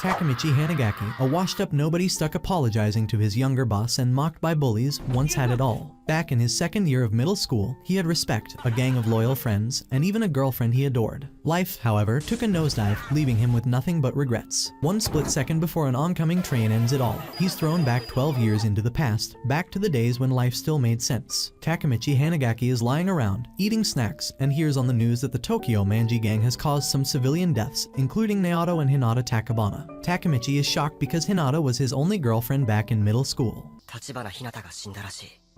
Takemichi Hanagaki, a washed-up nobody stuck apologizing to his younger boss and mocked by bullies, once had it all. Back in his second year of middle school, he had respect, a gang of loyal friends, and even a girlfriend he adored. Life, however, took a nosedive, leaving him with nothing but regrets. One split second before an oncoming train ends it all, he's thrown back 12 years into the past, back to the days when life still made sense. Takemichi Hanagaki is lying around, eating snacks, and hears on the news that the Tokyo Manji gang has caused some civilian deaths, including Naoto and Hinata Takabana. Takemichi is shocked because Hinata was his only girlfriend back in middle school.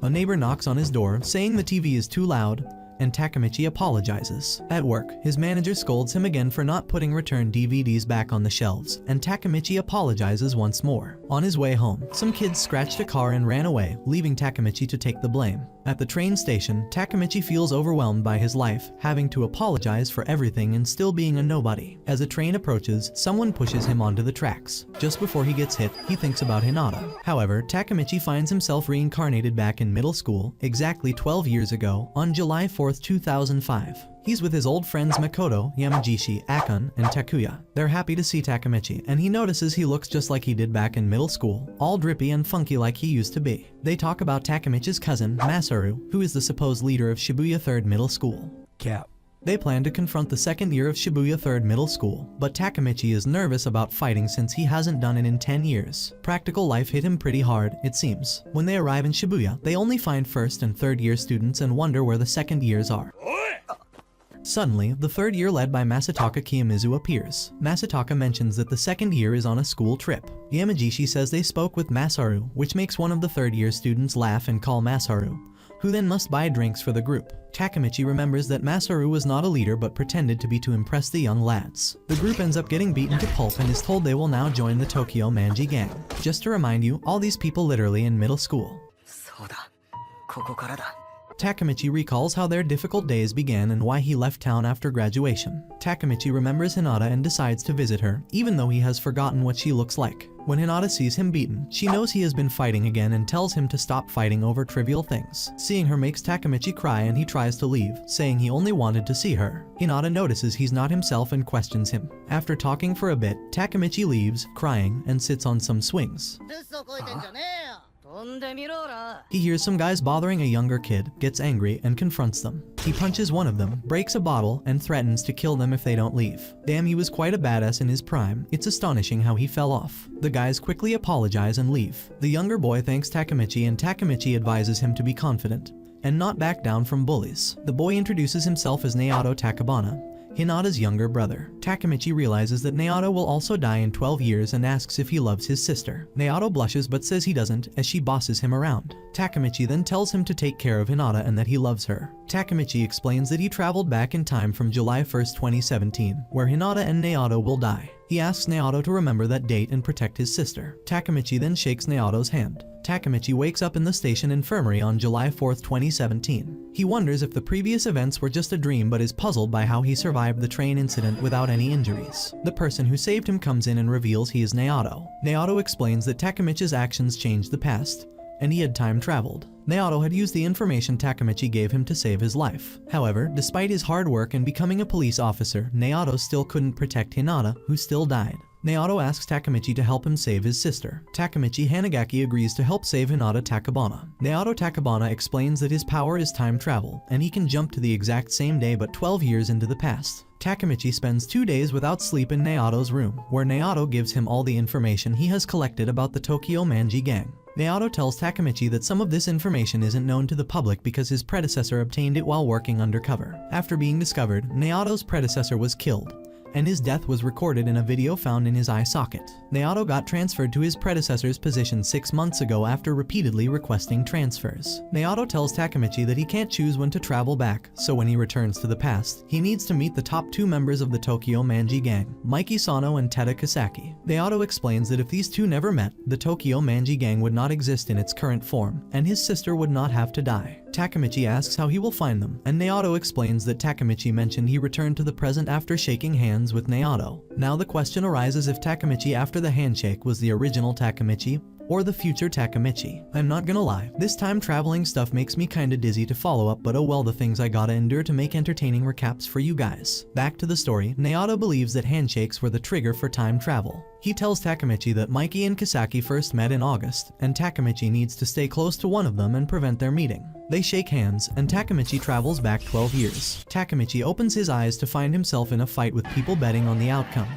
A neighbor knocks on his door, saying the TV is too loud, and Takemichi apologizes. At work, his manager scolds him again for not putting returned DVDs back on the shelves, and Takemichi apologizes once more. On his way home, some kids scratched a car and ran away, leaving Takemichi to take the blame. At the train station, Takemichi feels overwhelmed by his life, having to apologize for everything and still being a nobody. As a train approaches, someone pushes him onto the tracks. Just before he gets hit, he thinks about Hinata. However, Takemichi finds himself reincarnated back in middle school, exactly 12 years ago, on July 4th, 2005. He's with his old friends Makoto, Yamagishi, Akun, and Takuya. They're happy to see Takemichi, and he notices he looks just like he did back in middle school, all drippy and funky like he used to be. They talk about Takemichi's cousin, Masaru, who is the supposed leader of Shibuya 3rd Middle School. Cap. They plan to confront the second year of Shibuya 3rd Middle School, but Takemichi is nervous about fighting since he hasn't done it in 10 years. Practical life hit him pretty hard, it seems. When they arrive in Shibuya, they only find first and third year students and wonder where the second years are. Suddenly, the third year led by Masataka Kiyomizu appears. Masataka mentions that the second year is on a school trip. Yamagishi says they spoke with Masaru, which makes one of the third year students laugh and call Masaru, who then must buy drinks for the group. Takemichi remembers that Masaru was not a leader but pretended to be to impress the young lads. The group ends up getting beaten to pulp and is told they will now join the Tokyo Manji gang. Just to remind you, all these people literally in middle school. Takemichi recalls how their difficult days began and why he left town after graduation. Takemichi remembers Hinata and decides to visit her, even though he has forgotten what she looks like. When Hinata sees him beaten, she knows he has been fighting again and tells him to stop fighting over trivial things. Seeing her makes Takemichi cry and he tries to leave, saying he only wanted to see her. Hinata notices he's not himself and questions him. After talking for a bit, Takemichi leaves, crying, and sits on some swings. He hears some guys bothering a younger kid, gets angry, and confronts them. He punches one of them, breaks a bottle, and threatens to kill them if they don't leave. Damn, he was quite a badass in his prime. It's astonishing how he fell off. The guys quickly apologize and leave. The younger boy thanks Takemichi and Takemichi advises him to be confident and not back down from bullies. The boy introduces himself as Naoto Takabana, Hinata's younger brother. Takemichi realizes that Naoto will also die in 12 years and asks if he loves his sister. Naoto blushes but says he doesn't, as she bosses him around. Takemichi then tells him to take care of Hinata and that he loves her. Takemichi explains that he traveled back in time from July 1st, 2017, where Hinata and Naoto will die. He asks Naoto to remember that date and protect his sister. Takemichi then shakes Naoto's hand. Takemichi wakes up in the station infirmary on July 4th, 2017. He wonders if the previous events were just a dream but is puzzled by how he survived the train incident without any injuries. The person who saved him comes in and reveals he is Naoto. Naoto explains that Takemichi's actions changed the past, and he had time traveled. Naoto had used the information Takemichi gave him to save his life. However, despite his hard work and becoming a police officer, Naoto still couldn't protect Hinata, who still died. Naoto asks Takemichi to help him save his sister. Takemichi Hanagaki agrees to help save Hinata Takabana. Naoto Takabana explains that his power is time travel, and he can jump to the exact same day but 12 years into the past. Takemichi spends 2 days without sleep in Naoto's room, where Naoto gives him all the information he has collected about the Tokyo Manji gang. Naoto tells Takemichi that some of this information isn't known to the public because his predecessor obtained it while working undercover. After being discovered, Naoto's predecessor was killed, and his death was recorded in a video found in his eye socket. Naoto got transferred to his predecessor's position 6 months ago after repeatedly requesting transfers. Naoto tells Takemichi that he can't choose when to travel back, so when he returns to the past, he needs to meet the top 2 members of the Tokyo Manji gang, Mikey Sano and Tada Kisaki. Naoto explains that if these two never met, the Tokyo Manji gang would not exist in its current form, and his sister would not have to die. Takemichi asks how he will find them, and Naoto explains that Takemichi mentioned he returned to the present after shaking hands with Naoto. Now the question arises if Takemichi after the handshake was the original Takemichi, or the future Takemichi. I'm not gonna lie, this time traveling stuff makes me kinda dizzy to follow up, but oh well, the things I gotta endure to make entertaining recaps for you guys. Back to the story, Naoto believes that handshakes were the trigger for time travel. He tells Takemichi that Mikey and Kisaki first met in August, and Takemichi needs to stay close to one of them and prevent their meeting. They shake hands, and Takemichi travels back 12 years. Takemichi opens his eyes to find himself in a fight with people betting on the outcome.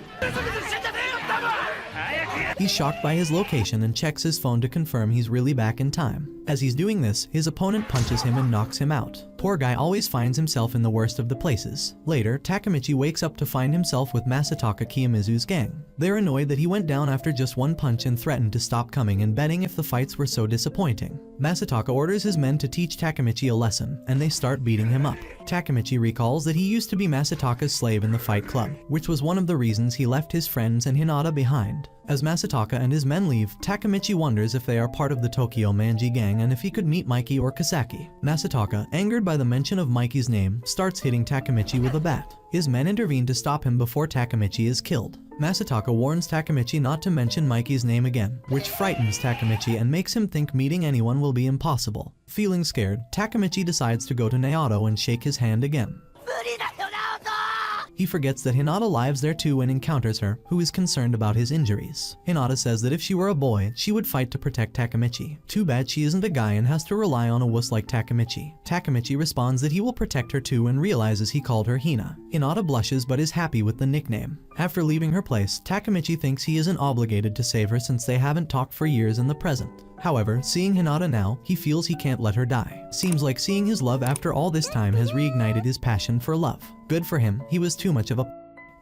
He's shocked by his location and checks his phone to confirm he's really back in time. As he's doing this, his opponent punches him and knocks him out. Poor guy always finds himself in the worst of the places. Later, Takemichi wakes up to find himself with Masataka Kiyomizu's gang. They're annoyed that he went down after just one punch and threatened to stop coming and betting if the fights were so disappointing. Masataka orders his men to teach Takemichi a lesson, and they start beating him up. Takemichi recalls that he used to be Masataka's slave in the Fight Club, which was one of the reasons he left his friends and Hinata behind. As Masataka and his men leave, Takemichi wonders if they are part of the Tokyo Manji gang and if he could meet Mikey or Kisaki. Masataka, angered by the mention of Mikey's name, starts hitting Takemichi with a bat. His men intervene to stop him before Takemichi is killed. Masataka warns Takemichi not to mention Mikey's name again, which frightens Takemichi and makes him think meeting anyone will be impossible. Feeling scared, Takemichi decides to go to Naoto and shake his hand again. He forgets that Hinata lives there too and encounters her, who is concerned about his injuries. Hinata says that if she were a boy, she would fight to protect Takemichi. Too bad she isn't a guy and has to rely on a wuss like Takemichi. Takemichi responds that he will protect her too and realizes he called her Hina. Hinata blushes but is happy with the nickname. After leaving her place, Takemichi thinks he isn't obligated to save her since they haven't talked for years in the present. However, seeing Hinata now, he feels he can't let her die. Seems like seeing his love after all this time has reignited his passion for love. Good for him, he was too much of a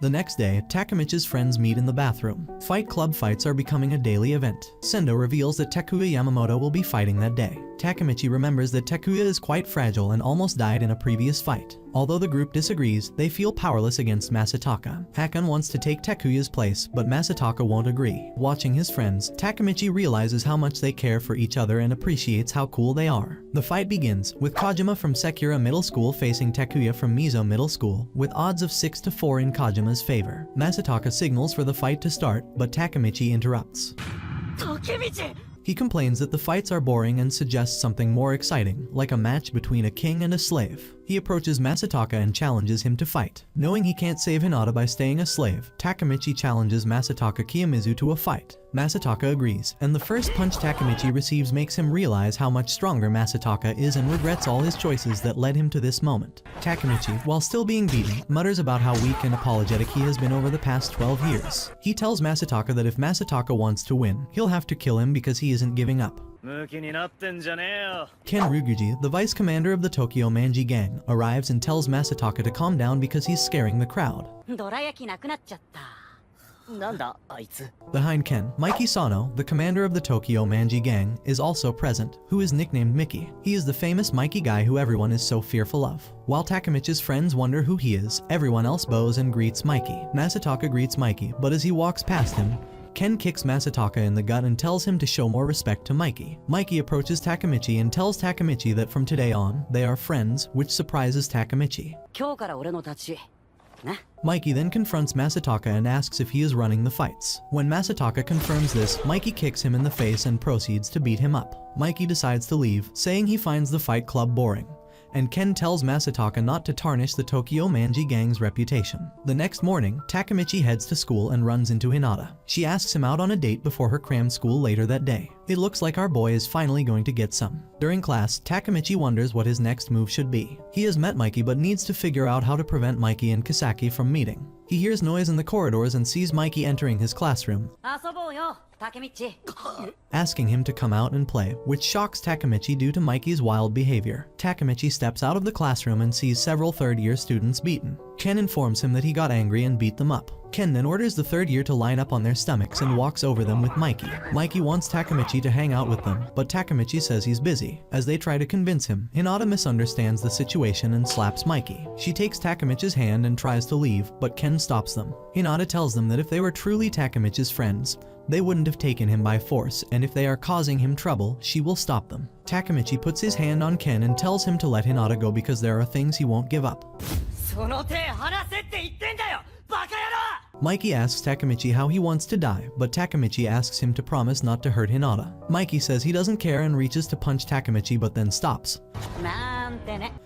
The next day, Takemichi's friends meet in the bathroom. Fight Club fights are becoming a daily event. Sendo reveals that Takuya Yamamoto will be fighting that day. Takemichi remembers that Takuya is quite fragile and almost died in a previous fight. Although the group disagrees, they feel powerless against Masataka. Hakan wants to take Takuya's place, but Masataka won't agree. Watching his friends, Takemichi realizes how much they care for each other and appreciates how cool they are. The fight begins, with Kojima from Sekura Middle School facing Takuya from Mizo Middle School, with odds of 6-4 in Kojima's favor. Masataka signals for the fight to start, but Takemichi interrupts. He complains that the fights are boring and suggests something more exciting, like a match between a king and a slave. He approaches Masataka and challenges him to fight. Knowing he can't save Hinata by staying a slave, Takemichi challenges Masataka Kiyomizu to a fight. Masataka agrees, and the first punch Takemichi receives makes him realize how much stronger Masataka is and regrets all his choices that led him to this moment. Takemichi, while still being beaten, mutters about how weak and apologetic he has been over the past 12 years. He tells Masataka that if Masataka wants to win, he'll have to kill him because he isn't giving up. Ken Ryuguji, the vice commander of the Tokyo Manji gang, arrives and tells Masataka to calm down because he's scaring the crowd. Behind Ken, Mikey Sano, the commander of the Tokyo Manji gang, is also present, who is nicknamed Mickey. He is the famous Mikey guy who everyone is so fearful of. While Takemichi's friends wonder who he is, everyone else bows and greets Mikey. Masataka greets Mikey, but as he walks past him, Ken kicks Masataka in the gut and tells him to show more respect to Mikey. Mikey approaches Takemichi and tells Takemichi that from today on, they are friends, which surprises Takemichi. Mikey then confronts Masataka and asks if he is running the fights. When Masataka confirms this, Mikey kicks him in the face and proceeds to beat him up. Mikey decides to leave, saying he finds the Fight Club boring. And Ken tells Masataka not to tarnish the Tokyo Manji gang's reputation. The next morning, Takemichi heads to school and runs into Hinata. She asks him out on a date before her crammed school later that day. It looks like our boy is finally going to get some. During class, Takemichi wonders what his next move should be. He has met Mikey but needs to figure out how to prevent Mikey and Kisaki from meeting. He hears noise in the corridors and sees Mikey entering his classroom, asking him to come out and play, which shocks Takemichi due to Mikey's wild behavior. Takemichi steps out of the classroom and sees several third-year students beaten. Ken informs him that he got angry and beat them up. Ken then orders the third year to line up on their stomachs and walks over them with Mikey. Mikey wants Takemichi to hang out with them, but Takemichi says he's busy. As they try to convince him, Hinata misunderstands the situation and slaps Mikey. She takes Takemichi's hand and tries to leave, but Ken stops them. Hinata tells them that if they were truly Takemichi's friends, they wouldn't have taken him by force, and if they are causing him trouble, she will stop them. Takemichi puts his hand on Ken and tells him to let Hinata go because there are things he won't give up. Mikey asks Takemichi how he wants to die, but Takemichi asks him to promise not to hurt Hinata. Mikey says he doesn't care and reaches to punch Takemichi but then stops,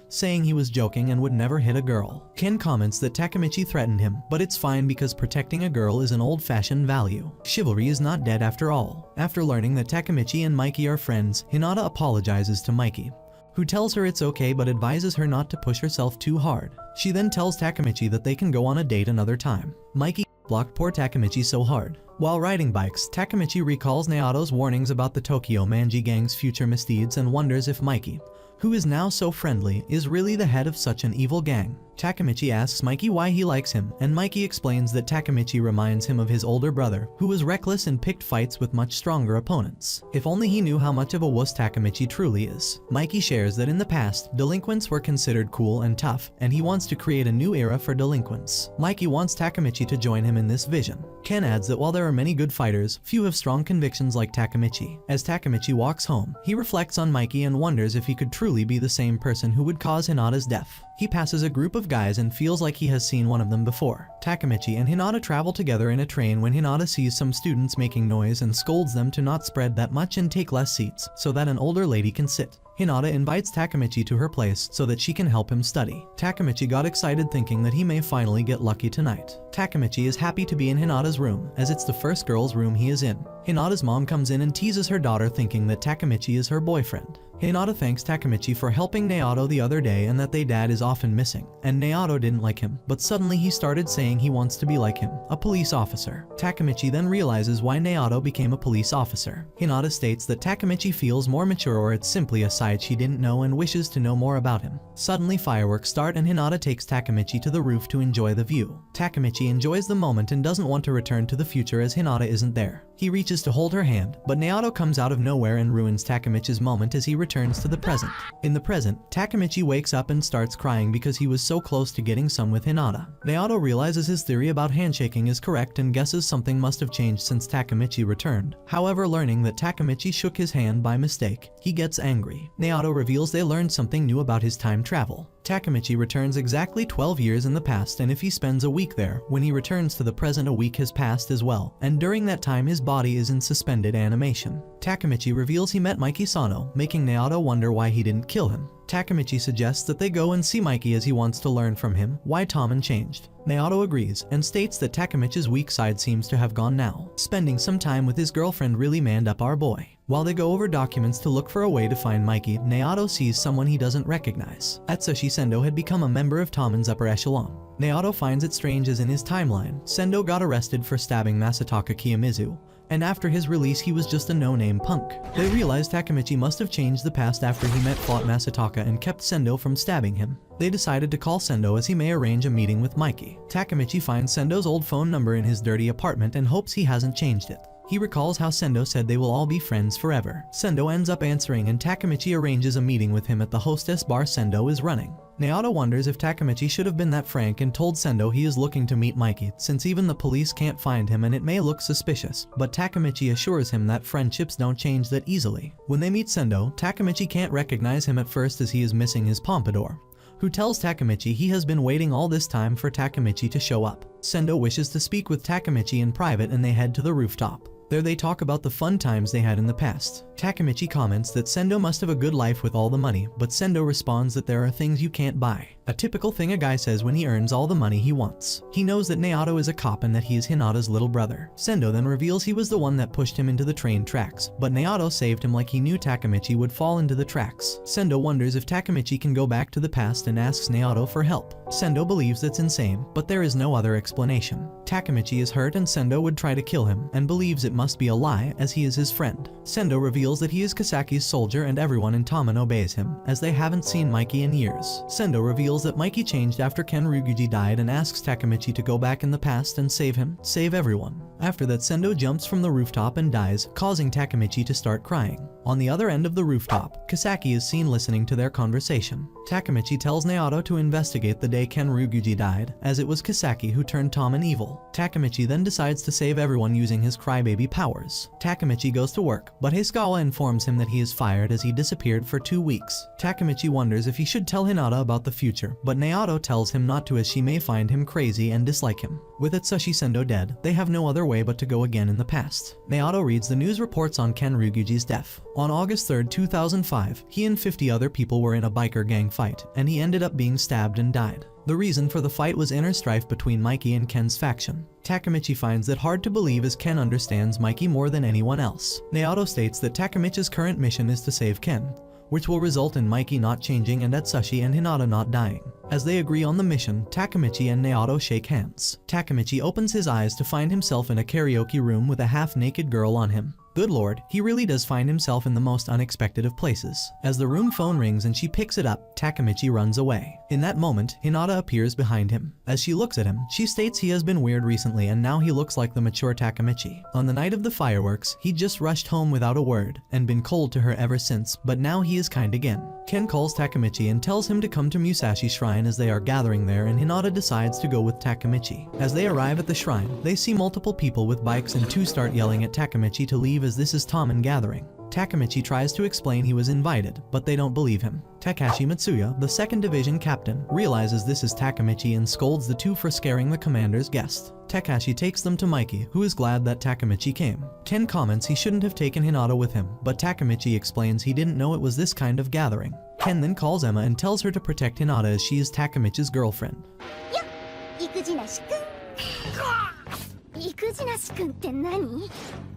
saying he was joking and would never hit a girl. Ken comments that Takemichi threatened him, but it's fine because protecting a girl is an old-fashioned value. Chivalry is not dead after all. After learning that Takemichi and Mikey are friends, Hinata apologizes to Mikey, who tells her it's okay but advises her not to push herself too hard. She then tells Takemichi that they can go on a date another time. Mikey blocked poor Takemichi so hard. While riding bikes, Takemichi recalls Nayato's warnings about the Tokyo Manji gang's future misdeeds and wonders if Mikey, who is now so friendly, is really the head of such an evil gang. Takemichi asks Mikey why he likes him, and Mikey explains that Takemichi reminds him of his older brother, who was reckless and picked fights with much stronger opponents. If only he knew how much of a wuss Takemichi truly is. Mikey shares that in the past, delinquents were considered cool and tough, and he wants to create a new era for delinquents. Mikey wants Takemichi to join him in this vision. Ken adds that while there are many good fighters, few have strong convictions like Takemichi. As Takemichi walks home, he reflects on Mikey and wonders if he could truly be the same person who would cause Hinata's death. He passes a group of guys and feels like he has seen one of them before. Takemichi and Hinata travel together in a train when Hinata sees some students making noise and scolds them to not spread that much and take less seats, so that an older lady can sit. Hinata invites Takemichi to her place so that she can help him study. Takemichi got excited thinking that he may finally get lucky tonight. Takemichi is happy to be in Hinata's room, as it's the first girl's room he is in. Hinata's mom comes in and teases her daughter thinking that Takemichi is her boyfriend. Hinata thanks Takemichi for helping Naoto the other day and that their dad is often missing, and Naoto didn't like him, but suddenly he started saying he wants to be like him, a police officer. Takemichi then realizes why Naoto became a police officer. Hinata states that Takemichi feels more mature or it's simply a side she didn't know and wishes to know more about him. Suddenly fireworks start and Hinata takes Takemichi to the roof to enjoy the view. Takemichi enjoys the moment and doesn't want to return to the future as Hinata isn't there. He reaches to hold her hand, but Naoto comes out of nowhere and ruins Takemichi's moment as he returns to the present. In the present, Takemichi wakes up and starts crying because he was so close to getting some with Hinata. Naoto realizes his theory about handshaking is correct and guesses something must have changed since Takemichi returned. However, learning that Takemichi shook his hand by mistake, he gets angry. Naoto reveals they learned something new about his time travel. Takemichi returns exactly 12 years in the past, and if he spends a week there, when he returns to the present a week has passed as well, and during that time his body is in suspended animation. Takemichi reveals he met Mikey Sano, making Naoto wonder why he didn't kill him. Takemichi suggests that they go and see Mikey as he wants to learn from him why Tommen changed. Naoto agrees and states that Takemichi's weak side seems to have gone now. Spending some time with his girlfriend really manned up our boy. While they go over documents to look for a way to find Mikey, Naoto sees someone he doesn't recognize. Atsushi Sendo had become a member of Tommen's upper echelon. Naoto finds it strange as in his timeline, Sendo got arrested for stabbing Masataka Kiyomizu, and after his release he was just a no-name punk. They realize Takemichi must have changed the past after he fought Masataka and kept Sendo from stabbing him. They decided to call Sendo as he may arrange a meeting with Mikey. Takemichi finds Sendo's old phone number in his dirty apartment and hopes he hasn't changed it. He recalls how Sendo said they will all be friends forever. Sendo ends up answering and Takemichi arranges a meeting with him at the hostess bar Sendo is running. Naoto wonders if Takemichi should have been that frank and told Sendo he is looking to meet Mikey, since even the police can't find him and it may look suspicious, but Takemichi assures him that friendships don't change that easily. When they meet Sendo, Takemichi can't recognize him at first as he is missing his pompadour, who tells Takemichi he has been waiting all this time for Takemichi to show up. Sendo wishes to speak with Takemichi in private and they head to the rooftop. There they talk about the fun times they had in the past. Takemichi comments that Sendo must have a good life with all the money, but Sendo responds that there are things you can't buy. A typical thing a guy says when he earns all the money he wants. He knows that Naoto is a cop and that he is Hinata's little brother. Sendo then reveals he was the one that pushed him into the train tracks, but Naoto saved him like he knew Takemichi would fall into the tracks. Sendo wonders if Takemichi can go back to the past and asks Naoto for help. Sendo believes that's insane, but there is no other explanation. Takemichi is hurt and Sendo would try to kill him, and believes it must be a lie as he is his friend. Sendo reveals that he is Kasaki's soldier and everyone in Tommen obeys him, as they haven't seen Mikey in years. Sendo reveals that Mikey changed after Ken Ryuguji died and asks Takemichi to go back in the past and save him, save everyone. After that, Sendo jumps from the rooftop and dies, causing Takemichi to start crying. On the other end of the rooftop, Kasaki is seen listening to their conversation. Takemichi tells Naoto to investigate the day Ken Ryuguji died, as it was Kasaki who turned Tommen evil. Takemichi then decides to save everyone using his crybaby powers. Takemichi goes to work, but Hisakawa informs him that he is fired as he disappeared for 2 weeks. Takemichi wonders if he should tell Hinata about the future, but Naoto tells him not to as she may find him crazy and dislike him. With Atsushi Sendo dead, they have no other way but to go again in the past. Naoto reads the news reports on Ken Ryuguji's death. On August 3, 2005, he and 50 other people were in a biker gang fight, and he ended up being stabbed and died. The reason for the fight was inner strife between Mikey and Ken's faction. Takemichi finds that hard to believe as Ken understands Mikey more than anyone else. Naoto states that Takemichi's current mission is to save Ken, which will result in Mikey not changing and Atsushi and Hinata not dying. As they agree on the mission, Takemichi and Naoto shake hands. Takemichi opens his eyes to find himself in a karaoke room with a half-naked girl on him. Good lord, he really does find himself in the most unexpected of places. As the room phone rings and she picks it up, Takemichi runs away. In that moment, Hinata appears behind him. As she looks at him, she states he has been weird recently and now he looks like the mature Takemichi. On the night of the fireworks, he just rushed home without a word and been cold to her ever since, but now he is kind again. Ken calls Takemichi and tells him to come to Musashi Shrine as they are gathering there, and Hinata decides to go with Takemichi. As they arrive at the shrine, they see multiple people with bikes and two start yelling at Takemichi to leave as this is Tomen gathering. Takemichi tries to explain he was invited, but they don't believe him. Takashi Matsuya, the 2nd Division captain, realizes this is Takemichi and scolds the two for scaring the commander's guest. Takashi takes them to Mikey, who is glad that Takemichi came. Ken comments he shouldn't have taken Hinata with him, but Takemichi explains he didn't know it was this kind of gathering. Ken then calls Emma and tells her to protect Hinata as she is Takemichi's girlfriend.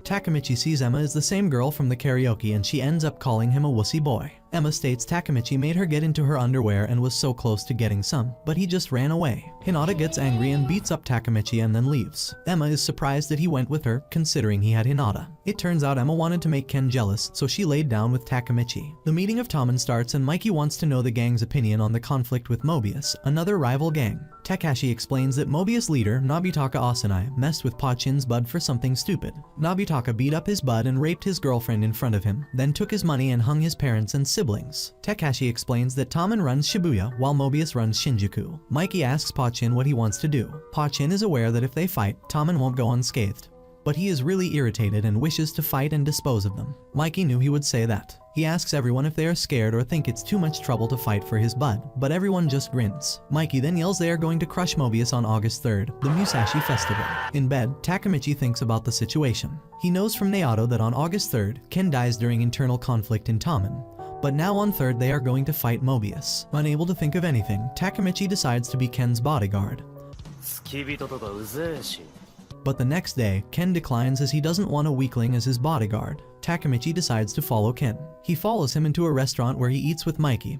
Takemichi sees Emma as the same girl from the karaoke and she ends up calling him a wussy boy. Emma states Takemichi made her get into her underwear and was so close to getting some, but he just ran away. Hinata gets angry and beats up Takemichi and then leaves. Emma is surprised that he went with her, considering he had Hinata. It turns out Emma wanted to make Ken jealous, so she laid down with Takemichi. The meeting of Tomen starts and Mikey wants to know the gang's opinion on the conflict with Mobius, another rival gang. Takashi explains that Mobius leader Nobutaka Asanai messed with Pachin's bud for something stupid. Nobutaka beat up his bud and raped his girlfriend in front of him, then took his money and hung his parents and siblings. Takashi explains that Tomen runs Shibuya while Mobius runs Shinjuku. Mikey asks Pachin what he wants to do. Pachin is aware that if they fight, Tomen won't go unscathed, but he is really irritated and wishes to fight and dispose of them. Mikey knew he would say that. He asks everyone if they are scared or think it's too much trouble to fight for his bud, but everyone just grins. Mikey then yells they are going to crush Mobius on August 3rd, the Musashi Festival. In bed, Takemichi thinks about the situation. He knows from Naoto that on August 3rd, Ken dies during internal conflict in Tomen, but now on 3rd they are going to fight Mobius. Unable to think of anything, Takemichi decides to be Ken's bodyguard. But the next day, Ken declines as he doesn't want a weakling as his bodyguard. Takemichi decides to follow Ken. He follows him into a restaurant where he eats with Mikey,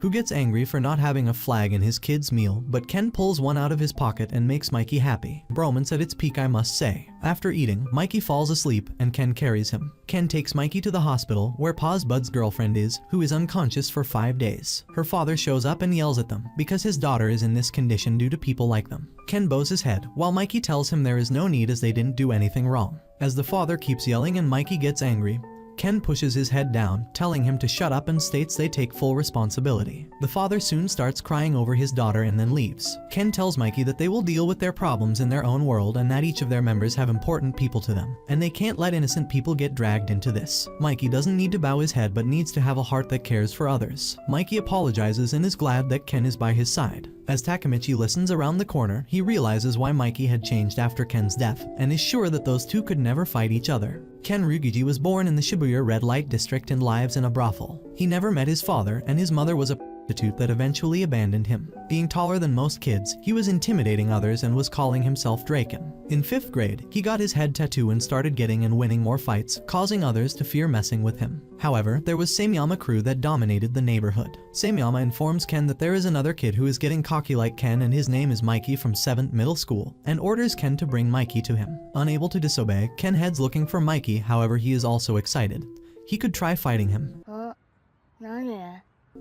who gets angry for not having a flag in his kid's meal, but Ken pulls one out of his pocket and makes Mikey happy. Bromance at its peak, I must say. After eating, Mikey falls asleep and Ken carries him. Ken takes Mikey to the hospital where Pa's Bud's girlfriend is, who is unconscious for 5 days. Her father shows up and yells at them because his daughter is in this condition due to people like them. Ken bows his head while Mikey tells him there is no need as they didn't do anything wrong. As the father keeps yelling and Mikey gets angry, Ken pushes his head down, telling him to shut up and states they take full responsibility. The father soon starts crying over his daughter and then leaves. Ken tells Mikey that they will deal with their problems in their own world and that each of their members have important people to them, and they can't let innocent people get dragged into this. Mikey doesn't need to bow his head but needs to have a heart that cares for others. Mikey apologizes and is glad that Ken is by his side. As Takemichi listens around the corner, he realizes why Mikey had changed after Ken's death, and is sure that those two could never fight each other. Ken Ryuguji was born in the Shibuya red light district and lives in a brothel. He never met his father, and his mother was a prostitute that eventually abandoned him. Being taller than most kids, he was intimidating others and was calling himself Draken. In 5th grade, he got his head tattoo and started getting and winning more fights, causing others to fear messing with him. However, there was Samyama crew that dominated the neighborhood. Samyama informs Ken that there is another kid who is getting cocky like Ken and his name is Mikey from 7th middle school, and orders Ken to bring Mikey to him. Unable to disobey, Ken heads looking for Mikey, however he is also excited. He could try fighting him.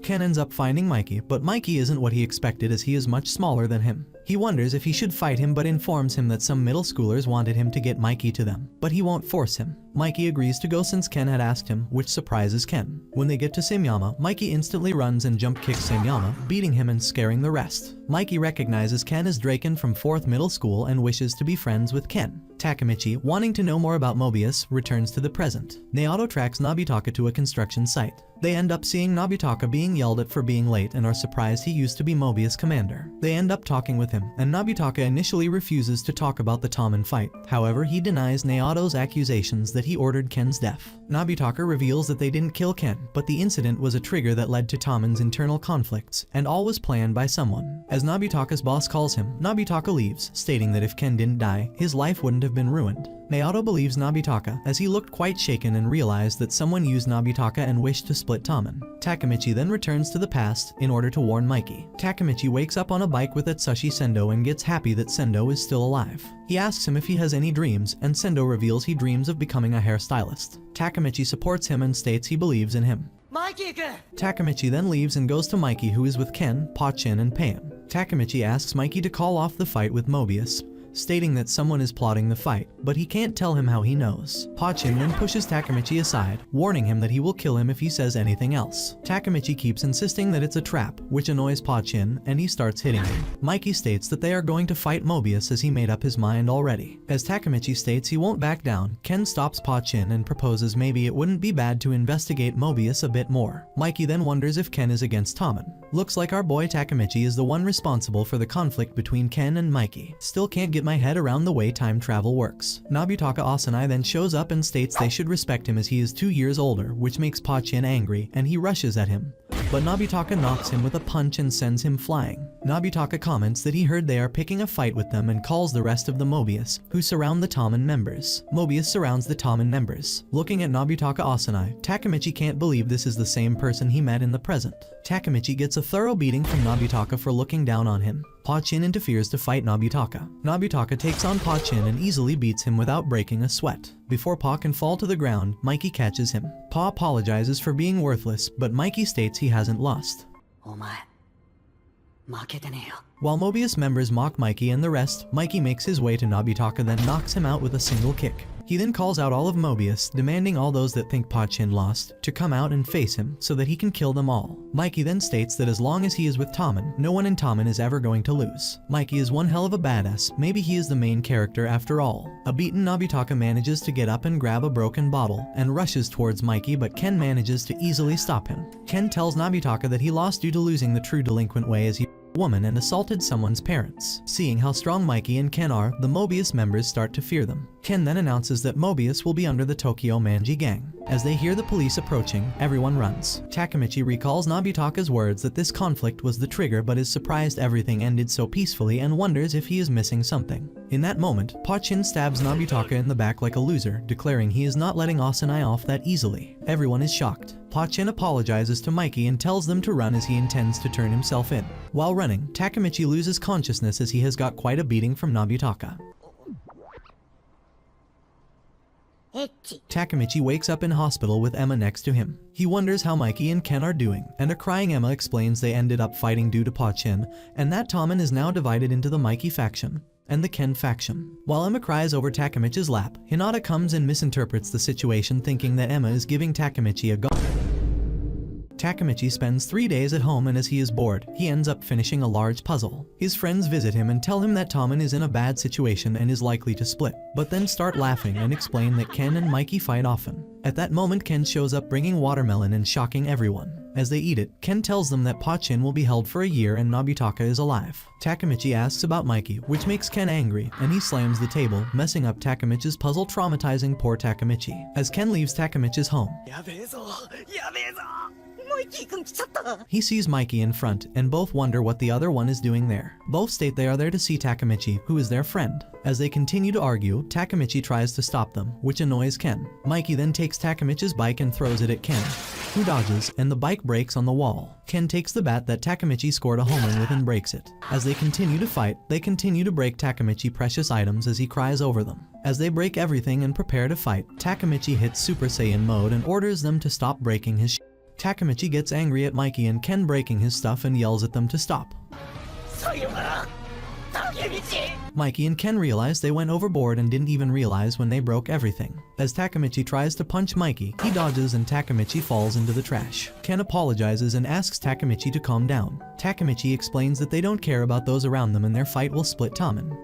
Ken ends up finding Mikey, but Mikey isn't what he expected as he is much smaller than him. He wonders if he should fight him but informs him that some middle schoolers wanted him to get Mikey to them, but he won't force him. Mikey agrees to go since Ken had asked him, which surprises Ken. When they get to Samyama, Mikey instantly runs and jump kicks Samyama, beating him and scaring the rest. Mikey recognizes Ken as Draken from 4th middle school and wishes to be friends with Ken. Takemichi, wanting to know more about Mobius, returns to the present. Naoto tracks Nobitaka to a construction site. They end up seeing Nobitaka being yelled at for being late and are surprised he used to be Mobius' commander. They end up talking with him, and Nobitaka initially refuses to talk about the Tommen fight. However, he denies Naoto's accusations that he ordered Ken's death. Nobitaka reveals that they didn't kill Ken, but the incident was a trigger that led to Tommen's internal conflicts, and all was planned by someone. As Nobitaka's boss calls him, Nobitaka leaves, stating that if Ken didn't die, his life wouldn't have been ruined. Naoto believes Nobitaka, as he looked quite shaken and realized that someone used Nobitaka and wished to split Tommen. Takemichi then returns to the past in order to warn Mikey. Takemichi wakes up on a bike with Atsushi Sendo and gets happy that Sendo is still alive. He asks him if he has any dreams, and Sendo reveals he dreams of becoming a hairstylist. Takemichi supports him and states he believes in him. Takemichi then leaves and goes to Mikey, who is with Ken, Pachin, and Pam. Takemichi asks Mikey to call off the fight with Mobius, stating that someone is plotting the fight, but he can't tell him how he knows. Pachin then pushes Takemichi aside, warning him that he will kill him if he says anything else. Takemichi keeps insisting that it's a trap, which annoys Pachin, and he starts hitting him. Mikey states that they are going to fight Mobius as he made up his mind already. As Takemichi states he won't back down, Ken stops Pachin and proposes maybe it wouldn't be bad to investigate Mobius a bit more. Mikey then wonders if Ken is against Tommen. Looks like our boy Takemichi is the one responsible for the conflict between Ken and Mikey. Still can't get my head around the way time travel works. Nobitaka Asanai then shows up and states they should respect him as he is 2 years older, which makes Pachin angry, and he rushes at him. But Nobitaka knocks him with a punch and sends him flying. Nobitaka comments that he heard they are picking a fight with them and calls the rest of the Mobius, who surround the Tommen members. Mobius surrounds the Tommen members. Looking at Nobitaka Asanai, Takemichi can't believe this is the same person he met in the present. Takemichi gets a thorough beating from Nobitaka for looking down on him. Pachin interferes to fight Nobitaka. Nobitaka takes on Pachin and easily beats him without breaking a sweat. Before Pa can fall to the ground, Mikey catches him. Pa apologizes for being worthless, but Mikey states he hasn't lost. While Mobius members mock Mikey and the rest, Mikey makes his way to Nobitaka, then knocks him out with a single kick. He then calls out all of Mobius, demanding all those that think Pachin lost to come out and face him so that he can kill them all. Mikey then states that as long as he is with Tommen, no one in Tommen is ever going to lose. Mikey is one hell of a badass, maybe he is the main character after all. A beaten Nobitaka manages to get up and grab a broken bottle and rushes towards Mikey, but Ken manages to easily stop him. Ken tells Nobitaka that he lost due to losing the true delinquent way as he woman and assaulted someone's parents. Seeing how strong Mikey and Ken are, the Mobius members start to fear them. Ken then announces that Mobius will be under the Tokyo Manji gang. As they hear the police approaching, everyone runs. Takemichi recalls Nobitaka's words that this conflict was the trigger, but is surprised everything ended so peacefully and wonders if he is missing something. In that moment, Pachin stabs Nobitaka in the back like a loser, declaring he is not letting Asanai off that easily. Everyone is shocked. Pachin apologizes to Mikey and tells them to run as he intends to turn himself in. While running, Takemichi loses consciousness as he has got quite a beating from Nobitaka. Takemichi wakes up in hospital with Emma next to him. He wonders how Mikey and Ken are doing, and a crying Emma explains they ended up fighting due to Pachin, and that Tommen is now divided into the Mikey faction and the Ken faction. While Emma cries over Takemichi's lap, Hinata comes and misinterprets the situation, thinking that Emma is giving Takemichi a go. Takemichi spends 3 days at home, and as he is bored, he ends up finishing a large puzzle. His friends visit him and tell him that Tommen is in a bad situation and is likely to split, but then start laughing and explain that Ken and Mikey fight often. At that moment, Ken shows up bringing watermelon and shocking everyone. As they eat it, Ken tells them that Pachin will be held for a year and Nobitaka is alive. Takemichi asks about Mikey, which makes Ken angry, and he slams the table, messing up Takemichi's puzzle, traumatizing poor Takemichi. As Ken leaves Takemichi's home, he sees Mikey in front, and both wonder what the other one is doing there. Both state they are there to see Takemichi, who is their friend. As they continue to argue, Takemichi tries to stop them, which annoys Ken. Mikey then takes Takemichi's bike and throws it at Ken, who dodges, and the bike breaks on the wall. Ken takes the bat that Takemichi scored a home run with and breaks it. As they continue to fight, they continue to break Takemichi precious items as he cries over them. As they break everything and prepare to fight, Takemichi hits Super Saiyan mode and orders them to stop breaking his shit. Takemichi gets angry at Mikey and Ken breaking his stuff and yells at them to stop. Mikey and Ken realize they went overboard and didn't even realize when they broke everything. As Takemichi tries to punch Mikey, he dodges and Takemichi falls into the trash. Ken apologizes and asks Takemichi to calm down. Takemichi explains that they don't care about those around them and their fight will split Tommen.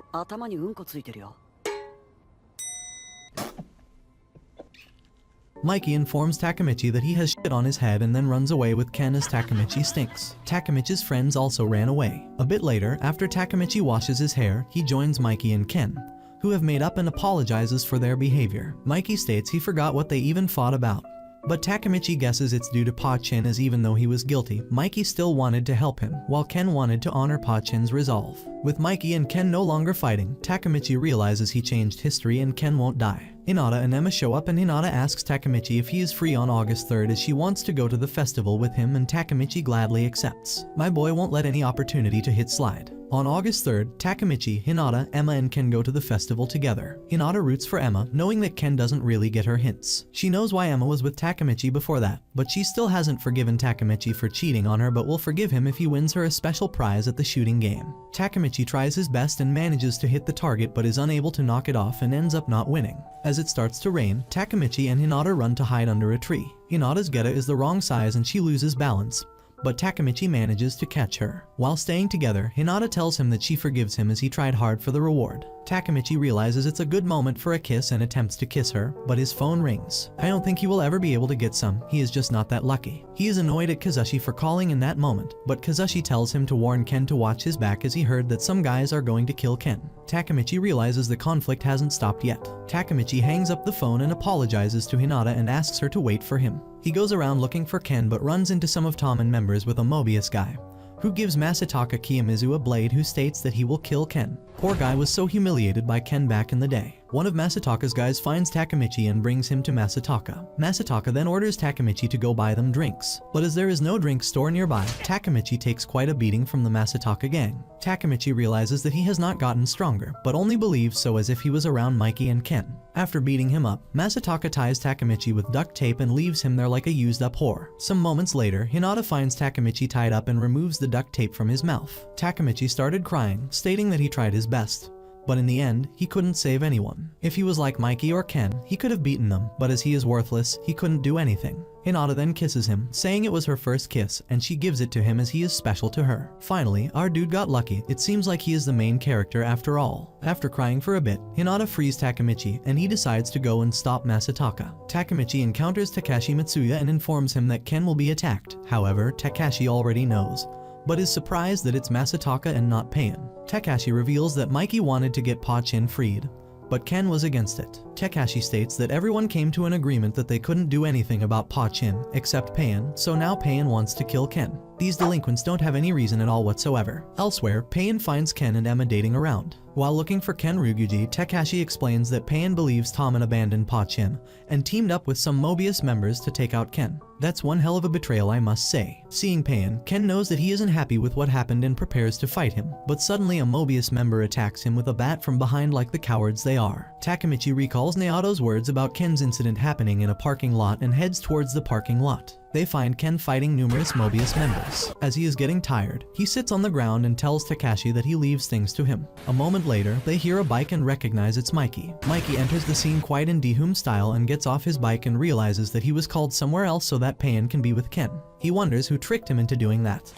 Mikey informs Takemichi that he has shit on his head and then runs away with Ken as Takemichi stinks. Takemichi's friends also ran away. A bit later, after Takemichi washes his hair, he joins Mikey and Ken, who have made up and apologizes for their behavior. Mikey states he forgot what they even fought about. But Takemichi guesses it's due to Pa-chin, as even though he was guilty, Mikey still wanted to help him, while Ken wanted to honor Pa-chin's resolve. With Mikey and Ken no longer fighting, Takemichi realizes he changed history and Ken won't die. Hinata and Emma show up and Hinata asks Takemichi if he is free on August 3rd as she wants to go to the festival with him, and Takemichi gladly accepts. My boy won't let any opportunity to hit slide. On August 3rd, Takemichi, Hinata, Emma and Ken go to the festival together. Hinata roots for Emma, knowing that Ken doesn't really get her hints. She knows why Emma was with Takemichi before that, but she still hasn't forgiven Takemichi for cheating on her, but will forgive him if he wins her a special prize at the shooting game. Takemichi tries his best and manages to hit the target but is unable to knock it off and ends up not winning. As it starts to rain, Takemichi and Hinata run to hide under a tree. Hinata's geta is the wrong size and she loses balance, but Takemichi manages to catch her. While staying together, Hinata tells him that she forgives him as he tried hard for the reward. Takemichi realizes it's a good moment for a kiss and attempts to kiss her, but his phone rings. I don't think he will ever be able to get some, he is just not that lucky. He is annoyed at Kazushi for calling in that moment, but Kazushi tells him to warn Ken to watch his back as he heard that some guys are going to kill Ken. Takemichi realizes the conflict hasn't stopped yet. Takemichi hangs up the phone and apologizes to Hinata and asks her to wait for him. He goes around looking for Ken but runs into some of Tommen members with a Mobius guy, who gives Masataka Kiyomizu a blade who states that he will kill Ken. Poor guy was so humiliated by Ken back in the day. One of Masataka's guys finds Takemichi and brings him to Masataka. Masataka then orders Takemichi to go buy them drinks. But as there is no drink store nearby, Takemichi takes quite a beating from the Masataka gang. Takemichi realizes that he has not gotten stronger, but only believes so as if he was around Mikey and Ken. After beating him up, Masataka ties Takemichi with duct tape and leaves him there like a used-up whore. Some moments later, Hinata finds Takemichi tied up and removes the duct tape from his mouth. Takemichi started crying, stating that he tried his best, but in the end, he couldn't save anyone. If he was like Mikey or Ken, he could have beaten them, but as he is worthless, he couldn't do anything. Hinata then kisses him, saying it was her first kiss, and she gives it to him as he is special to her. Finally, our dude got lucky. It seems like he is the main character after all. After crying for a bit, Hinata frees Takemichi, and he decides to go and stop Masataka. Takemichi encounters Takashi Mitsuya and informs him that Ken will be attacked. However, Takashi already knows, but is surprised that it's Masataka and not Pain. Takashi reveals that Mikey wanted to get Pa-chin freed, but Ken was against it. Takashi states that everyone came to an agreement that they couldn't do anything about Pa-chin except Pain, so now Pain wants to kill Ken. These delinquents don't have any reason at all whatsoever. Elsewhere, Pain finds Ken and Emma dating around. While looking for Ken Ryuguji, Takashi explains that Pain believes Tommen abandoned Pa-chin and teamed up with some Mobius members to take out Ken. That's one hell of a betrayal, I must say. Seeing Pain, Ken knows that he isn't happy with what happened and prepares to fight him, but suddenly a Mobius member attacks him with a bat from behind like the cowards they are. Takemichi recalls Nayato's words about Ken's incident happening in a parking lot and heads towards the parking lot. They find Ken fighting numerous Mobius members. As he is getting tired, he sits on the ground and tells Takashi that he leaves things to him. A moment later, they hear a bike and recognize it's Mikey. Mikey enters the scene quite in Dehum style and gets off his bike and realizes that he was called somewhere else so that Pain can be with Ken. He wonders who tricked him into doing that.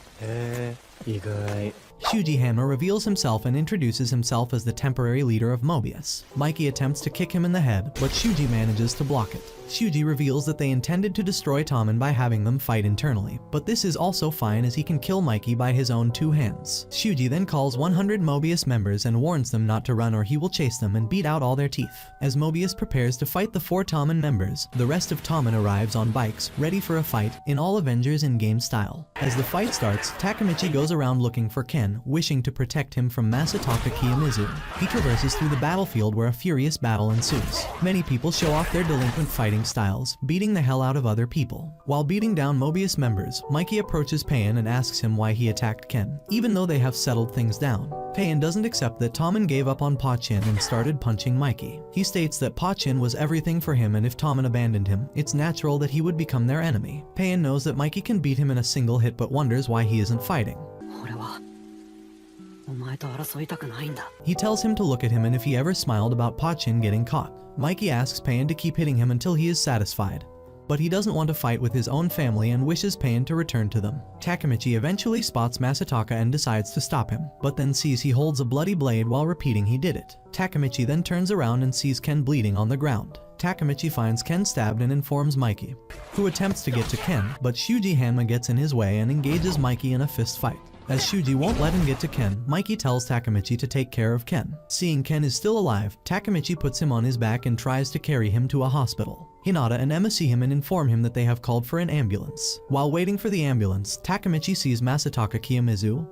Shuji Hanma reveals himself and introduces himself as the temporary leader of Mobius. Mikey attempts to kick him in the head, but Shuji manages to block it. Shuji reveals that they intended to destroy Tommen by having them fight internally, but this is also fine as he can kill Mikey by his own two hands. Shuji then calls 100 Mobius members and warns them not to run or he will chase them and beat out all their teeth. As Mobius prepares to fight the 4 Tommen members, the rest of Tommen arrives on bikes, ready for a fight, in all Avengers in-game style. As the fight starts, Takemichi goes around looking for Ken, wishing to protect him from Masataka Kiyomizu. He traverses through the battlefield where a furious battle ensues. Many people show off their delinquent fighting styles, beating the hell out of other people. While beating down Mobius members, Mikey approaches Pain and asks him why he attacked Ken, even though they have settled things down. Pain doesn't accept that Tommen gave up on Pa-chin and started punching Mikey. He states that Pa-chin was everything for him and if Tommen abandoned him, it's natural that he would become their enemy. Pain knows that Mikey can beat him in a single hit but wonders why he isn't fighting. お前と争いたくないんだ。 He tells him to look at him and if he ever smiled about Pachin getting caught. Mikey asks Pain to keep hitting him until he is satisfied, but he doesn't want to fight with his own family and wishes Pain to return to them. Takemichi eventually spots Masataka and decides to stop him, but then sees he holds a bloody blade while repeating he did it. Takemichi then turns around and sees Ken bleeding on the ground. Takemichi finds Ken stabbed and informs Mikey, who attempts to get to Ken, but Shuji Hanma gets in his way and engages Mikey in a fist fight. As Shuji won't let him get to Ken, Mikey tells Takemichi to take care of Ken. Seeing Ken is still alive, Takemichi puts him on his back and tries to carry him to a hospital. Hinata and Emma see him and inform him that they have called for an ambulance. While waiting for the ambulance, Takemichi sees Masataka Kiyomizu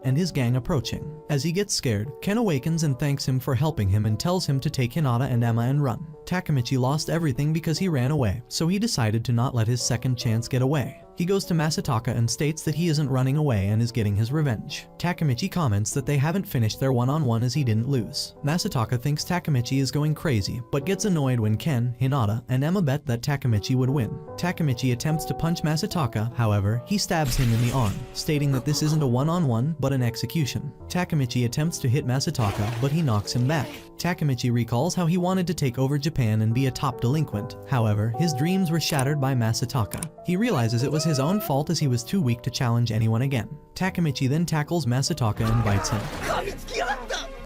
and his gang approaching. As he gets scared, Ken awakens and thanks him for helping him and tells him to take Hinata and Emma and run. Takemichi lost everything because he ran away, so he decided to not let his second chance get away. He goes to Masataka and states that he isn't running away and is getting his revenge. Takemichi comments that they haven't finished their one-on-one as he didn't lose. Masataka thinks Takemichi is going crazy, but gets annoyed when Ken, Hinata, and Emma bet that Takemichi would win. Takemichi attempts to punch Masataka, however, he stabs him in the arm, stating that this isn't a one-on-one, but an execution. Takemichi attempts to hit Masataka, but he knocks him back. Takemichi recalls how he wanted to take over Japan and be a top delinquent. However, his dreams were shattered by Masataka. He realizes it was his own fault as he was too weak to challenge anyone again. Takemichi then tackles Masataka and bites him.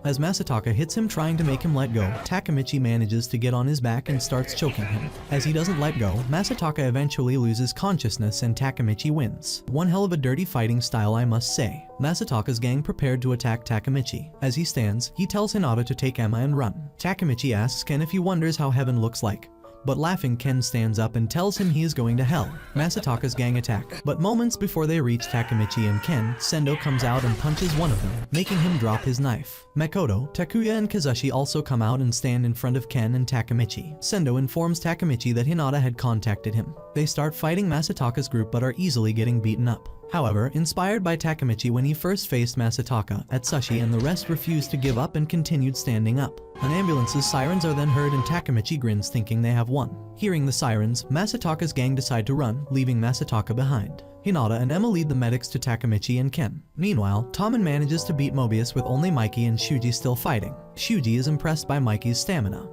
As Masataka hits him trying to make him let go, Takemichi manages to get on his back and starts choking him. As he doesn't let go, Masataka eventually loses consciousness and Takemichi wins. One hell of a dirty fighting style, I must say. Masataka's gang prepared to attack Takemichi. As he stands, he tells Hinata to take Emma and run. Takemichi asks Ken if he wonders how heaven looks like, but laughing Ken stands up and tells him he is going to hell. Masataka's gang attack, but moments before they reach Takemichi and Ken, Sendo comes out and punches one of them, making him drop his knife. Makoto, Takuya and Kazushi also come out and stand in front of Ken and Takemichi. Sendo informs Takemichi that Hinata had contacted him. They start fighting Masataka's group but are easily getting beaten up. However, inspired by Takemichi when he first faced Masataka, Atsushi and the rest refused to give up and continued standing up. An ambulance's sirens are then heard and Takemichi grins thinking they have won. Hearing the sirens, Masataka's gang decide to run, leaving Masataka behind. Hinata and Emma lead the medics to Takemichi and Ken. Meanwhile, Tommen manages to beat Mobius with only Mikey and Shuji still fighting. Shuji is impressed by Mikey's stamina.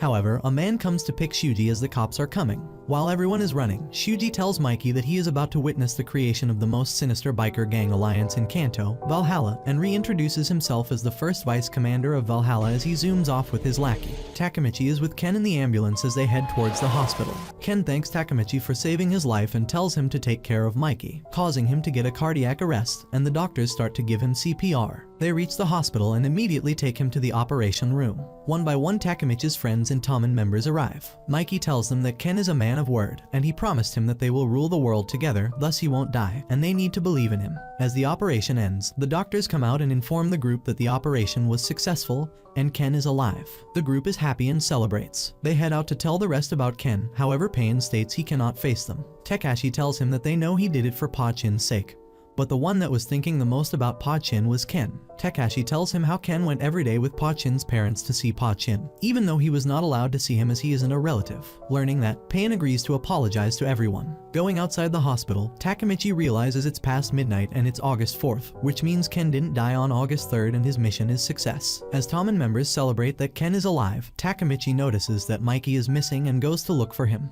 However, a man comes to pick Shuji as the cops are coming. While everyone is running, Shuji tells Mikey that he is about to witness the creation of the most sinister biker gang alliance in Kanto, Valhalla, and reintroduces himself as the first vice commander of Valhalla as he zooms off with his lackey. Takemichi is with Ken in the ambulance as they head towards the hospital. Ken thanks Takemichi for saving his life and tells him to take care of Mikey, causing him to get a cardiac arrest, and the doctors start to give him CPR. They reach the hospital and immediately take him to the operation room. One by one, Takemichi's friends and Tommen members arrive. Mikey tells them that Ken is a man of word, and he promised him that they will rule the world together, thus he won't die, and they need to believe in him. As the operation ends, the doctors come out and inform the group that the operation was successful, and Ken is alive. The group is happy and celebrates. They head out to tell the rest about Ken, however Pain states he cannot face them. Tekashi tells him that they know he did it for Pachin's sake, but the one that was thinking the most about Pachin was Ken. Tekashi tells him how Ken went every day with Pachin's parents to see Pachin, even though he was not allowed to see him as he isn't a relative. Learning that, Pain agrees to apologize to everyone. Going outside the hospital, Takemichi realizes it's past midnight and it's August 4th, which means Ken didn't die on August 3rd and his mission is success. As Tommen members celebrate that Ken is alive, Takemichi notices that Mikey is missing and goes to look for him.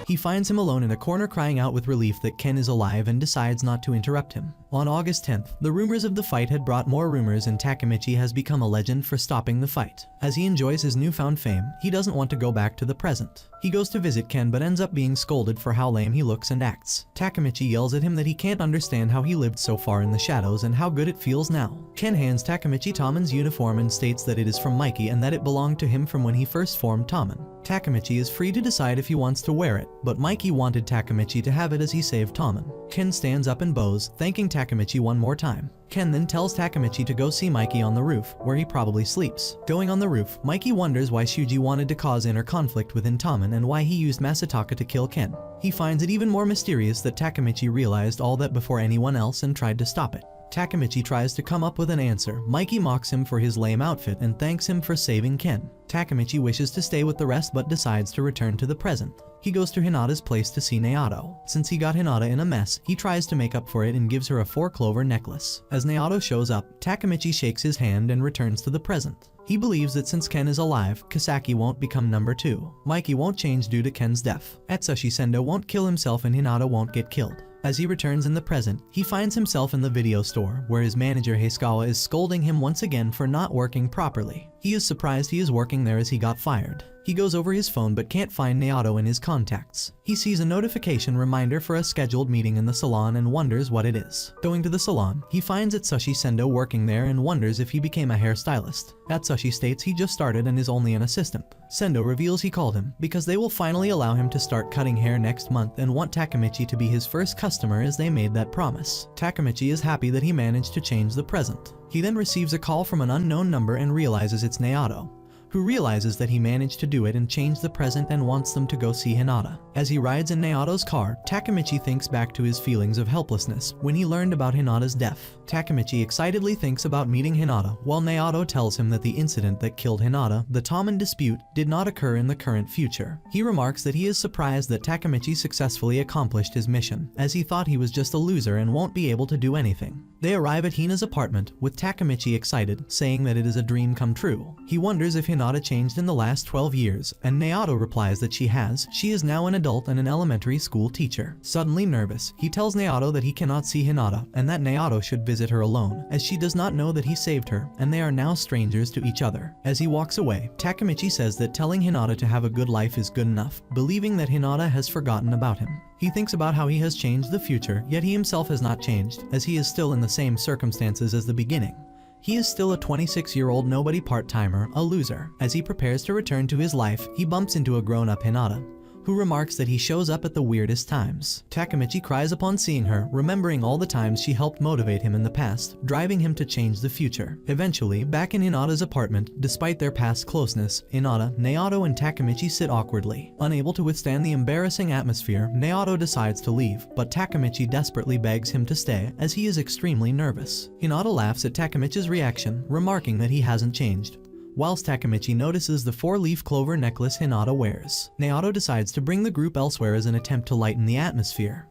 He finds him alone in a corner crying out with relief that Ken is alive and decides not to interrupt him. On August 10th, the rumors of the fight had brought more rumors and Takemichi has become a legend for stopping the fight. As he enjoys his newfound fame, he doesn't want to go back to the present. He goes to visit Ken but ends up being scolded for how lame he looks and acts. Takemichi yells at him that he can't understand how he lived so far in the shadows and how good it feels now. Ken hands Takemichi Tommen's uniform and states that it is from Mikey and that it belonged to him from when he first formed Tommen. Takemichi is free to decide if he wants to wear it, but Mikey wanted Takemichi to have it as he saved Tommen. Ken stands up and bows, thanking Takemichi one more time. Ken then tells Takemichi to go see Mikey on the roof, where he probably sleeps. Going on the roof, Mikey wonders why Shuji wanted to cause inner conflict within Tommen and why he used Masataka to kill Ken. He finds it even more mysterious that Takemichi realized all that before anyone else and tried to stop it. Takemichi tries to come up with an answer. Mikey mocks him for his lame outfit and thanks him for saving Ken. Takemichi wishes to stay with the rest but decides to return to the present. He goes to Hinata's place to see Naoto. Since he got Hinata in a mess, he tries to make up for it and gives her a 4-clover necklace. As Naoto shows up, Takemichi shakes his hand and returns to the present. He believes that since Ken is alive, Kisaki won't become number 2. Mikey won't change due to Ken's death. Atsushi Sendo won't kill himself and Hinata won't get killed. As he returns in the present, he finds himself in the video store, where his manager Heisukawa is scolding him once again for not working properly. He is surprised he is working there as he got fired. He goes over his phone but can't find Naoto in his contacts. He sees a notification reminder for a scheduled meeting in the salon and wonders what it is. Going to the salon, he finds Atsushi Sendo working there and wonders if he became a hairstylist. Atsushi states he just started and is only an assistant. Sendo reveals he called him because they will finally allow him to start cutting hair next month and want Takemichi to be his first customer as they made that promise. Takemichi is happy that he managed to change the present. He then receives a call from an unknown number and realizes it's Naoto, who realizes that he managed to do it and change the present and wants them to go see Hinata. As he rides in Naoto's car, Takemichi thinks back to his feelings of helplessness when he learned about Hinata's death. Takemichi excitedly thinks about meeting Hinata, while Naoto tells him that the incident that killed Hinata, the Tommen dispute, did not occur in the current future. He remarks that he is surprised that Takemichi successfully accomplished his mission, as he thought he was just a loser and won't be able to do anything. They arrive at Hina's apartment, with Takemichi excited, saying that it is a dream come true. He wonders if Hinata changed in the last 12 years, and Naoto replies that she has. She is now an adult and an elementary school teacher. Suddenly nervous, he tells Naoto that he cannot see Hinata, and that Naoto should visit her alone, as she does not know that he saved her, and they are now strangers to each other. As he walks away, Takemichi says that telling Hinata to have a good life is good enough, believing that Hinata has forgotten about him. He thinks about how he has changed the future, yet he himself has not changed, as he is still in the same circumstances as the beginning. He is still a 26-year-old nobody part-timer, a loser. As he prepares to return to his life, he bumps into a grown-up Hinata, who remarks that he shows up at the weirdest times. Takemichi cries upon seeing her, remembering all the times she helped motivate him in the past, driving him to change the future. Eventually, back in Hinata's apartment, despite their past closeness, Hinata, Naoto, and Takemichi sit awkwardly. Unable to withstand the embarrassing atmosphere, Naoto decides to leave, but Takemichi desperately begs him to stay, as he is extremely nervous. Hinata laughs at Takemichi's reaction, remarking that he hasn't changed, whilst Takemichi notices the 4-leaf clover necklace Hinata wears. Naoto decides to bring the group elsewhere as an attempt to lighten the atmosphere.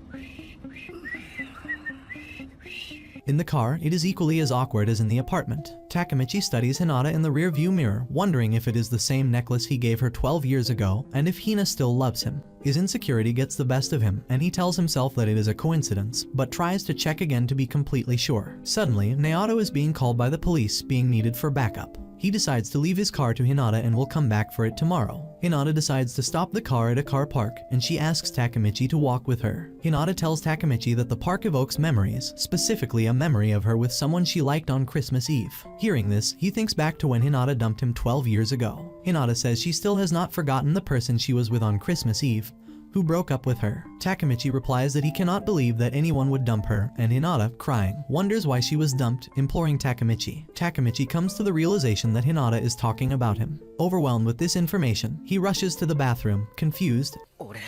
In the car, it is equally as awkward as in the apartment. Takemichi studies Hinata in the rear-view mirror, wondering if it is the same necklace he gave her 12 years ago, and if Hina still loves him. His insecurity gets the best of him, and he tells himself that it is a coincidence, but tries to check again to be completely sure. Suddenly, Naoto is being called by the police, being needed for backup. He decides to leave his car to Hinata and will come back for it tomorrow. Hinata decides to stop the car at a car park, and she asks Takemichi to walk with her. Hinata tells Takemichi that the park evokes memories, specifically a memory of her with someone she liked on Christmas Eve. Hearing this, he thinks back to when Hinata dumped him 12 years ago. Hinata says she still has not forgotten the person she was with on Christmas Eve, who broke up with her. Takemichi replies that he cannot believe that anyone would dump her, and Hinata, crying, wonders why she was dumped, imploring Takemichi. Takemichi comes to the realization that Hinata is talking about him. Overwhelmed with this information, he rushes to the bathroom, confused, 俺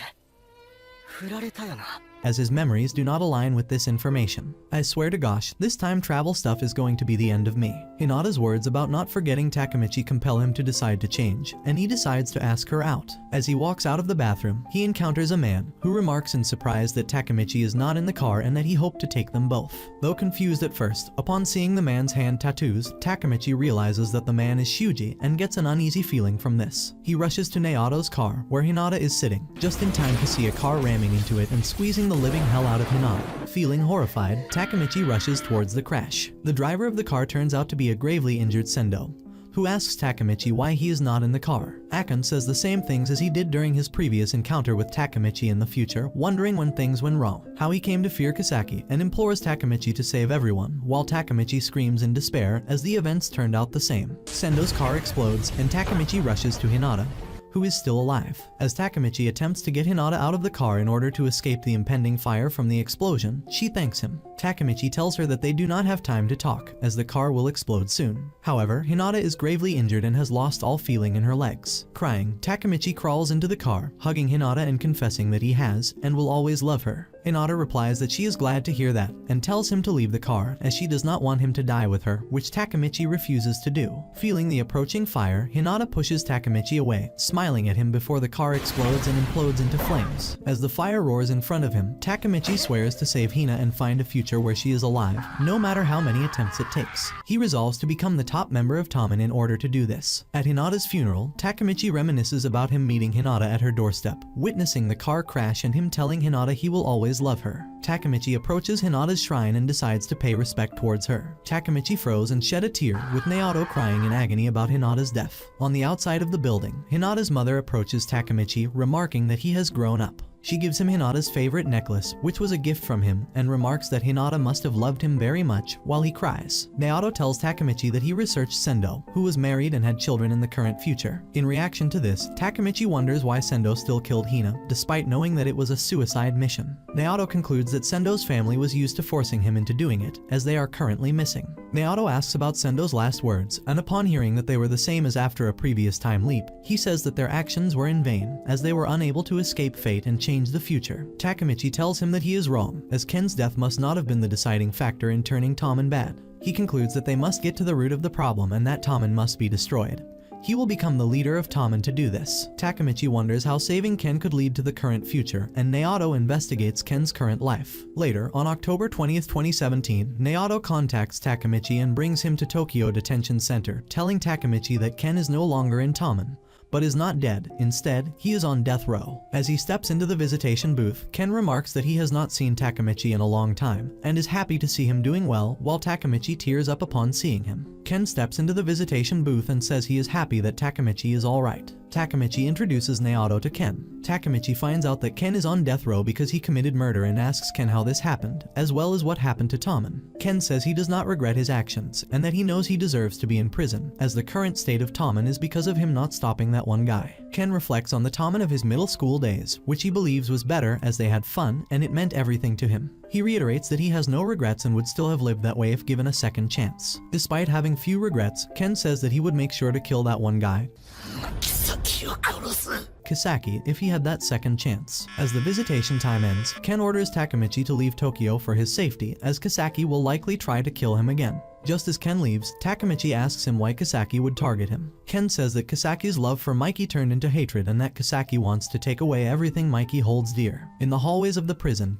振られたよな as his memories do not align with this information. I swear to gosh, this time travel stuff is going to be the end of me. Hinata's words about not forgetting Takemichi compel him to decide to change, and he decides to ask her out. As he walks out of the bathroom, he encounters a man, who remarks in surprise that Takemichi is not in the car and that he hoped to take them both. Though confused at first, upon seeing the man's hand tattoos, Takemichi realizes that the man is Shuji and gets an uneasy feeling from this. He rushes to Naoto's car, where Hinata is sitting, just in time to see a car ramming into it and squeezing the living hell out of Hinata. Feeling horrified, Takemichi rushes towards the crash. The driver of the car turns out to be a gravely injured Sendo, who asks Takemichi why he is not in the car. Akon says the same things as he did during his previous encounter with Takemichi in the future, wondering when things went wrong, how he came to fear Kisaki, and implores Takemichi to save everyone, while Takemichi screams in despair as the events turned out the same. Sendo's car explodes, and Takemichi rushes to Hinata, who is still alive. As Takemichi attempts to get Hinata out of the car in order to escape the impending fire from the explosion, she thanks him. Takemichi tells her that they do not have time to talk, as the car will explode soon. However, Hinata is gravely injured and has lost all feeling in her legs. Crying, Takemichi crawls into the car, hugging Hinata and confessing that he has, and will always love her. Hinata replies that she is glad to hear that and tells him to leave the car as she does not want him to die with her, which Takemichi refuses to do. Feeling the approaching fire, Hinata pushes Takemichi away, smiling at him before the car explodes and implodes into flames. As the fire roars in front of him, Takemichi swears to save Hina and find a future where she is alive, no matter how many attempts it takes. He resolves to become the top member of Tommen in order to do this. At Hinata's funeral, Takemichi reminisces about him meeting Hinata at her doorstep, witnessing the car crash and him telling Hinata he will always love her. Takemichi approaches Hinata's shrine and decides to pay respect towards her. Takemichi froze and shed a tear, with Naoto crying in agony about Hinata's death. On the outside of the building, Hinata's mother approaches Takemichi, remarking that he has grown up. She gives him Hinata's favorite necklace, which was a gift from him, and remarks that Hinata must have loved him very much, while he cries. Naoto tells Takemichi that he researched Sendo, who was married and had children in the current future. In reaction to this, Takemichi wonders why Sendo still killed Hina, despite knowing that it was a suicide mission. Naoto concludes that Sendo's family was used to forcing him into doing it, as they are currently missing. Naoto asks about Sendo's last words, and upon hearing that they were the same as after a previous time leap, he says that their actions were in vain, as they were unable to escape fate and change the future. Takemichi tells him that he is wrong, as Ken's death must not have been the deciding factor in turning Tommen bad. He concludes that they must get to the root of the problem and that Tommen must be destroyed. He will become the leader of Tommen to do this. Takemichi wonders how saving Ken could lead to the current future, and Naoto investigates Ken's current life. Later, on October 20th, 2017, Naoto contacts Takemichi and brings him to Tokyo Detention Center, telling Takemichi that Ken is no longer in Tommen, but is not dead. Instead, he is on death row. As he steps into the visitation booth, Ken remarks that he has not seen Takemichi in a long time, and is happy to see him doing well, while Takemichi tears up upon seeing him. Ken steps into the visitation booth and says he is happy that Takemichi is alright. Takemichi introduces Naoto to Ken. Takemichi finds out that Ken is on death row because he committed murder and asks Ken how this happened, as well as what happened to Tommen. Ken says he does not regret his actions, and that he knows he deserves to be in prison, as the current state of Tommen is because of him not stopping that one guy. Ken reflects on the Tommen of his middle school days, which he believes was better as they had fun and it meant everything to him. He reiterates that he has no regrets and would still have lived that way if given a second chance. Despite having few regrets, Ken says that he would make sure to kill that one guy, Kisaki, if he had that second chance. As the visitation time ends, Ken orders Takemichi to leave Tokyo for his safety, as Kisaki will likely try to kill him again. Just as Ken leaves, Takemichi asks him why Kisaki would target him. Ken says that Kisaki's love for Mikey turned into hatred and that Kisaki wants to take away everything Mikey holds dear. In the hallways of the prison,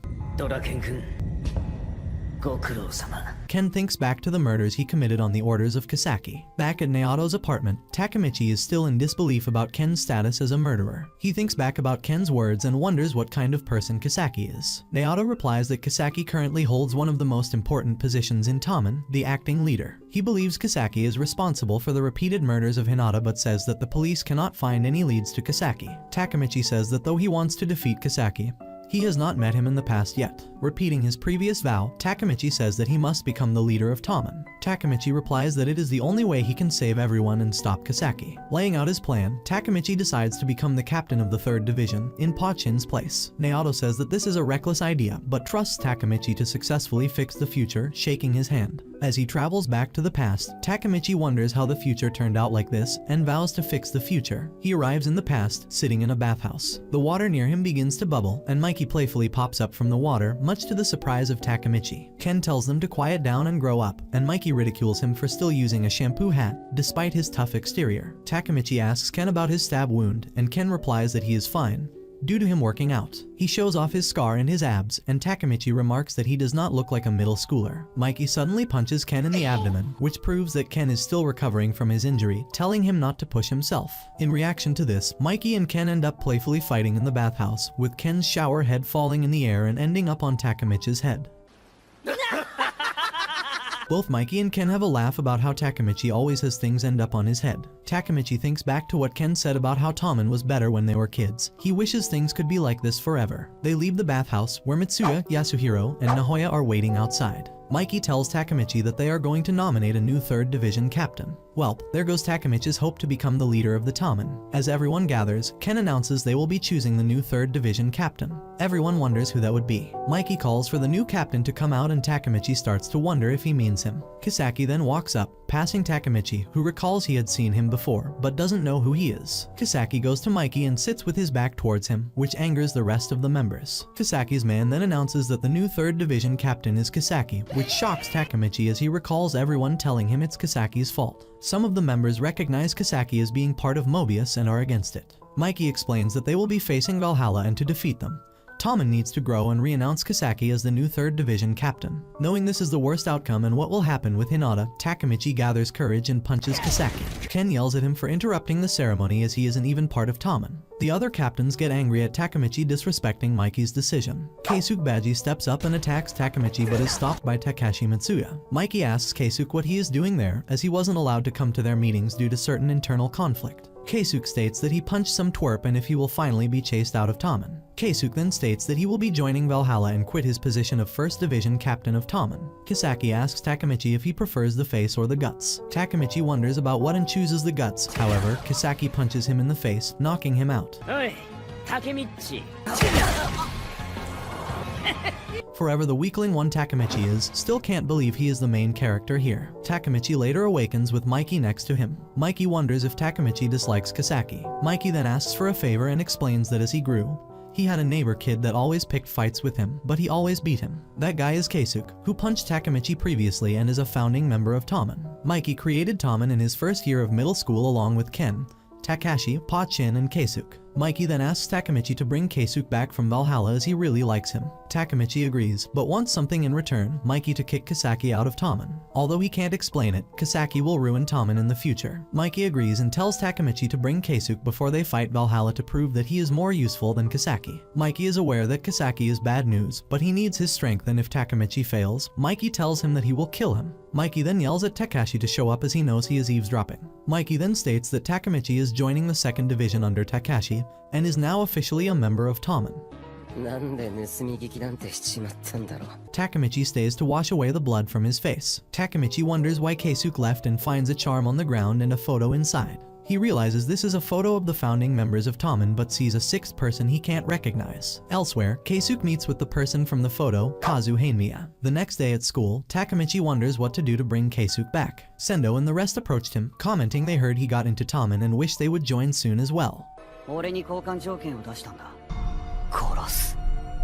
Ken thinks back to the murders he committed on the orders of Kisaki. Back at Naoto's apartment, Takemichi is still in disbelief about Ken's status as a murderer. He thinks back about Ken's words and wonders what kind of person Kisaki is. Naoto replies that Kisaki currently holds one of the most important positions in Tommen, the acting leader. He believes Kisaki is responsible for the repeated murders of Hinata but says that the police cannot find any leads to Kisaki. Takemichi says that though he wants to defeat Kisaki, he has not met him in the past yet. Repeating his previous vow, Takemichi says that he must become the leader of Tommen. Takemichi replies that it is the only way he can save everyone and stop Kisaki. Laying out his plan, Takemichi decides to become the captain of the 3rd Division, in Pachin's place. Naoto says that this is a reckless idea, but trusts Takemichi to successfully fix the future, shaking his hand. As he travels back to the past, Takemichi wonders how the future turned out like this, and vows to fix the future. He arrives in the past, sitting in a bathhouse. The water near him begins to bubble, and Mikey playfully pops up from the water, much to the surprise of Takemichi. Ken tells them to quiet down and grow up, and Mikey ridicules him for still using a shampoo hat, despite his tough exterior. Takemichi asks Ken about his stab wound, and Ken replies that he is fine, due to him working out. He shows off his scar and his abs, and Takemichi remarks that he does not look like a middle schooler. Mikey suddenly punches Ken in the abdomen, which proves that Ken is still recovering from his injury, telling him not to push himself. In reaction to this, Mikey and Ken end up playfully fighting in the bathhouse, with Ken's shower head falling in the air and ending up on Takemichi's head. Both Mikey and Ken have a laugh about how Takemichi always has things end up on his head. Takemichi thinks back to what Ken said about how Tommen was better when they were kids. He wishes things could be like this forever. They leave the bathhouse, where Mitsuya, Yasuhiro, and Nahoya are waiting outside. Mikey tells Takemichi that they are going to nominate a new 3rd Division captain. Welp, there goes Takemichi's hope to become the leader of the Tamen. As everyone gathers, Ken announces they will be choosing the new 3rd Division captain. Everyone wonders who that would be. Mikey calls for the new captain to come out and Takemichi starts to wonder if he means him. Kisaki then walks up, passing Takemichi, who recalls he had seen him before, but doesn't know who he is. Kisaki goes to Mikey and sits with his back towards him, which angers the rest of the members. Kisaki's man then announces that the new 3rd Division captain is Kisaki, which shocks Takemichi as he recalls everyone telling him it's Kisaki's fault. Some of the members recognize Kisaki as being part of Mobius and are against it. Mikey explains that they will be facing Valhalla and to defeat them, Tommen needs to grow and re-announce Kisaki as the new 3rd Division captain. Knowing this is the worst outcome and what will happen with Hinata, Takemichi gathers courage and punches Kisaki. Ken yells at him for interrupting the ceremony as he isn't even part of Tommen. The other captains get angry at Takemichi disrespecting Mikey's decision. Keisuke steps up and attacks Takemichi but is stopped by Takashi Mitsuya. Mikey asks Keisuke what he is doing there, as he wasn't allowed to come to their meetings due to certain internal conflict. Keisuke states that he punched some twerp and if he will finally be chased out of Tommen. Keisuke then states that he will be joining Valhalla and quit his position of 1st Division captain of Tommen. Kisaki asks Takemichi if he prefers the face or the guts. Takemichi wonders about what and chooses the guts. However, Kisaki punches him in the face, knocking him out. Oi, Takemichi. Forever the weakling one Takemichi is, still can't believe he is the main character here. Takemichi later awakens with Mikey next to him. Mikey wonders if Takemichi dislikes Kisaki. Mikey then asks for a favor and explains that as he grew, he had a neighbor kid that always picked fights with him, but he always beat him. That guy is Keisuke, who punched Takemichi previously and is a founding member of Tommen. Mikey created Tommen in his first year of middle school along with Ken, Takashi, Pa-chin, and Keisuke. Mikey then asks Takemichi to bring Keisuke back from Valhalla as he really likes him. Takemichi agrees, but wants something in return, Mikey to kick Kisaki out of Tommen. Although he can't explain it, Kisaki will ruin Tommen in the future. Mikey agrees and tells Takemichi to bring Keisuke before they fight Valhalla to prove that he is more useful than Kisaki. Mikey is aware that Kisaki is bad news, but he needs his strength and if Takemichi fails, Mikey tells him that he will kill him. Mikey then yells at Takashi to show up as he knows he is eavesdropping. Mikey then states that Takemichi is joining the 2nd Division under Takashi, and is now officially a member of Tommen. Takemichi stays to wash away the blood from his face. Takemichi wonders why Keisuke left and finds a charm on the ground and a photo inside. He realizes this is a photo of the founding members of Tommen but sees a 6th person he can't recognize. Elsewhere, Keisuke meets with the person from the photo, Kazu Hanemiya. The next day at school, Takemichi wonders what to do to bring Keisuke back. Sendo and the rest approached him, commenting they heard he got into Tommen and wish they would join soon as well.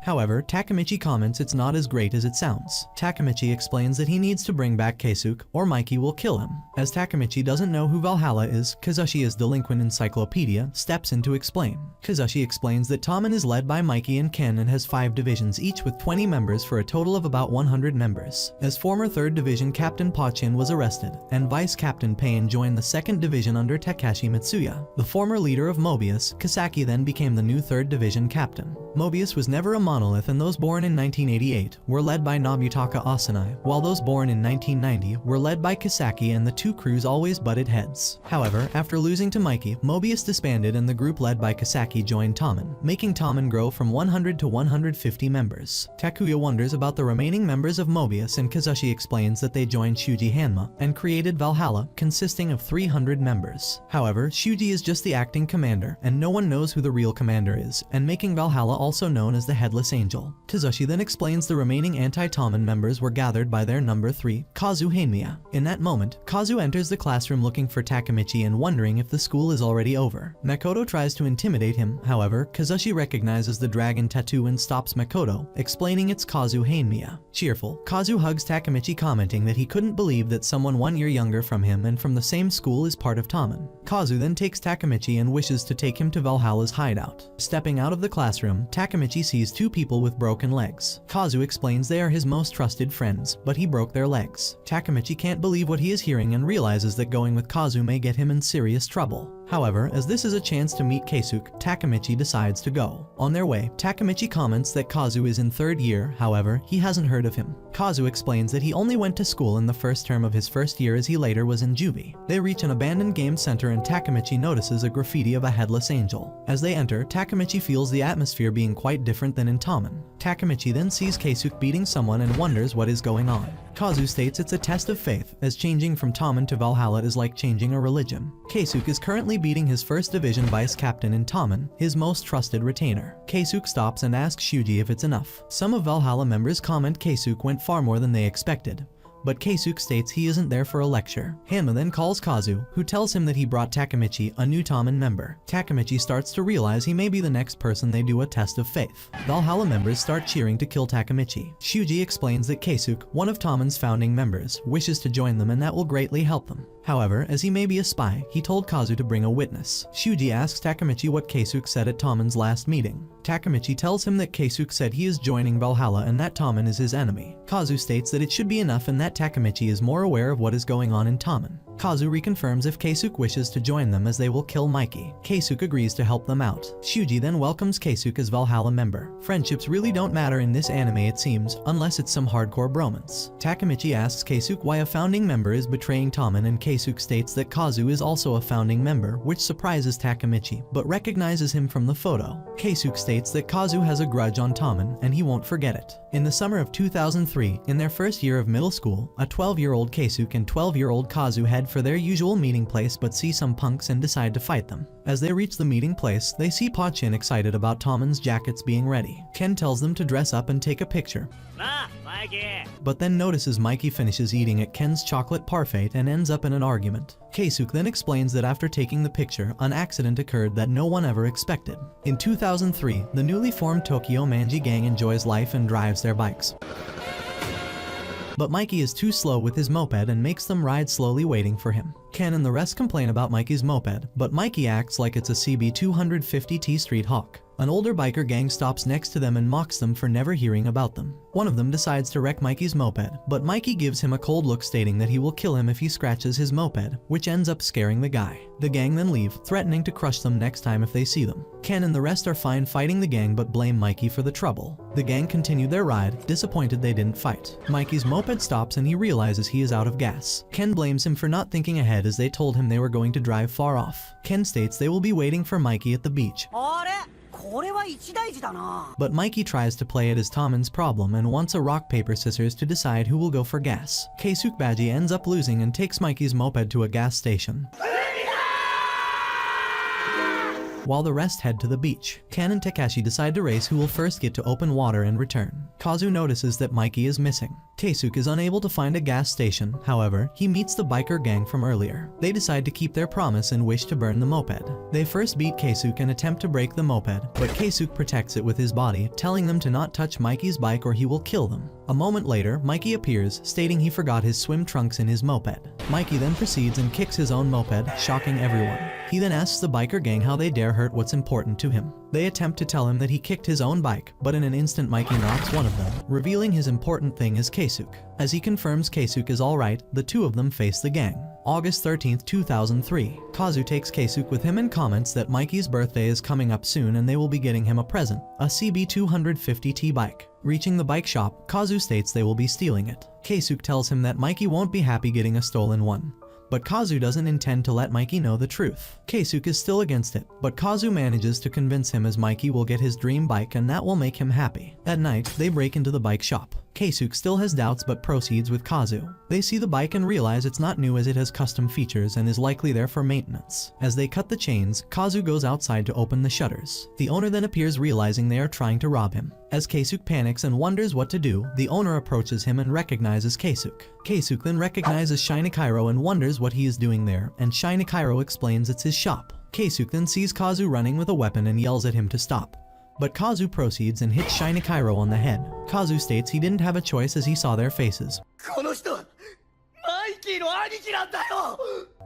However, Takemichi comments it's not as great as it sounds. Takemichi explains that he needs to bring back Keisuke, or Mikey will kill him. As Takemichi doesn't know who Valhalla is, Kazushi as Delinquent Encyclopedia steps in to explain. Kazushi explains that Tommen is led by Mikey and Ken and has 5 divisions each with 20 members for a total of about 100 members. As former 3rd Division Captain Pa-chin was arrested, and Vice Captain Pain joined the 2nd Division under Takashi Mitsuya. The former leader of Mobius, Kisaki then became the new 3rd Division Captain. Mobius was never a monolith and those born in 1988 were led by Nobutaka Asanai, while those born in 1990 were led by Kisaki and the 2 crews always butted heads. However, after losing to Mikey, Mobius disbanded and the group led by Kisaki joined Tommen, making Tommen grow from 100 to 150 members. Takuya wonders about the remaining members of Mobius and Kazushi explains that they joined Shuji Hanma and created Valhalla, consisting of 300 members. However, Shuji is just the acting commander and no one knows who the real commander is, and making Valhalla also known as the Headless Angel. Kazushi then explains the remaining anti-Tommen members were gathered by their number 3, Kazu Hanemiya. In that moment, Kazu enters the classroom looking for Takemichi and wondering if the school is already over. Makoto tries to intimidate him, however, Kazushi recognizes the dragon tattoo and stops Makoto, explaining it's Kazu Hanemiya. Cheerful, Kazu hugs Takemichi commenting that he couldn't believe that someone 1 year younger from him and from the same school is part of Tommen. Kazu then takes Takemichi and wishes to take him to Valhalla's hideout. Stepping out of the classroom, Takemichi sees 2 people with broken legs. Kazu explains they are his most trusted friends, but he broke their legs. Takemichi can't believe what he is hearing and realizes that going with Kazu may get him in serious trouble. However, as this is a chance to meet Keisuke, Takemichi decides to go. On their way, Takemichi comments that Kazu is in 3rd year, however, he hasn't heard of him. Kazu explains that he only went to school in the first term of his first year as he later was in juvie. They reach an abandoned game center and Takemichi notices a graffiti of a headless angel. As they enter, Takemichi feels the atmosphere being quite different than in Tommen. Takemichi then sees Keisuke beating someone and wonders what is going on. Kazu states it's a test of faith, as changing from Tommen to Valhalla is like changing a religion. Keisuke is currently beating his 1st Division vice captain in Tommen, his most trusted retainer. Keisuke stops and asks Shuji if it's enough. Some of Valhalla members comment Keisuke went far more than they expected, but Keisuke states he isn't there for a lecture. Hanma then calls Kazu, who tells him that he brought Takemichi, a new Tommen member. Takemichi starts to realize he may be the next person they do a test of faith. Valhalla members start cheering to kill Takemichi. Shuji explains that Keisuke, one of Tommen's founding members, wishes to join them and that will greatly help them. However, as he may be a spy, he told Kazu to bring a witness. Shuji asks Takemichi what Keisuke said at Tommen's last meeting. Takemichi tells him that Keisuke said he is joining Valhalla and that Tommen is his enemy. Kazu states that it should be enough and that Takemichi is more aware of what is going on in Tommen. Kazu reconfirms if Keisuke wishes to join them as they will kill Mikey. Keisuke agrees to help them out. Shuji then welcomes Keisuke as Valhalla member. Friendships really don't matter in this anime it seems, unless it's some hardcore bromance. Takemichi asks Keisuke why a founding member is betraying Tommen and Keisuke states that Kazu is also a founding member, which surprises Takemichi, but recognizes him from the photo. Keisuke states that Kazu has a grudge on Tommen and he won't forget it. In the summer of 2003, in their first year of middle school, a 12-year-old Keisuke and 12-year-old Kazu head for their usual meeting place but see some punks and decide to fight them. As they reach the meeting place, they see Pachin excited about Tommen's jackets being ready. Ken tells them to dress up and take a picture, but then notices Mikey finishes eating at Ken's chocolate parfait and ends up in an argument. Keisuke then explains that after taking the picture, an accident occurred that no one ever expected. In 2003, the newly formed Tokyo Manji gang enjoys life and drives their bikes. But Mikey is too slow with his moped and makes them ride slowly waiting for him. Ken and the rest complain about Mikey's moped, but Mikey acts like it's a CB 250T Street Hawk. An older biker gang stops next to them and mocks them for never hearing about them. One of them decides to wreck Mikey's moped, but Mikey gives him a cold look stating that he will kill him if he scratches his moped, which ends up scaring the guy. The gang then leave, threatening to crush them next time if they see them. Ken and the rest are fine fighting the gang but blame Mikey for the trouble. The gang continue their ride, disappointed they didn't fight. Mikey's moped stops and he realizes he is out of gas. Ken blames him for not thinking ahead as they told him they were going to drive far off. Ken states they will be waiting for Mikey at the beach. But Mikey tries to play it as Tommen's problem and wants a rock paper scissors to decide who will go for gas. Keisuke Baji ends up losing and takes Mikey's moped to a gas station, while the rest head to the beach. Ken and Takeshi decide to race who will first get to open water and return. Kazu notices that Mikey is missing. Keisuke is unable to find a gas station, however, he meets the biker gang from earlier. They decide to keep their promise and wish to burn the moped. They first beat Keisuke and attempt to break the moped, but Keisuke protects it with his body, telling them to not touch Mikey's bike or he will kill them. A moment later, Mikey appears, stating he forgot his swim trunks in his moped. Mikey then proceeds and kicks his own moped, shocking everyone. He then asks the biker gang how they dare hurt what's important to him. They attempt to tell him that he kicked his own bike, but in an instant Mikey knocks one of them, revealing his important thing is Keisuke. As he confirms Keisuke is alright, the two of them face the gang. August 13, 2003. Kazu takes Keisuke with him and comments that Mikey's birthday is coming up soon and they will be getting him a present, a CB 250T bike. Reaching the bike shop, Kazu states they will be stealing it. Keisuke tells him that Mikey won't be happy getting a stolen one, but Kazu doesn't intend to let Mikey know the truth. Keisuke is still against it, but Kazu manages to convince him as Mikey will get his dream bike and that will make him happy. At night, they break into the bike shop. Keisuke still has doubts but proceeds with Kazu. They see the bike and realize it's not new as it has custom features and is likely there for maintenance. As they cut the chains, Kazu goes outside to open the shutters. The owner then appears realizing they are trying to rob him. As Keisuke panics and wonders what to do, the owner approaches him and recognizes Keisuke. Keisuke then recognizes Shiny Cairo and wonders what he is doing there, and Shiny Cairo explains it's his shop. Keisuke then sees Kazu running with a weapon and yells at him to stop, but Kazu proceeds and hits Shiny Cairo on the head. Kazu states he didn't have a choice as he saw their faces.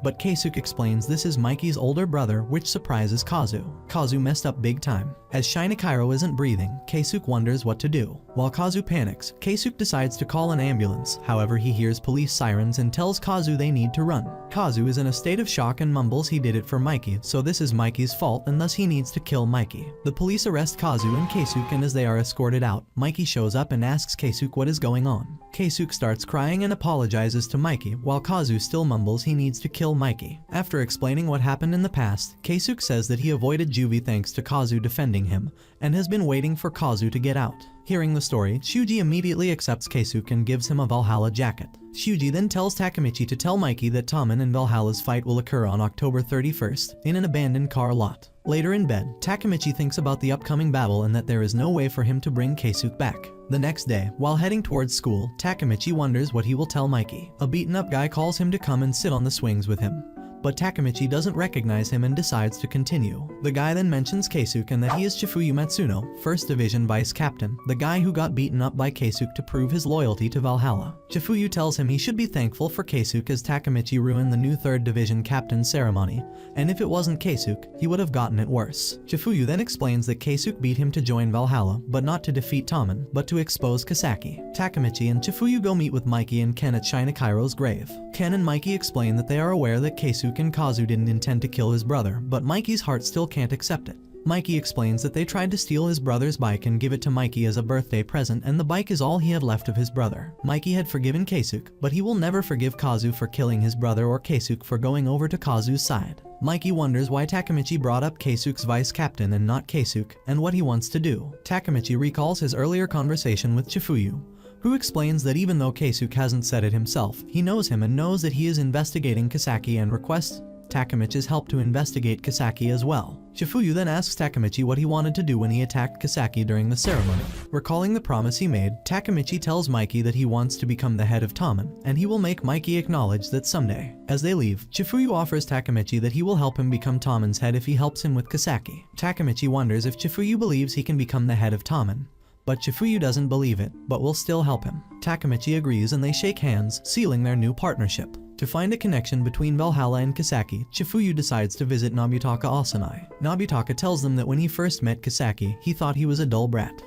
but Keisuke explains this is Mikey's older brother, which surprises Kazu. Kazu messed up big time. As Shinakairo isn't breathing, Keisuke wonders what to do. While Kazu panics, Keisuke decides to call an ambulance. However, he hears police sirens and tells Kazu they need to run. Kazu is in a state of shock and mumbles he did it for Mikey, so this is Mikey's fault and thus he needs to kill Mikey. The police arrest Kazu and Keisuke, and as they are escorted out, Mikey shows up and asks Keisuke what is going on. Keisuke starts crying and apologizes to Mikey, while Kazu still mumbles he needs to kill Mikey. After explaining what happened in the past, Keisuke says that he avoided juvie thanks to Kazu defending him, and has been waiting for Kazu to get out. Hearing the story, Shuji immediately accepts Keisuke and gives him a Valhalla jacket. Shuji then tells Takemichi to tell Mikey that Tommen and Valhalla's fight will occur on October 31st, in an abandoned car lot. Later in bed, Takemichi thinks about the upcoming battle and that there is no way for him to bring Keisuke back. The next day, while heading towards school, Takemichi wonders what he will tell Mikey. A beaten-up guy calls him to come and sit on the swings with him, but Takemichi doesn't recognize him and decides to continue. The guy then mentions Keisuke and that he is Chifuyu Matsuno, 1st Division Vice Captain, the guy who got beaten up by Keisuke to prove his loyalty to Valhalla. Chifuyu tells him he should be thankful for Keisuke as Takemichi ruined the new 3rd Division Captain ceremony, and if it wasn't Keisuke, he would have gotten it worse. Chifuyu then explains that Keisuke beat him to join Valhalla, but not to defeat Tommen, but to expose Kisaki. Takemichi and Chifuyu go meet with Mikey and Ken at Shinakairo's grave. Ken and Mikey explain that they are aware that Keisuke and Kazu didn't intend to kill his brother, but Mikey's heart still can't accept it. Mikey explains that they tried to steal his brother's bike and give it to Mikey as a birthday present, and the bike is all he had left of his brother. Mikey had forgiven Keisuke, but he will never forgive Kazu for killing his brother or Keisuke for going over to Kazu's side. Mikey wonders why Takemichi brought up Keisuke's vice captain and not Keisuke, and what he wants to do. Takemichi recalls his earlier conversation with Chifuyu, who explains that even though Keisuke hasn't said it himself, he knows him and knows that he is investigating Kisaki and requests Takemichi's help to investigate Kisaki as well. Chifuyu then asks Takemichi what he wanted to do when he attacked Kisaki during the ceremony. Recalling the promise he made, Takemichi tells Mikey that he wants to become the head of Tommen, and he will make Mikey acknowledge that someday. As they leave, Chifuyu offers Takemichi that he will help him become Tommen's head if he helps him with Kisaki. Takemichi wonders if Chifuyu believes he can become the head of Tommen, but Chifuyu doesn't believe it, but will still help him. Takemichi agrees and they shake hands, sealing their new partnership. To find a connection between Valhalla and Kisaki, Chifuyu decides to visit Nobutaka Asanai. Nobutaka tells them that when he first met Kisaki, he thought he was a dull brat.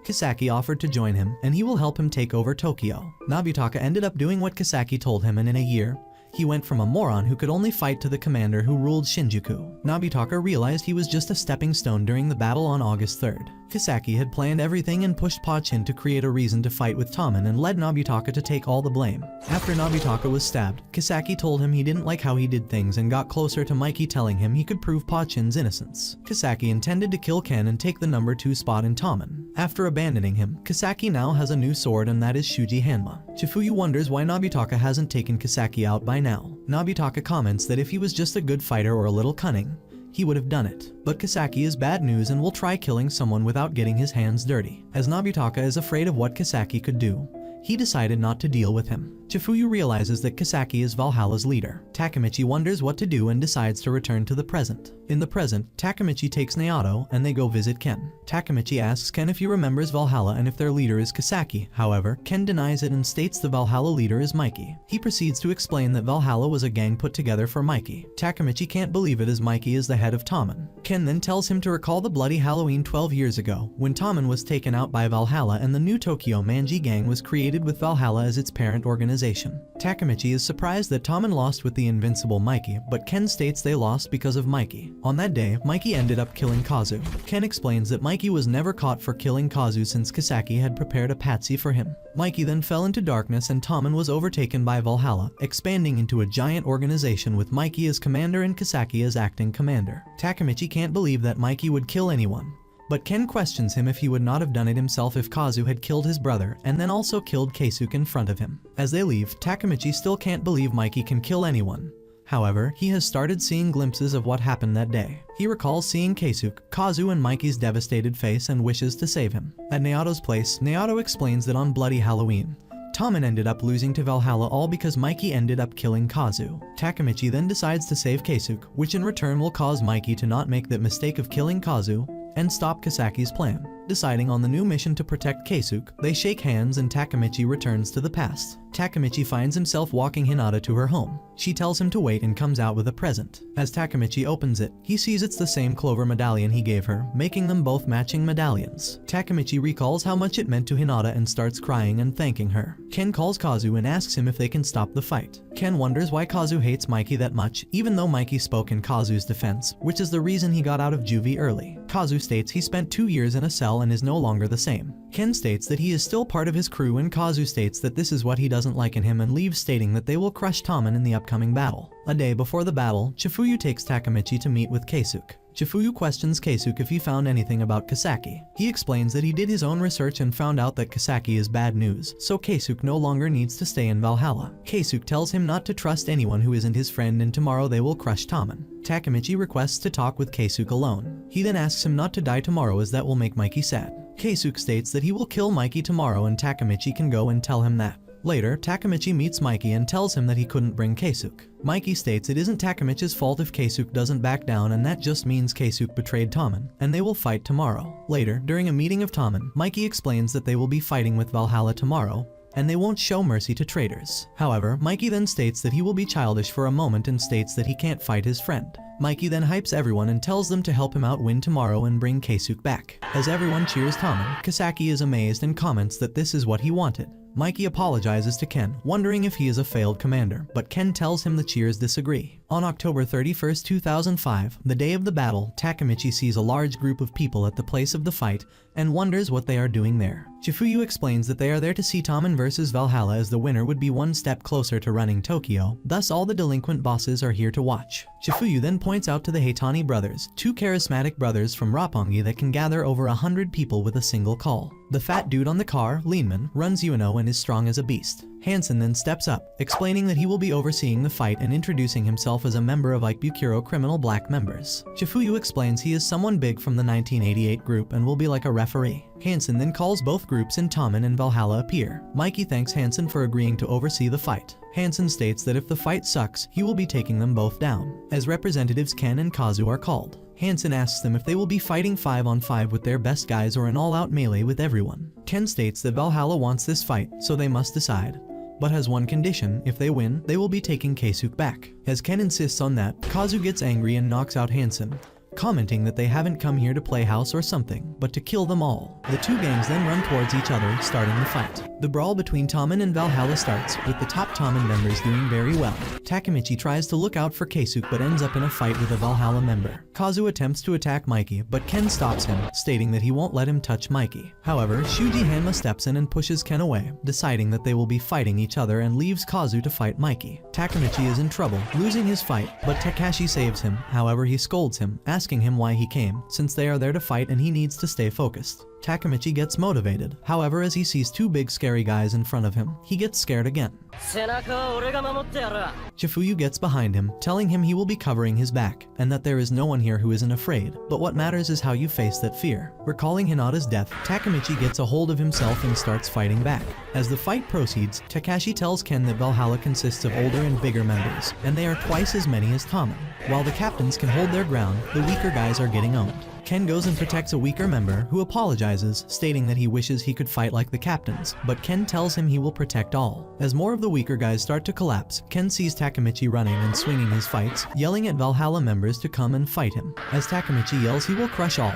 Kisaki offered to join him, and he will help him take over Tokyo. Nobutaka ended up doing what Kisaki told him, and in a year, he went from a moron who could only fight to the commander who ruled Shinjuku. Nobutaka realized he was just a stepping stone during the battle on August 3rd. Kisaki had planned everything and pushed Pachin to create a reason to fight with Tommen and led Nobutaka to take all the blame. After Nobutaka was stabbed, Kisaki told him he didn't like how he did things and got closer to Mikey, telling him he could prove Pachin's innocence. Kisaki intended to kill Ken and take the number 2 spot in Tommen. After abandoning him, Kisaki now has a new sword, and that is Shuji Hanma. Chifuyu wonders why Nobutaka hasn't taken Kisaki out by now. Nobutaka comments that if he was just a good fighter or a little cunning, he would have done it. But Kisaki is bad news and will try killing someone without getting his hands dirty. As Nobutaka is afraid of what Kisaki could do, he decided not to deal with him. Chifuyu realizes that Kisaki is Valhalla's leader. Takemichi wonders what to do and decides to return to the present. In the present, Takemichi takes Naoto and they go visit Ken. Takemichi asks Ken if he remembers Valhalla and if their leader is Kisaki. However, Ken denies it and states the Valhalla leader is Mikey. He proceeds to explain that Valhalla was a gang put together for Mikey. Takemichi can't believe it as Mikey is the head of Tommen. Ken then tells him to recall the bloody Halloween 12 years ago, when Tommen was taken out by Valhalla and the new Tokyo Manji gang was created with Valhalla as its parent organization. Takemichi is surprised that Tommen lost with the invincible Mikey, but Ken states they lost because of Mikey. On that day, Mikey ended up killing Kazu. Ken explains that Mikey was never caught for killing Kazu since Kisaki had prepared a patsy for him. Mikey then fell into darkness and Tommen was overtaken by Valhalla, expanding into a giant organization with Mikey as commander and Kisaki as acting commander. Takemichi can't believe that Mikey would kill anyone, but Ken questions him if he would not have done it himself if Kazu had killed his brother and then also killed Keisuke in front of him. As they leave, Takemichi still can't believe Mikey can kill anyone. However, he has started seeing glimpses of what happened that day. He recalls seeing Keisuke, Kazu and Mikey's devastated face and wishes to save him. At Naoto's place, Naoto explains that on Bloody Halloween, Tommen ended up losing to Valhalla all because Mikey ended up killing Kazu. Takemichi then decides to save Keisuke, which in return will cause Mikey to not make that mistake of killing Kazu and stop Kisaki's plan. Deciding on the new mission to protect Keisuke, they shake hands and Takemichi returns to the past. Takemichi finds himself walking Hinata to her home. She tells him to wait and comes out with a present. As Takemichi opens it, he sees it's the same clover medallion he gave her, making them both matching medallions. Takemichi recalls how much it meant to Hinata and starts crying and thanking her. Ken calls Kazu and asks him if they can stop the fight. Ken wonders why Kazu hates Mikey that much, even though Mikey spoke in Kazu's defense, which is the reason he got out of juvie early. Kazu states he spent 2 years in a cell and is no longer the same. Ken states that he is still part of his crew and Kazu states that this is what he doesn't like in him and leaves, stating that they will crush Tommen in the upcoming battle. A day before the battle, Chifuyu takes Takemichi to meet with Keisuke. Chifuyu questions Keisuke if he found anything about Kisaki. He explains that he did his own research and found out that Kisaki is bad news, so Keisuke no longer needs to stay in Valhalla. Keisuke tells him not to trust anyone who isn't his friend and tomorrow they will crush Tommen. Takemichi requests to talk with Keisuke alone. He then asks him not to die tomorrow as that will make Mikey sad. Keisuke states that he will kill Mikey tomorrow and Takemichi can go and tell him that. Later, Takemichi meets Mikey and tells him that he couldn't bring Keisuke. Mikey states it isn't Takemichi's fault if Keisuke doesn't back down and that just means Keisuke betrayed Tommen, and they will fight tomorrow. Later, during a meeting of Tommen, Mikey explains that they will be fighting with Valhalla tomorrow, and they won't show mercy to traitors. However, Mikey then states that he will be childish for a moment and states that he can't fight his friend. Mikey then hypes everyone and tells them to help him out win tomorrow and bring Keisuke back. As everyone cheers Tommen, Kisaki is amazed and comments that this is what he wanted. Mikey apologizes to Ken, wondering if he is a failed commander, but Ken tells him the cheers disagree. On October 31, 2005, the day of the battle, Takemichi sees a large group of people at the place of the fight and wonders what they are doing there. Chifuyu explains that they are there to see Tommen versus Valhalla as the winner would be one step closer to running Tokyo, thus all the delinquent bosses are here to watch. Chifuyu then points out to the Heitani brothers, 2 charismatic brothers from Roppongi that can gather over 100 people with a single call. The fat dude on the car, Leanman, runs Yuno and is strong as a beast. Hansen then steps up, explaining that he will be overseeing the fight and introducing himself as a member of Ikebukuro criminal black members. Chifuyu explains he is someone big from the 1988 group and will be like a referee. Hansen then calls both groups and Tommen and Valhalla appear. Mikey thanks Hansen for agreeing to oversee the fight. Hansen states that if the fight sucks, he will be taking them both down. As representatives Ken and Kazu are called. Hansen asks them if they will be fighting 5-on-5 with their best guys or an all-out melee with everyone. Ken states that Valhalla wants this fight, so they must decide, but has one condition: if they win, they will be taking Keisuke back. As Ken insists on that, Kazu gets angry and knocks out Hansen, commenting that they haven't come here to play house or something, but to kill them all. The two gangs then run towards each other, starting the fight. The brawl between Tommen and Valhalla starts, with the top Tommen members doing very well. Takemichi tries to look out for Keisuke but ends up in a fight with a Valhalla member. Kazu attempts to attack Mikey, but Ken stops him, stating that he won't let him touch Mikey. However, Shuji Hanma steps in and pushes Ken away, deciding that they will be fighting each other and leaves Kazu to fight Mikey. Takemichi is in trouble, losing his fight, but Takashi saves him. However, he scolds him, asking him why he came, since they are there to fight and he needs to stay focused. Takemichi gets motivated. However, as he sees 2 big scary guys in front of him, he gets scared again. Chifuyu gets behind him, telling him he will be covering his back, and that there is no one here who isn't afraid, but what matters is how you face that fear. Recalling Hinata's death, Takemichi gets a hold of himself and starts fighting back. As the fight proceeds, Takashi tells Ken that Valhalla consists of older and bigger members, and they are twice as many as Tommen. While the captains can hold their ground, the weaker guys are getting owned. Ken goes and protects a weaker member, who apologizes, stating that he wishes he could fight like the captains, but Ken tells him he will protect all. As more of the weaker guys start to collapse, Ken sees Takemichi running and swinging his fights, yelling at Valhalla members to come and fight him. As Takemichi yells he will crush all.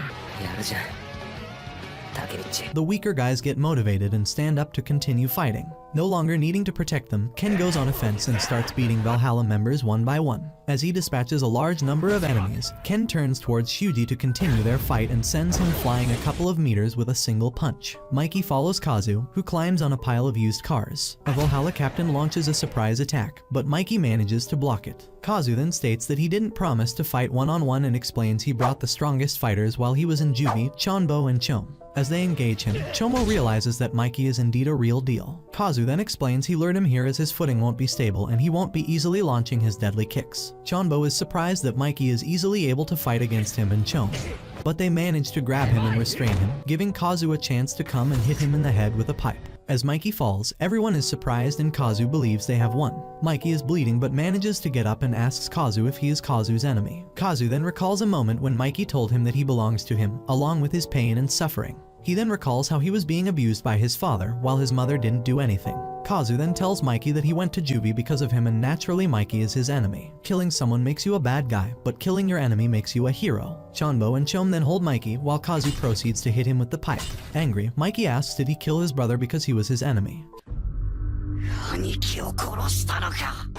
The weaker guys get motivated and stand up to continue fighting. No longer needing to protect them, Ken goes on offense and starts beating Valhalla members one by one. As he dispatches a large number of enemies, Ken turns towards Shuji to continue their fight and sends him flying a couple of meters with a single punch. Mikey follows Kazu, who climbs on a pile of used cars. A Valhalla captain launches a surprise attack, but Mikey manages to block it. Kazu then states that he didn't promise to fight one-on-one and explains he brought the strongest fighters while he was in juvie, Chonbo and Chom. As they engage him, Chomo realizes that Mikey is indeed a real deal. Kazu then explains he lured him here as his footing won't be stable and he won't be easily launching his deadly kicks. Chonbo is surprised that Mikey is easily able to fight against him and Chom, but they manage to grab him and restrain him, giving Kazu a chance to come and hit him in the head with a pipe. As Mikey falls, everyone is surprised and Kazu believes they have won. Mikey is bleeding but manages to get up and asks Kazu if he is Kazu's enemy. Kazu then recalls a moment when Mikey told him that he belongs to him, along with his pain and suffering. He then recalls how he was being abused by his father while his mother didn't do anything. Kazu then tells Mikey that he went to juvie because of him and naturally Mikey is his enemy. Killing someone makes you a bad guy, but killing your enemy makes you a hero. Chanbo and Chom then hold Mikey while Kazu proceeds to hit him with the pipe. Angry, Mikey asks did he kill his brother because he was his enemy.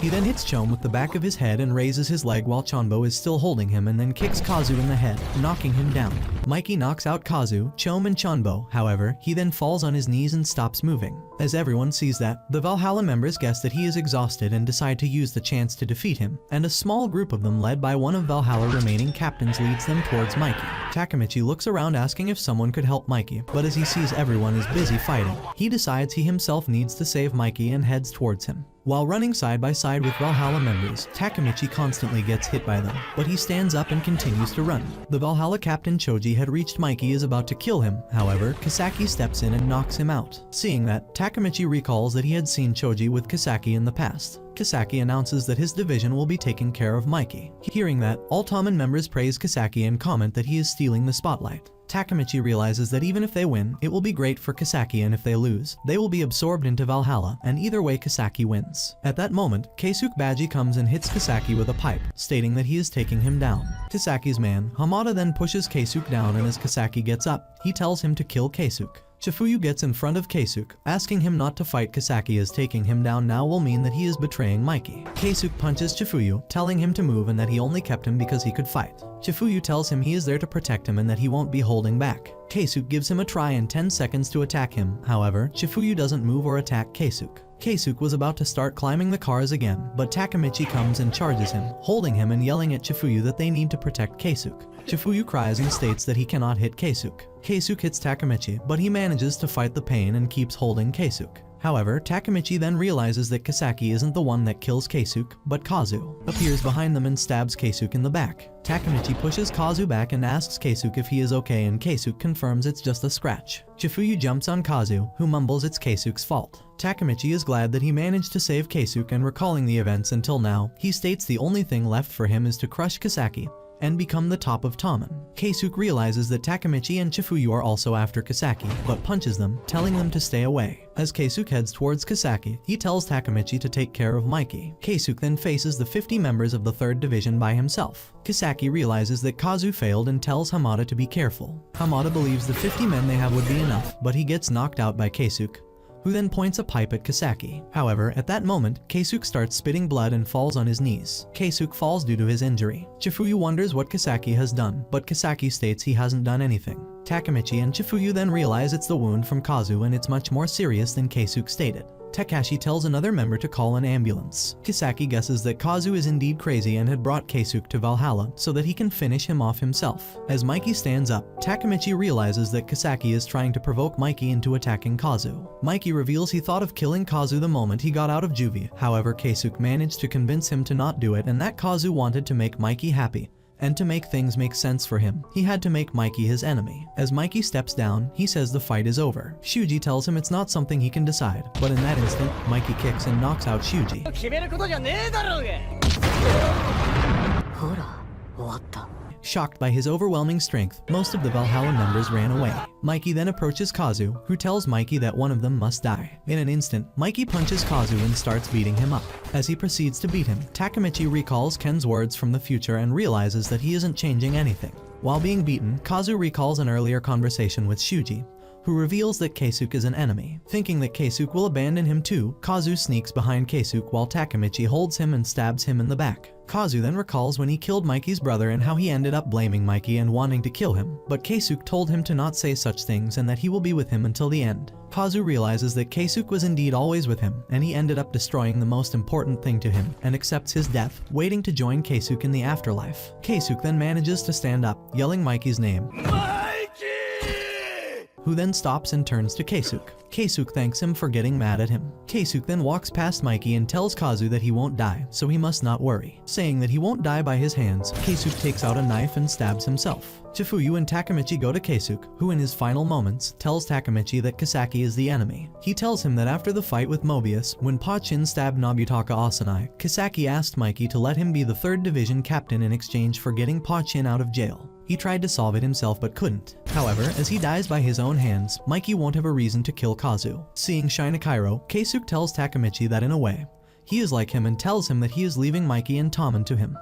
He then hits Chom with the back of his head and raises his leg while Chanbo is still holding him and then kicks Kazu in the head, knocking him down. Mikey knocks out Kazu, Chom and Chanbo, however, he then falls on his knees and stops moving. As everyone sees that, the Valhalla members guess that he is exhausted and decide to use the chance to defeat him, and a small group of them led by one of Valhalla remaining captains leads them towards Mikey. Takemichi looks around asking if someone could help Mikey, but as he sees everyone is busy fighting, he decides he himself needs to save Mikey and heads towards him. While running side by side with Valhalla members, Takemichi constantly gets hit by them, but he stands up and continues to run. The Valhalla captain Choji had reached Mikey is about to kill him, however, Kisaki steps in and knocks him out. Seeing that, Takemichi recalls that he had seen Choji with Kisaki in the past. Kisaki announces that his division will be taking care of Mikey. Hearing that, all Tommen members praise Kisaki and comment that he is stealing the spotlight. Takemichi realizes that even if they win, it will be great for Kisaki, and if they lose, they will be absorbed into Valhalla, and either way Kisaki wins. At that moment, Keisuke Baji comes and hits Kisaki with a pipe, stating that he is taking him down. Kisaki's man, Hamada, then pushes Keisuke down, and as Kisaki gets up, he tells him to kill Keisuke. Chifuyu gets in front of Keisuke, asking him not to fight Kisaki as taking him down now will mean that he is betraying Mikey. Keisuke punches Chifuyu, telling him to move and that he only kept him because he could fight. Chifuyu tells him he is there to protect him and that he won't be holding back. Keisuke gives him a try in 10 seconds to attack him, however, Chifuyu doesn't move or attack Keisuke. Keisuke was about to start climbing the cars again, but Takemichi comes and charges him, holding him and yelling at Chifuyu that they need to protect Keisuke. Chifuyu cries and states that he cannot hit Keisuke. Keisuke hits Takemichi, but he manages to fight the pain and keeps holding Keisuke. However, Takemichi then realizes that Kisaki isn't the one that kills Keisuke, but Kazu appears behind them and stabs Keisuke in the back. Takemichi pushes Kazu back and asks Keisuke if he is okay, and Keisuke confirms it's just a scratch. Chifuyu jumps on Kazu, who mumbles it's Keisuke's fault. Takemichi is glad that he managed to save Keisuke, and recalling the events until now, he states the only thing left for him is to crush Kisaki and become the top of Tommen. Keisuke realizes that Takemichi and Chifuyu are also after Kisaki, but punches them, telling them to stay away. As Keisuke heads towards Kisaki, he tells Takemichi to take care of Mikey. Keisuke then faces the 50 members of the 3rd Division by himself. Kisaki realizes that Kazu failed and tells Hamada to be careful. Hamada believes the 50 men they have would be enough, but he gets knocked out by Keisuke, who then points a pipe at Kisaki. However, at that moment, Keisuke starts spitting blood and falls on his knees. Keisuke falls due to his injury. Chifuyu wonders what Kisaki has done, but Kisaki states he hasn't done anything. Takemichi and Chifuyu then realize it's the wound from Kazu and it's much more serious than Keisuke stated. Takashi tells another member to call an ambulance. Kisaki guesses that Kazu is indeed crazy and had brought Keisuke to Valhalla so that he can finish him off himself. As Mikey stands up, Takemichi realizes that Kisaki is trying to provoke Mikey into attacking Kazu. Mikey reveals he thought of killing Kazu the moment he got out of juvie, however Keisuke managed to convince him to not do it and that Kazu wanted to make Mikey happy. And to make things make sense for him, he had to make Mikey his enemy. As Mikey steps down, he says the fight is over. Shuji tells him it's not something he can decide, but in that instant, Mikey kicks and knocks out Shuji. 決めることじゃねえだろうが。ほら、終わった。 Shocked by his overwhelming strength, most of the Valhalla members ran away. Mikey then approaches Kazu, who tells Mikey that one of them must die. In an instant, Mikey punches Kazu and starts beating him up. As he proceeds to beat him, Takemichi recalls Ken's words from the future and realizes that he isn't changing anything. While being beaten, Kazu recalls an earlier conversation with Shuji, who reveals that Keisuke is an enemy. Thinking that Keisuke will abandon him too, Kazu sneaks behind Keisuke while Takemichi holds him and stabs him in the back. Kazu then recalls when he killed Mikey's brother and how he ended up blaming Mikey and wanting to kill him, but Keisuke told him to not say such things and that he will be with him until the end. Kazu realizes that Keisuke was indeed always with him, and he ended up destroying the most important thing to him, and accepts his death, waiting to join Keisuke in the afterlife. Keisuke then manages to stand up, yelling Mikey's name, who then stops and turns to Keisuke. Keisuke thanks him for getting mad at him. Keisuke then walks past Mikey and tells Kazu that he won't die, so he must not worry. Saying that he won't die by his hands, Keisuke takes out a knife and stabs himself. Chifuyu and Takemichi go to Keisuke, who in his final moments tells Takemichi that Kisaki is the enemy. He tells him that after the fight with Mobius, when Pachin stabbed Nobutaka Asanai, Kisaki asked Mikey to let him be the 3rd Division captain in exchange for getting Pachin out of jail. He tried to solve it himself but couldn't. However, as he dies by his own hands, Mikey won't have a reason to kill Kazu. Seeing Shinakairo, Keisuke tells Takemichi that in a way, he is like him and tells him that he is leaving Mikey and Tommen to him.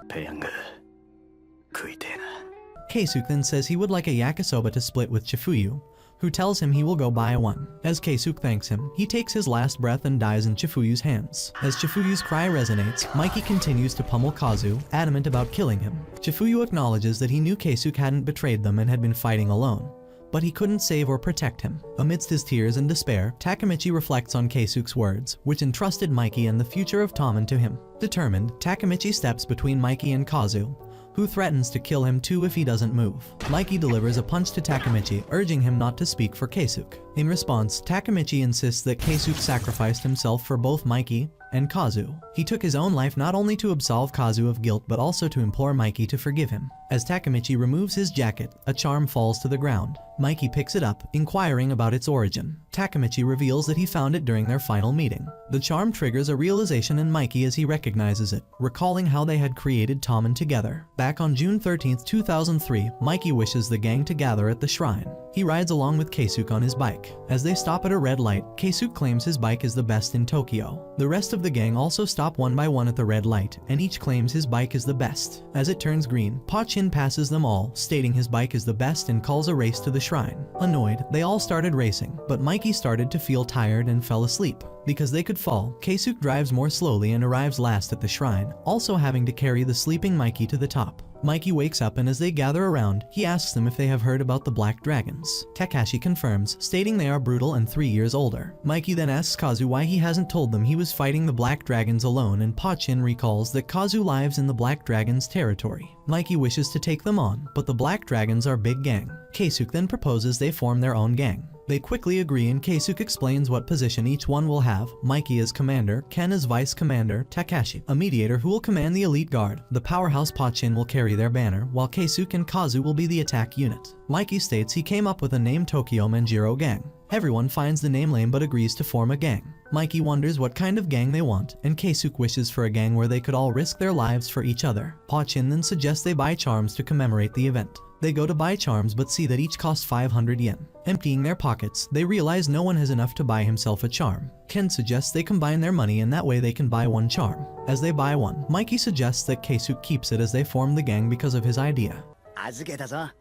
Keisuke then says he would like a yakisoba to split with Chifuyu, who tells him he will go buy one. As Keisuke thanks him, he takes his last breath and dies in Chifuyu's hands. As Chifuyu's cry resonates, Mikey continues to pummel Kazu, adamant about killing him. Chifuyu acknowledges that he knew Keisuke hadn't betrayed them and had been fighting alone, but he couldn't save or protect him. Amidst his tears and despair, Takemichi reflects on Keisuke's words, which entrusted Mikey and the future of Tommen to him. Determined, Takemichi steps between Mikey and Kazu, who threatens to kill him too if he doesn't move. Mikey delivers a punch to Takemichi, urging him not to speak for Keisuke. In response, Takemichi insists that Keisuke sacrificed himself for both Mikey and Kazu. He took his own life not only to absolve Kazu of guilt but also to implore Mikey to forgive him. As Takemichi removes his jacket, a charm falls to the ground. Mikey picks it up, inquiring about its origin. Takemichi reveals that he found it during their final meeting. The charm triggers a realization in Mikey as he recognizes it, recalling how they had created Tommen together. Back on June 13, 2003, Mikey wishes the gang to gather at the shrine. He rides along with Keisuke on his bike. As they stop at a red light, Keisuke claims his bike is the best in Tokyo. The rest of the gang also stop one by one at the red light, and each claims his bike is the best. As it turns green, Pachin passes them all, stating his bike is the best and calls a race to the shrine. Annoyed, they all started racing, but Mikey started to feel tired and fell asleep. Because they could fall, Keisuke drives more slowly and arrives last at the shrine, also having to carry the sleeping Mikey to the top. Mikey wakes up, and as they gather around, he asks them if they have heard about the Black Dragons. Takashi confirms, stating they are brutal and 3 years older. Mikey then asks Kazu why he hasn't told them he was fighting the Black Dragons alone, and Pachin recalls that Kazu lives in the Black Dragons' territory. Mikey wishes to take them on, but the Black Dragons are big gang. Keisuke then proposes they form their own gang. They quickly agree, and Keisuke explains what position each one will have. Mikey as commander, Ken as vice commander, Takashi, a mediator who will command the elite guard. The powerhouse Pachin will carry their banner, while Keisuke and Kazu will be the attack unit. Mikey states he came up with a name, Tokyo Manjiro Gang. Everyone finds the name lame but agrees to form a gang. Mikey wonders what kind of gang they want, and Keisuke wishes for a gang where they could all risk their lives for each other. Pachin then suggests they buy charms to commemorate the event. They go to buy charms but see that each costs 500 yen. Emptying their pockets, they realize no one has enough to buy himself a charm. Ken suggests they combine their money and that way they can buy one charm. As they buy one, Mikey suggests that Keisuke keeps it as they form the gang because of his idea.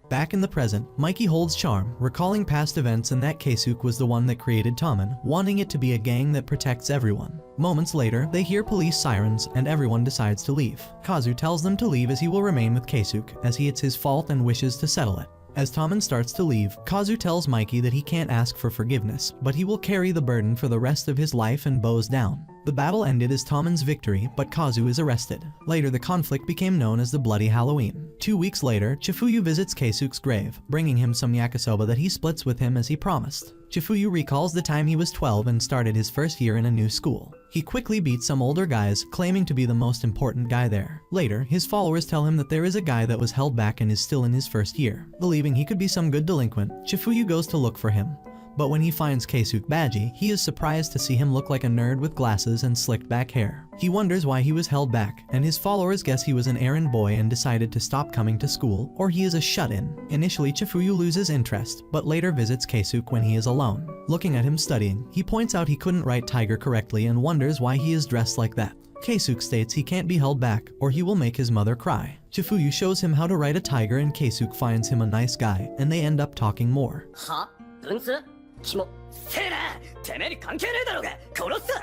Back in the present, Mikey holds charm, recalling past events and that Keisuke was the one that created Tommen, wanting it to be a gang that protects everyone. Moments later, they hear police sirens and everyone decides to leave. Kazu tells them to leave as he will remain with Keisuke, as it's his fault and wishes to settle it. As Tommen starts to leave, Kazu tells Mikey that he can't ask for forgiveness, but he will carry the burden for the rest of his life and bows down. The battle ended as Tommen's victory, but Kazu is arrested. Later, the conflict became known as the Bloody Halloween. 2 weeks later, Chifuyu visits Keisuke's grave, bringing him some yakisoba that he splits with him as he promised. Chifuyu recalls the time he was 12 and started his first year in a new school. He quickly beats some older guys, claiming to be the most important guy there. Later, his followers tell him that there is a guy that was held back and is still in his first year. Believing he could be some good delinquent, Chifuyu goes to look for him. But when he finds Keisuke Baji, he is surprised to see him look like a nerd with glasses and slicked back hair. He wonders why he was held back, and his followers guess he was an errand boy and decided to stop coming to school, or he is a shut-in. Initially, Chifuyu loses interest, but later visits Keisuke when he is alone. Looking at him studying, he points out he couldn't write tiger correctly and wonders why he is dressed like that. Keisuke states he can't be held back, or he will make his mother cry. Chifuyu shows him how to write a tiger and Keisuke finds him a nice guy, and they end up talking more.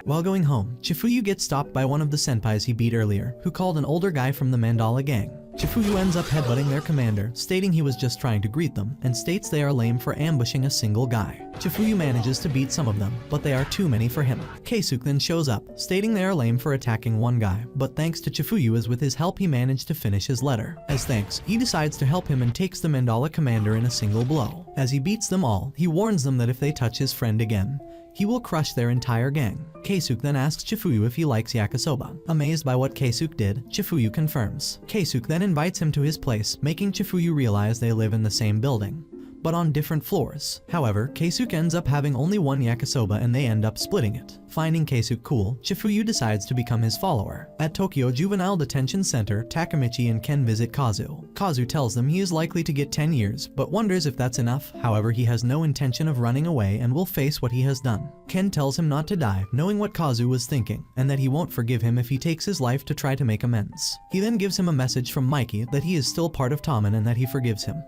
While going home, Chifuyu gets stopped by one of the senpais he beat earlier, who called an older guy from the Mandala gang. Chifuyu ends up headbutting their commander, stating he was just trying to greet them, and states they are lame for ambushing a single guy. Chifuyu manages to beat some of them, but they are too many for him. Keisuke then shows up, stating they are lame for attacking one guy, but thanks to Chifuyu as with his help he managed to finish his letter. As thanks, he decides to help him and takes the Mandala commander in a single blow. As he beats them all, he warns them that if they touch his friend again, he will crush their entire gang. Keisuke then asks Chifuyu if he likes yakisoba. Amazed by what Keisuke did, Chifuyu confirms. Keisuke then invites him to his place, making Chifuyu realize they live in the same building. but on different floors. However, Keisuke ends up having only one yakisoba and they end up splitting it. Finding Keisuke cool, Chifuyu decides to become his follower. At Tokyo Juvenile Detention Center, Takemichi and Ken visit Kazu. Kazu tells them he is likely to get 10 years, but wonders if that's enough. However, he has no intention of running away and will face what he has done. Ken tells him not to die, knowing what Kazu was thinking, and that he won't forgive him if he takes his life to try to make amends. He then gives him a message from Mikey that he is still part of Tommen and that he forgives him.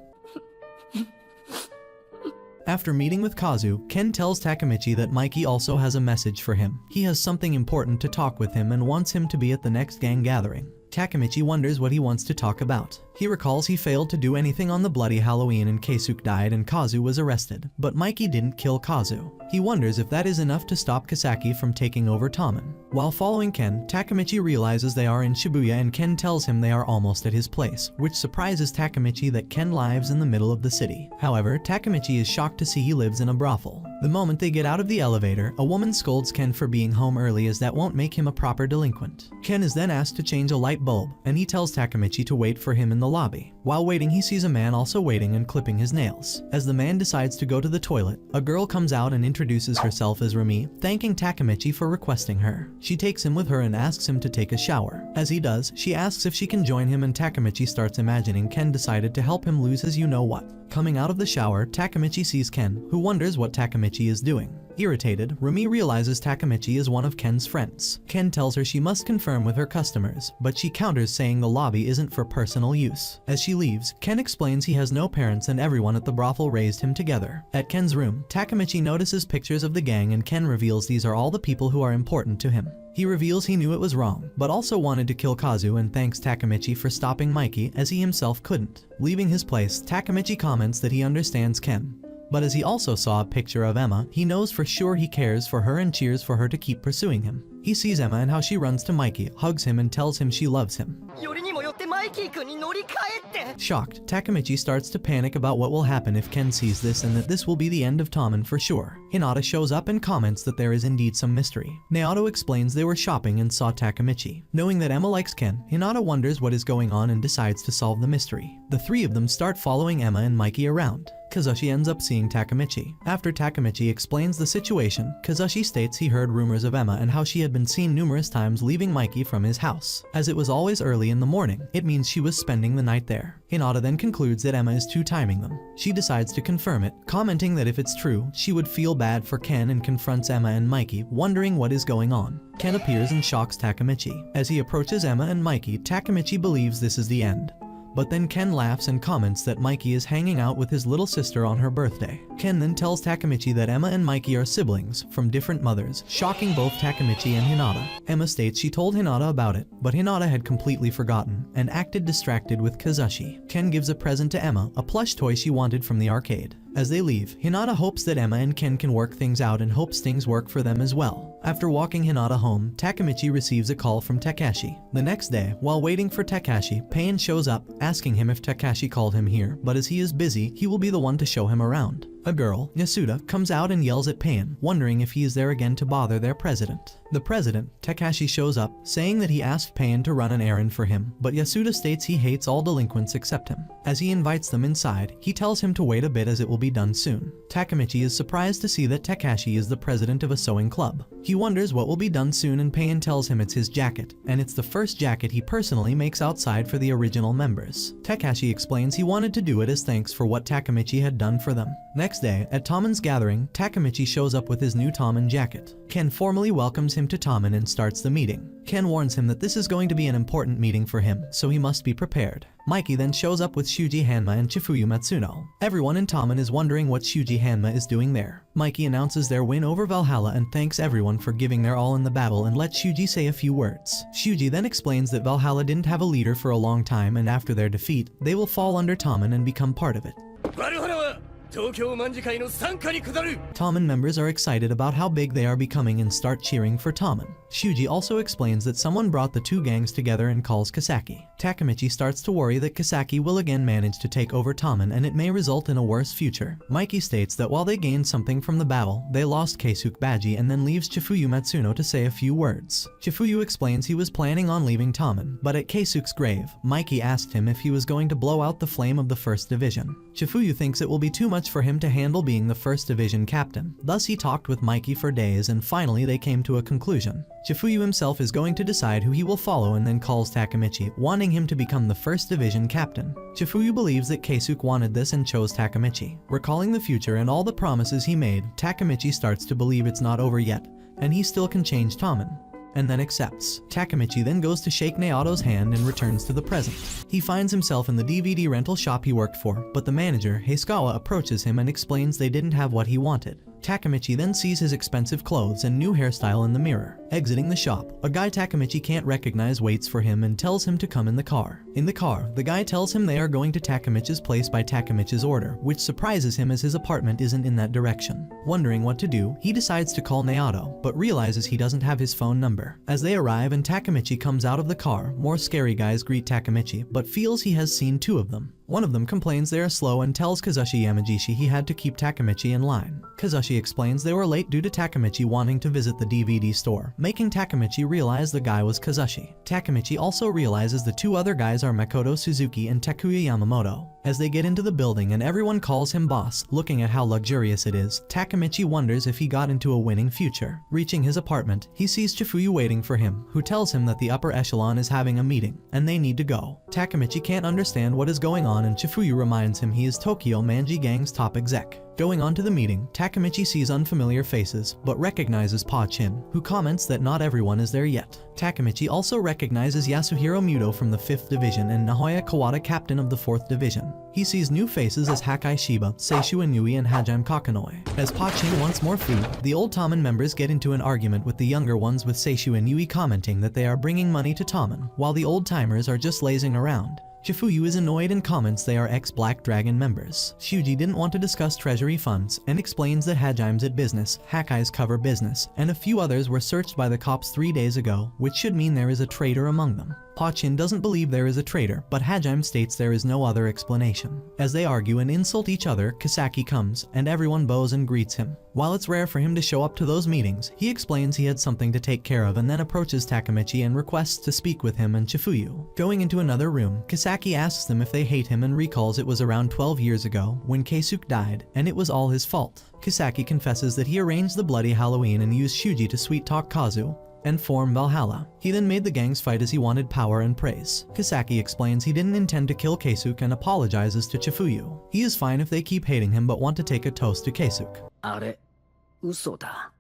After meeting with Kazu, Ken tells Takemichi that Mikey also has a message for him. He has something important to talk with him and wants him to be at the next gang gathering. Takemichi wonders what he wants to talk about. He recalls he failed to do anything on the bloody Halloween and Keisuke died and Kazu was arrested, but Mikey didn't kill Kazu. He wonders if that is enough to stop Kisaki from taking over Tommen. While following Ken, Takemichi realizes they are in Shibuya and Ken tells him they are almost at his place, which surprises Takemichi that Ken lives in the middle of the city. However, Takemichi is shocked to see he lives in a brothel. The moment they get out of the elevator, a woman scolds Ken for being home early as that won't make him a proper delinquent. Ken is then asked to change a light bulb, and he tells Takemichi to wait for him in the lobby. While waiting, he sees a man also waiting and clipping his nails. As the man decides to go to the toilet, a girl comes out and introduces herself as Rumi, thanking Takemichi for requesting her. She takes him with her and asks him to take a shower. As he does, she asks if she can join him and Takemichi starts imagining Ken decided to help him lose his you-know-what. Coming out of the shower, Takemichi sees Ken, who wonders what Takemichi is doing. Irritated, Rumi realizes Takemichi is one of Ken's friends. Ken tells her she must confirm with her customers, but she counters saying the lobby isn't for personal use. As she leaves, Ken explains he has no parents and everyone at the brothel raised him together. At Ken's room, Takemichi notices pictures of the gang and Ken reveals these are all the people who are important to him. He reveals he knew it was wrong, but also wanted to kill Kazu and thanks Takemichi for stopping Mikey as he himself couldn't. Leaving his place, Takemichi comments that he understands Ken. But as he also saw a picture of Emma, he knows for sure he cares for her and cheers for her to keep pursuing him. He sees Emma and how she runs to Mikey, hugs him and tells him she loves him. Shocked, Takemichi starts to panic about what will happen if Ken sees this and that this will be the end of Tommen for sure. Hinata shows up and comments that there is indeed some mystery. Naoto explains they were shopping and saw Takemichi. Knowing that Emma likes Ken, Hinata wonders what is going on and decides to solve the mystery. The three of them start following Emma and Mikey around. Kazushi ends up seeing Takemichi. After Takemichi explains the situation, Kazushi states he heard rumors of Emma and how she had been seen numerous times leaving Mikey from his house. As it was always early in the morning, it means she was spending the night there. Hinata then concludes that Emma is two-timing them. She decides to confirm it, commenting that if it's true, she would feel bad for Ken and confronts Emma and Mikey, wondering what is going on. Ken appears and shocks Takemichi. As he approaches Emma and Mikey, Takemichi believes this is the end. But then Ken laughs and comments that Mikey is hanging out with his little sister on her birthday. Ken then tells Takemichi that Emma and Mikey are siblings from different mothers, shocking both Takemichi and Hinata. Emma states she told Hinata about it, but Hinata had completely forgotten and acted distracted with Kazushi. Ken gives a present to Emma, a plush toy she wanted from the arcade. As they leave, Hinata hopes that Emma and Ken can work things out and hopes things work for them as well. After walking Hinata home, Takemichi receives a call from Takashi. The next day, while waiting for Takashi, Pain shows up, asking him if Takashi called him here, but as he is busy, he will be the one to show him around. A girl, Yasuda, comes out and yells at Pain, wondering if he is there again to bother their president. The president, Takashi, shows up, saying that he asked Pain to run an errand for him, but Yasuda states he hates all delinquents except him. As he invites them inside, he tells him to wait a bit as it will be done soon. Takemichi is surprised to see that Takashi is the president of a sewing club. He wonders what will be done soon and Pain tells him it's his jacket, and it's the first jacket he personally makes outside for the original members. Takashi explains he wanted to do it as thanks for what Takemichi had done for them. Next day, at Tommen's gathering, Takemichi shows up with his new Tommen jacket. Ken formally welcomes him to Tommen and starts the meeting. Ken warns him that this is going to be an important meeting for him, so he must be prepared. Mikey then shows up with Shuji Hanma and Chifuyu Matsuno. Everyone in Tommen is wondering what Shuji Hanma is doing there. Mikey announces their win over Valhalla and thanks everyone for giving their all in the battle and lets Shuji say a few words. Shuji then explains that Valhalla didn't have a leader for a long time and after their defeat, they will fall under Tommen and become part of it. Tommen members are excited about how big they are becoming and start cheering for Tommen. Shuji also explains that someone brought the two gangs together and calls Kisaki. Takemichi starts to worry that Kisaki will again manage to take over Tommen and it may result in a worse future. Mikey states that while they gained something from the battle, they lost Keisuke Baji and then leaves Chifuyu Matsuno to say a few words. Chifuyu explains he was planning on leaving Tommen, but at Keisuke's grave, Mikey asked him if he was going to blow out the flame of the 1st Division. Chifuyu thinks it will be too much for him to handle being the 1st Division captain. Thus he talked with Mikey for days and finally they came to a conclusion. Chifuyu himself is going to decide who he will follow and then calls Takemichi, wanting him to become the 1st Division captain. Chifuyu believes that Keisuke wanted this and chose Takemichi. Recalling the future and all the promises he made, Takemichi starts to believe it's not over yet, and he still can change Tommen, and then accepts. Takemichi then goes to shake Nayato's hand and returns to the present. He finds himself in the DVD rental shop he worked for, but the manager, Heisukawa, approaches him and explains they didn't have what he wanted. Takemichi then sees his expensive clothes and new hairstyle in the mirror. Exiting the shop, a guy Takemichi can't recognize waits for him and tells him to come in the car. In the car, the guy tells him they are going to Takemichi's place by Takemichi's order, which surprises him as his apartment isn't in that direction. Wondering what to do, he decides to call Naoto, but realizes he doesn't have his phone number. As they arrive and Takemichi comes out of the car, more scary guys greet Takemichi, but feels he has seen 2 of them. One of them complains they are slow and tells Kazushi Yamagishi he had to keep Takemichi in line. Kazushi explains they were late due to Takemichi wanting to visit the DVD store, making Takemichi realize the guy was Kazushi. Takemichi also realizes the 2 other guys are Makoto Suzuki and Takuya Yamamoto. As they get into the building and everyone calls him boss, looking at how luxurious it is, Takemichi wonders if he got into a winning future. Reaching his apartment, he sees Chifuyu waiting for him, who tells him that the upper echelon is having a meeting, and they need to go. Takemichi can't understand what is going on and Chifuyu reminds him he is Tokyo Manji Gang's top exec. Going on to the meeting, Takemichi sees unfamiliar faces, but recognizes Pa Chin, who comments that not everyone is there yet. Takemichi also recognizes Yasuhiro Muto from the 5th Division and Nahoya Kawada, captain of the 4th Division. He sees new faces as Hakai Shiba, Seishu Inui, and Hajime Kakanoi. As Pa Chin wants more food, the old Tommen members get into an argument with the younger ones, with Seishu Inui commenting that they are bringing money to Tommen, while the old-timers are just lazing around. Chifuyu is annoyed and comments they are ex-Black Dragon members. Shuji didn't want to discuss treasury funds and explains that Hajime's at business, Hakai's cover business, and a few others were searched by the cops 3 days ago, which should mean there is a traitor among them. Pa-chin doesn't believe there is a traitor, but Hajime states there is no other explanation. As they argue and insult each other, Kisaki comes, and everyone bows and greets him. While it's rare for him to show up to those meetings, he explains he had something to take care of and then approaches Takemichi and requests to speak with him and Chifuyu. Going into another room, Kisaki asks them if they hate him and recalls it was around 12 years ago when Keisuke died, and it was all his fault. Kisaki confesses that he arranged the bloody Halloween and used Shuji to sweet-talk Kazu and form Valhalla. He then made the gangs fight as he wanted power and praise. Kisaki explains he didn't intend to kill Keisuke and apologizes to Chifuyu. He is fine if they keep hating him but want to take a toast to Keisuke. あれ、嘘だ。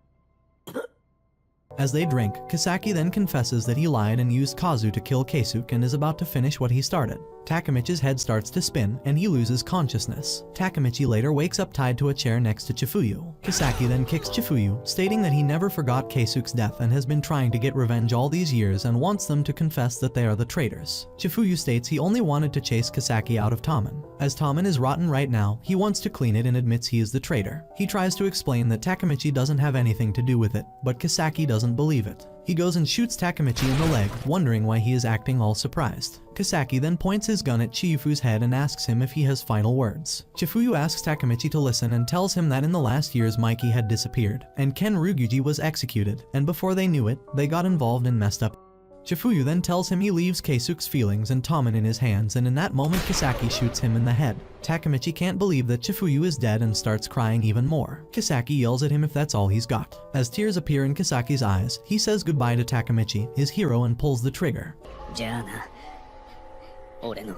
As they drink, Kisaki then confesses that he lied and used Kazu to kill Keisuke and is about to finish what he started. Takemichi's head starts to spin, and he loses consciousness. Takemichi later wakes up tied to a chair next to Chifuyu. Kisaki then kicks Chifuyu, stating that he never forgot Keisuke's death and has been trying to get revenge all these years and wants them to confess that they are the traitors. Chifuyu states he only wanted to chase Kisaki out of Tommen. As Tommen is rotten right now, he wants to clean it and admits he is the traitor. He tries to explain that Takemichi doesn't have anything to do with it, but Kisaki doesn't believe it. He goes and shoots Takemichi in the leg, wondering why he is acting all surprised. Kisaki then points his gun at Chifu's head and asks him if he has final words. Chifuyu asks Takemichi to listen and tells him that in the last years Mikey had disappeared, and Ken Ruguji was executed, and before they knew it, they got involved and messed up. Chifuyu then tells him he leaves Keisuke's feelings and Tommen in his hands, and in that moment Kisaki shoots him in the head. Takemichi can't believe that Chifuyu is dead and starts crying even more. Kisaki yells at him if that's all he's got. As tears appear in Kisaki's eyes, he says goodbye to Takemichi, his hero, and pulls the trigger. じゃあな、俺の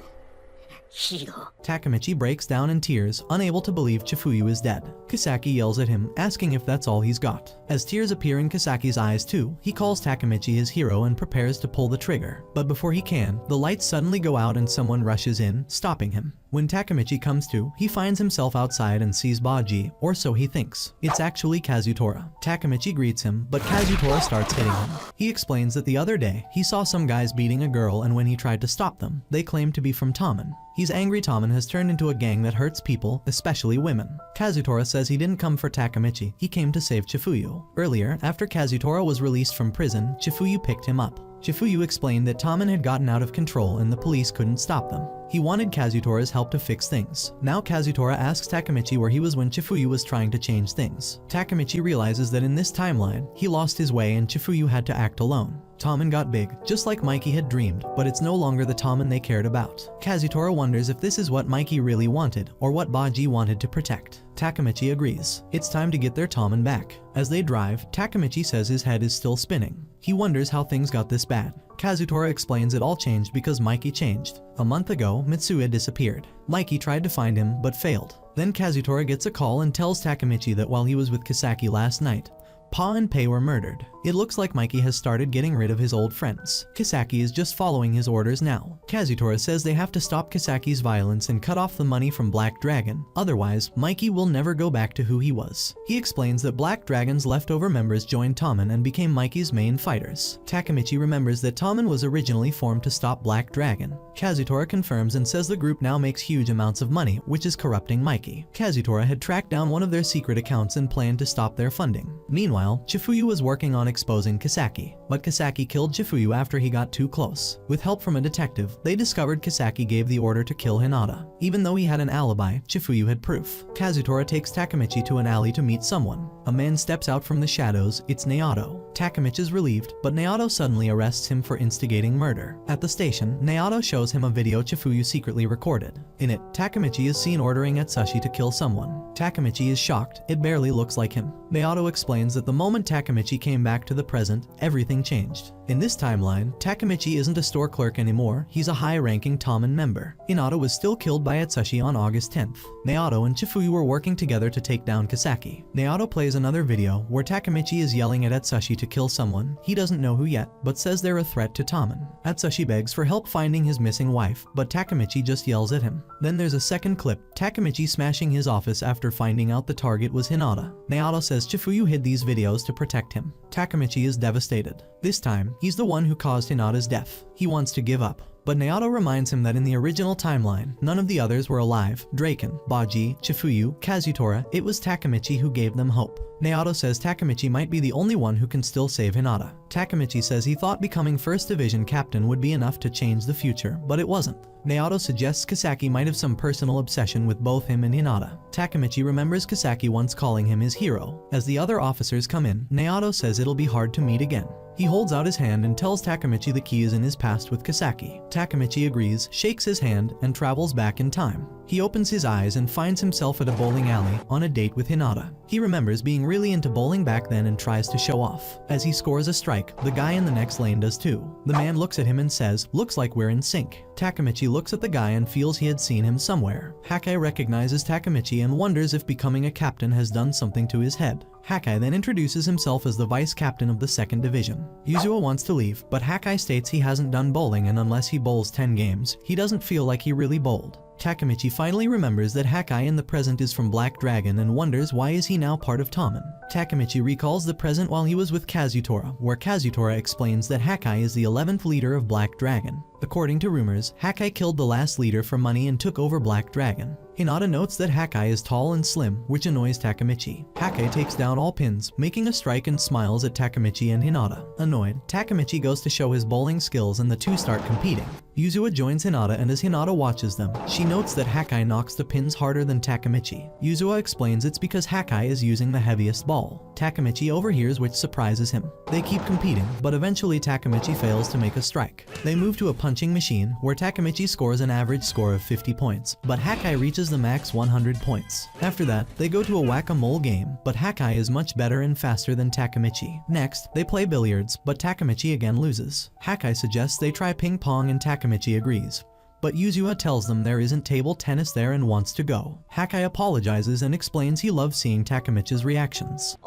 ヒーロー。 Takemichi breaks down in tears, unable to believe Chifuyu is dead. Kisaki yells at him, asking if that's all he's got. As tears appear in Kisaki's eyes too, he calls Takemichi his hero and prepares to pull the trigger. But before he can, the lights suddenly go out and someone rushes in, stopping him. When Takemichi comes to, he finds himself outside and sees Baji, or so he thinks. It's actually Kazutora. Takemichi greets him, but Kazutora starts hitting him. He explains that the other day, he saw some guys beating a girl, and when he tried to stop them, they claimed to be from Tommen. He He's angry Tommen has turned into a gang that hurts people, especially women. Kazutora says he didn't come for Takemichi, he came to save Chifuyu. Earlier, after Kazutora was released from prison, Chifuyu picked him up. Chifuyu explained that Tommen had gotten out of control and the police couldn't stop them. He wanted Kazutora's help to fix things. Now Kazutora asks Takemichi where he was when Chifuyu was trying to change things. Takemichi realizes that in this timeline, he lost his way and Chifuyu had to act alone. Tommen got big, just like Mikey had dreamed, but it's no longer the Tommen they cared about. Kazutora wonders if this is what Mikey really wanted, or what Baji wanted to protect. Takemichi agrees. It's time to get their Tommen back. As they drive, Takemichi says his head is still spinning. He wonders how things got this bad. Kazutora explains it all changed because Mikey changed. A month ago, Mitsuya disappeared. Mikey tried to find him, but failed. Then Kazutora gets a call and tells Takemichi that while he was with Kisaki last night, Pa and Pei were murdered. It looks like Mikey has started getting rid of his old friends. Kisaki is just following his orders now. Kazutora says they have to stop Kisaki's violence and cut off the money from Black Dragon. Otherwise, Mikey will never go back to who he was. He explains that Black Dragon's leftover members joined Tommen and became Mikey's main fighters. Takemichi remembers that Tommen was originally formed to stop Black Dragon. Kazutora confirms and says the group now makes huge amounts of money, which is corrupting Mikey. Kazutora had tracked down one of their secret accounts and planned to stop their funding. Meanwhile, Chifuyu was working on exposing Kisaki, but Kisaki killed Chifuyu after he got too close. With help from a detective, they discovered Kisaki gave the order to kill Hinata. Even though he had an alibi, Chifuyu had proof. Kazutora takes Takemichi to an alley to meet someone. A man steps out from the shadows, it's Naoto. Takemichi is relieved, but Naoto suddenly arrests him for instigating murder. At the station, Naoto shows him a video Chifuyu secretly recorded. In it, Takemichi is seen ordering Atsushi to kill someone. Takemichi is shocked, it barely looks like him. Naoto explains that the moment Takemichi came back to the present, everything changed. In this timeline, Takemichi isn't a store clerk anymore, he's a high-ranking Tommen member. Hinata was still killed by Atsushi on August 10th. Naoto and Chifuyu were working together to take down Kisaki. Naoto plays another video where Takemichi is yelling at Atsushi to kill someone, he doesn't know who yet, but says they're a threat to Tommen. Atsushi begs for help finding his missing wife, but Takemichi just yells at him. Then there's a second clip, Takemichi smashing his office after finding out the target was Hinata. Naoto says Chifuyu hid these videos to protect him. Takemichi is devastated. This time, he's the one who caused Hinata's death. He wants to give up. But Naoto reminds him that in the original timeline, none of the others were alive. Draken, Baji, Chifuyu, Kazutora, it was Takemichi who gave them hope. Naoto says Takemichi might be the only one who can still save Hinata. Takemichi says he thought becoming 1st Division captain would be enough to change the future, but it wasn't. Naoto suggests Kisaki might have some personal obsession with both him and Hinata. Takemichi remembers Kisaki once calling him his hero. As the other officers come in, Naoto says it'll be hard to meet again. He holds out his hand and tells Takemichi the key is in his past with Kisaki. Takemichi agrees, shakes his hand, and travels back in time. He opens his eyes and finds himself at a bowling alley on a date with Hinata. He remembers being really into bowling back then and tries to show off. As he scores a strike, the guy in the next lane does too. The man looks at him and says, "Looks like we're in sync." Takemichi looks at the guy and feels he had seen him somewhere. Hakai recognizes Takemichi and wonders if becoming a captain has done something to his head. Hakai then introduces himself as the vice captain of the 2nd Division. Yuzua wants to leave, but Hakai states he hasn't done bowling and unless he bowls 10 games, he doesn't feel like he really bowled. Takemichi finally remembers that Hakai in the present is from Black Dragon and wonders why is he now part of Tommen. Takemichi recalls the present while he was with Kazutora, where Kazutora explains that Hakai is the 11th leader of Black Dragon. According to rumors, Hakai killed the last leader for money and took over Black Dragon. Hinata notes that Hakai is tall and slim, which annoys Takemichi. Hakai takes down all pins, making a strike and smiles at Takemichi and Hinata. Annoyed, Takemichi goes to show his bowling skills and the two start competing. Yuzua joins Hinata and as Hinata watches them, she notes that Hakai knocks the pins harder than Takemichi. Yuzua explains it's because Hakai is using the heaviest ball. Takemichi overhears which surprises him. They keep competing, but eventually Takemichi fails to make a strike. They move to a punching machine, where Takemichi scores an average score of 50 points, but Hakai reaches the max 100 points. After that, they go to a whack-a-mole game, but Hakai is much better and faster than Takemichi. Next, they play billiards, but Takemichi again loses. Hakai suggests they try ping pong and Takemichi agrees. But Yuzua tells them there isn't table tennis there and wants to go. Hakai apologizes and explains he loves seeing Takemichi's reactions.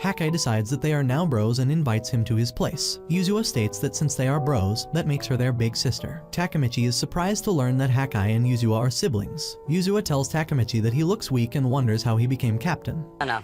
Hakai decides that they are now bros and invites him to his place. Yuzua states that since they are bros, that makes her their big sister. Takemichi is surprised to learn that Hakai and Yuzua are siblings. Yuzua tells Takemichi that he looks weak and wonders how he became captain. Oh no,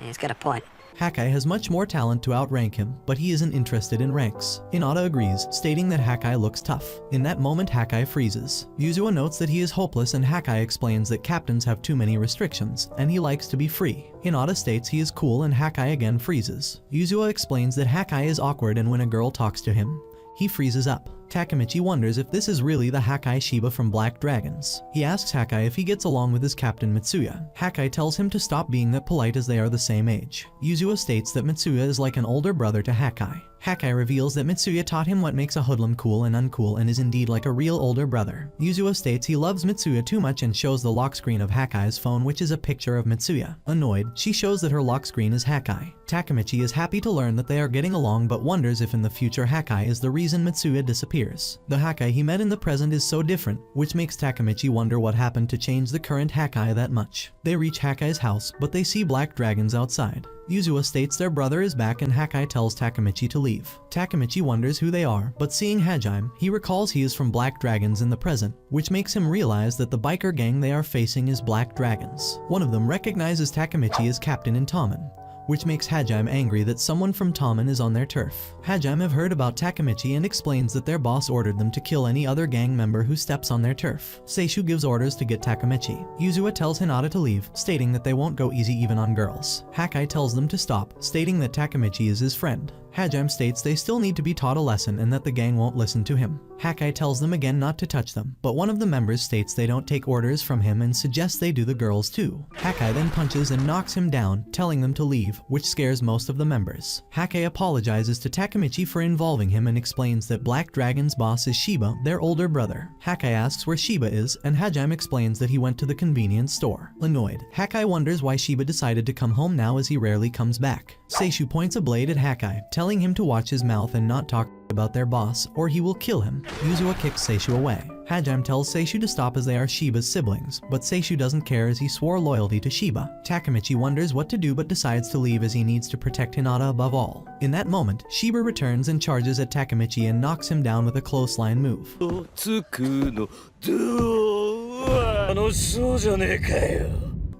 he's got a point. Hakai has much more talent to outrank him, but he isn't interested in ranks. Hinata agrees, stating that Hakai looks tough. In that moment, Hakai freezes. Yuzua notes that he is hopeless and Hakai explains that captains have too many restrictions, and he likes to be free. Hinata states he is cool and Hakai again freezes. Yuzua explains that Hakai is awkward and when a girl talks to him, he freezes up. Takemichi wonders if this is really the Hakai Shiba from Black Dragons. He asks Hakai if he gets along with his captain Mitsuya. Hakai tells him to stop being that polite as they are the same age. Yuzua states that Mitsuya is like an older brother to Hakai. Hakai reveals that Mitsuya taught him what makes a hoodlum cool and uncool and is indeed like a real older brother. Yuzua states he loves Mitsuya too much and shows the lock screen of Hakai's phone, which is a picture of Mitsuya. Annoyed, she shows that her lock screen is Hakai. Takemichi is happy to learn that they are getting along but wonders if in the future Hakai is the reason Mitsuya disappears. The Hakai he met in the present is so different, which makes Takemichi wonder what happened to change the current Hakai that much. They reach Hakai's house, but they see black dragons outside. Yuzua states their brother is back and Hakai tells Takemichi to leave. Takemichi wonders who they are, but seeing Hajime, he recalls he is from Black Dragons in the present, which makes him realize that the biker gang they are facing is Black Dragons. One of them recognizes Takemichi as captain in Tommen, which makes Hajime angry that someone from Tommen is on their turf. Hajime have heard about Takemichi and explains that their boss ordered them to kill any other gang member who steps on their turf. Seishu gives orders to get Takemichi. Yuzua tells Hinata to leave, stating that they won't go easy even on girls. Hakai tells them to stop, stating that Takemichi is his friend. Hajime states they still need to be taught a lesson and that the gang won't listen to him. Hakai tells them again not to touch them, but one of the members states they don't take orders from him and suggests they do the girls too. Hakai then punches and knocks him down, telling them to leave, which scares most of the members. Hakai apologizes to Takemichi for involving him and explains that Black Dragon's boss is Shiba, their older brother. Hakai asks where Shiba is, and Hajime explains that he went to the convenience store. Annoyed, Hakai wonders why Shiba decided to come home now as he rarely comes back. Seishu points a blade at Hakai, telling him to watch his mouth and not talk about their boss, or he will kill him. Yuzua kicks Seishu away. Hajime tells Seishu to stop as they are Shiba's siblings, but Seishu doesn't care as he swore loyalty to Shiba. Takemichi wonders what to do but decides to leave as he needs to protect Hinata above all. In that moment, Shiba returns and charges at Takemichi and knocks him down with a clothesline move.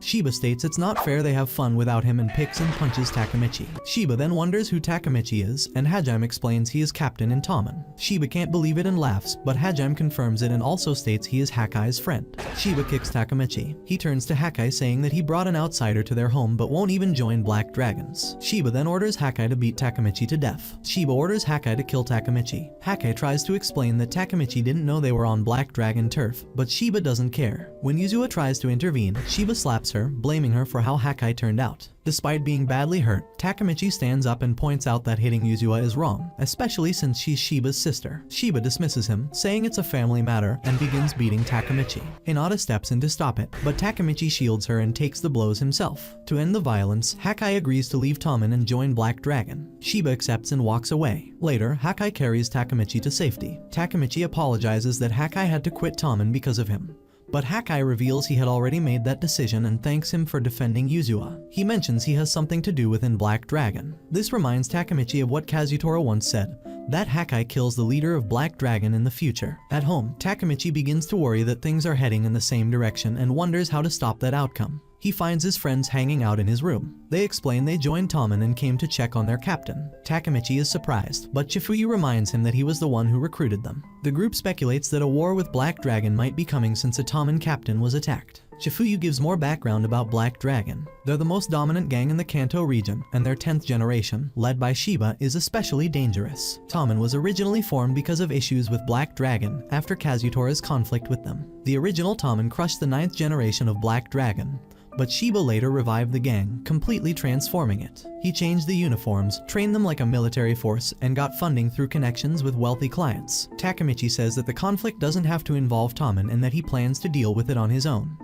Shiba states it's not fair they have fun without him and picks and punches Takemichi. Shiba then wonders who Takemichi is, and Hajime explains he is captain in Tommen. Shiba can't believe it and laughs, but Hajime confirms it and also states he is Hakai's friend. Shiba kicks Takemichi. He turns to Hakai saying that he brought an outsider to their home but won't even join Black Dragons. Shiba then orders Hakai to beat Takemichi to death. Shiba orders Hakai to kill Takemichi. Hakai tries to explain that Takemichi didn't know they were on Black Dragon turf, but Shiba doesn't care. When Yuzua tries to intervene, Shiba slaps her, blaming her for how Hakai turned out. Despite being badly hurt, Takemichi stands up and points out that hitting Yuzua is wrong, especially since she's Shiba's sister. Shiba dismisses him, saying it's a family matter, and begins beating Takemichi. Hinata steps in to stop it, but Takemichi shields her and takes the blows himself. To end the violence, Hakai agrees to leave Tommen and join Black Dragon. Shiba accepts and walks away. Later, Hakai carries Takemichi to safety. Takemichi apologizes that Hakai had to quit Tommen because of him, but Hakai reveals he had already made that decision and thanks him for defending Yuzua. He mentions he has something to do within Black Dragon. This reminds Takemichi of what Kazutora once said, that Hakai kills the leader of Black Dragon in the future. At home, Takemichi begins to worry that things are heading in the same direction and wonders how to stop that outcome. He finds his friends hanging out in his room. They explain they joined Tommen and came to check on their captain. Takemichi is surprised, but Chifuyu reminds him that he was the one who recruited them. The group speculates that a war with Black Dragon might be coming since a Tommen captain was attacked. Chifuyu gives more background about Black Dragon. They're the most dominant gang in the Kanto region, and their 10th generation, led by Shiba, is especially dangerous. Tommen was originally formed because of issues with Black Dragon after Kazutora's conflict with them. The original Tommen crushed the 9th generation of Black Dragon, but Shiba later revived the gang, completely transforming it. He changed the uniforms, trained them like a military force, and got funding through connections with wealthy clients. Takemichi says that the conflict doesn't have to involve Tommen and that he plans to deal with it on his own.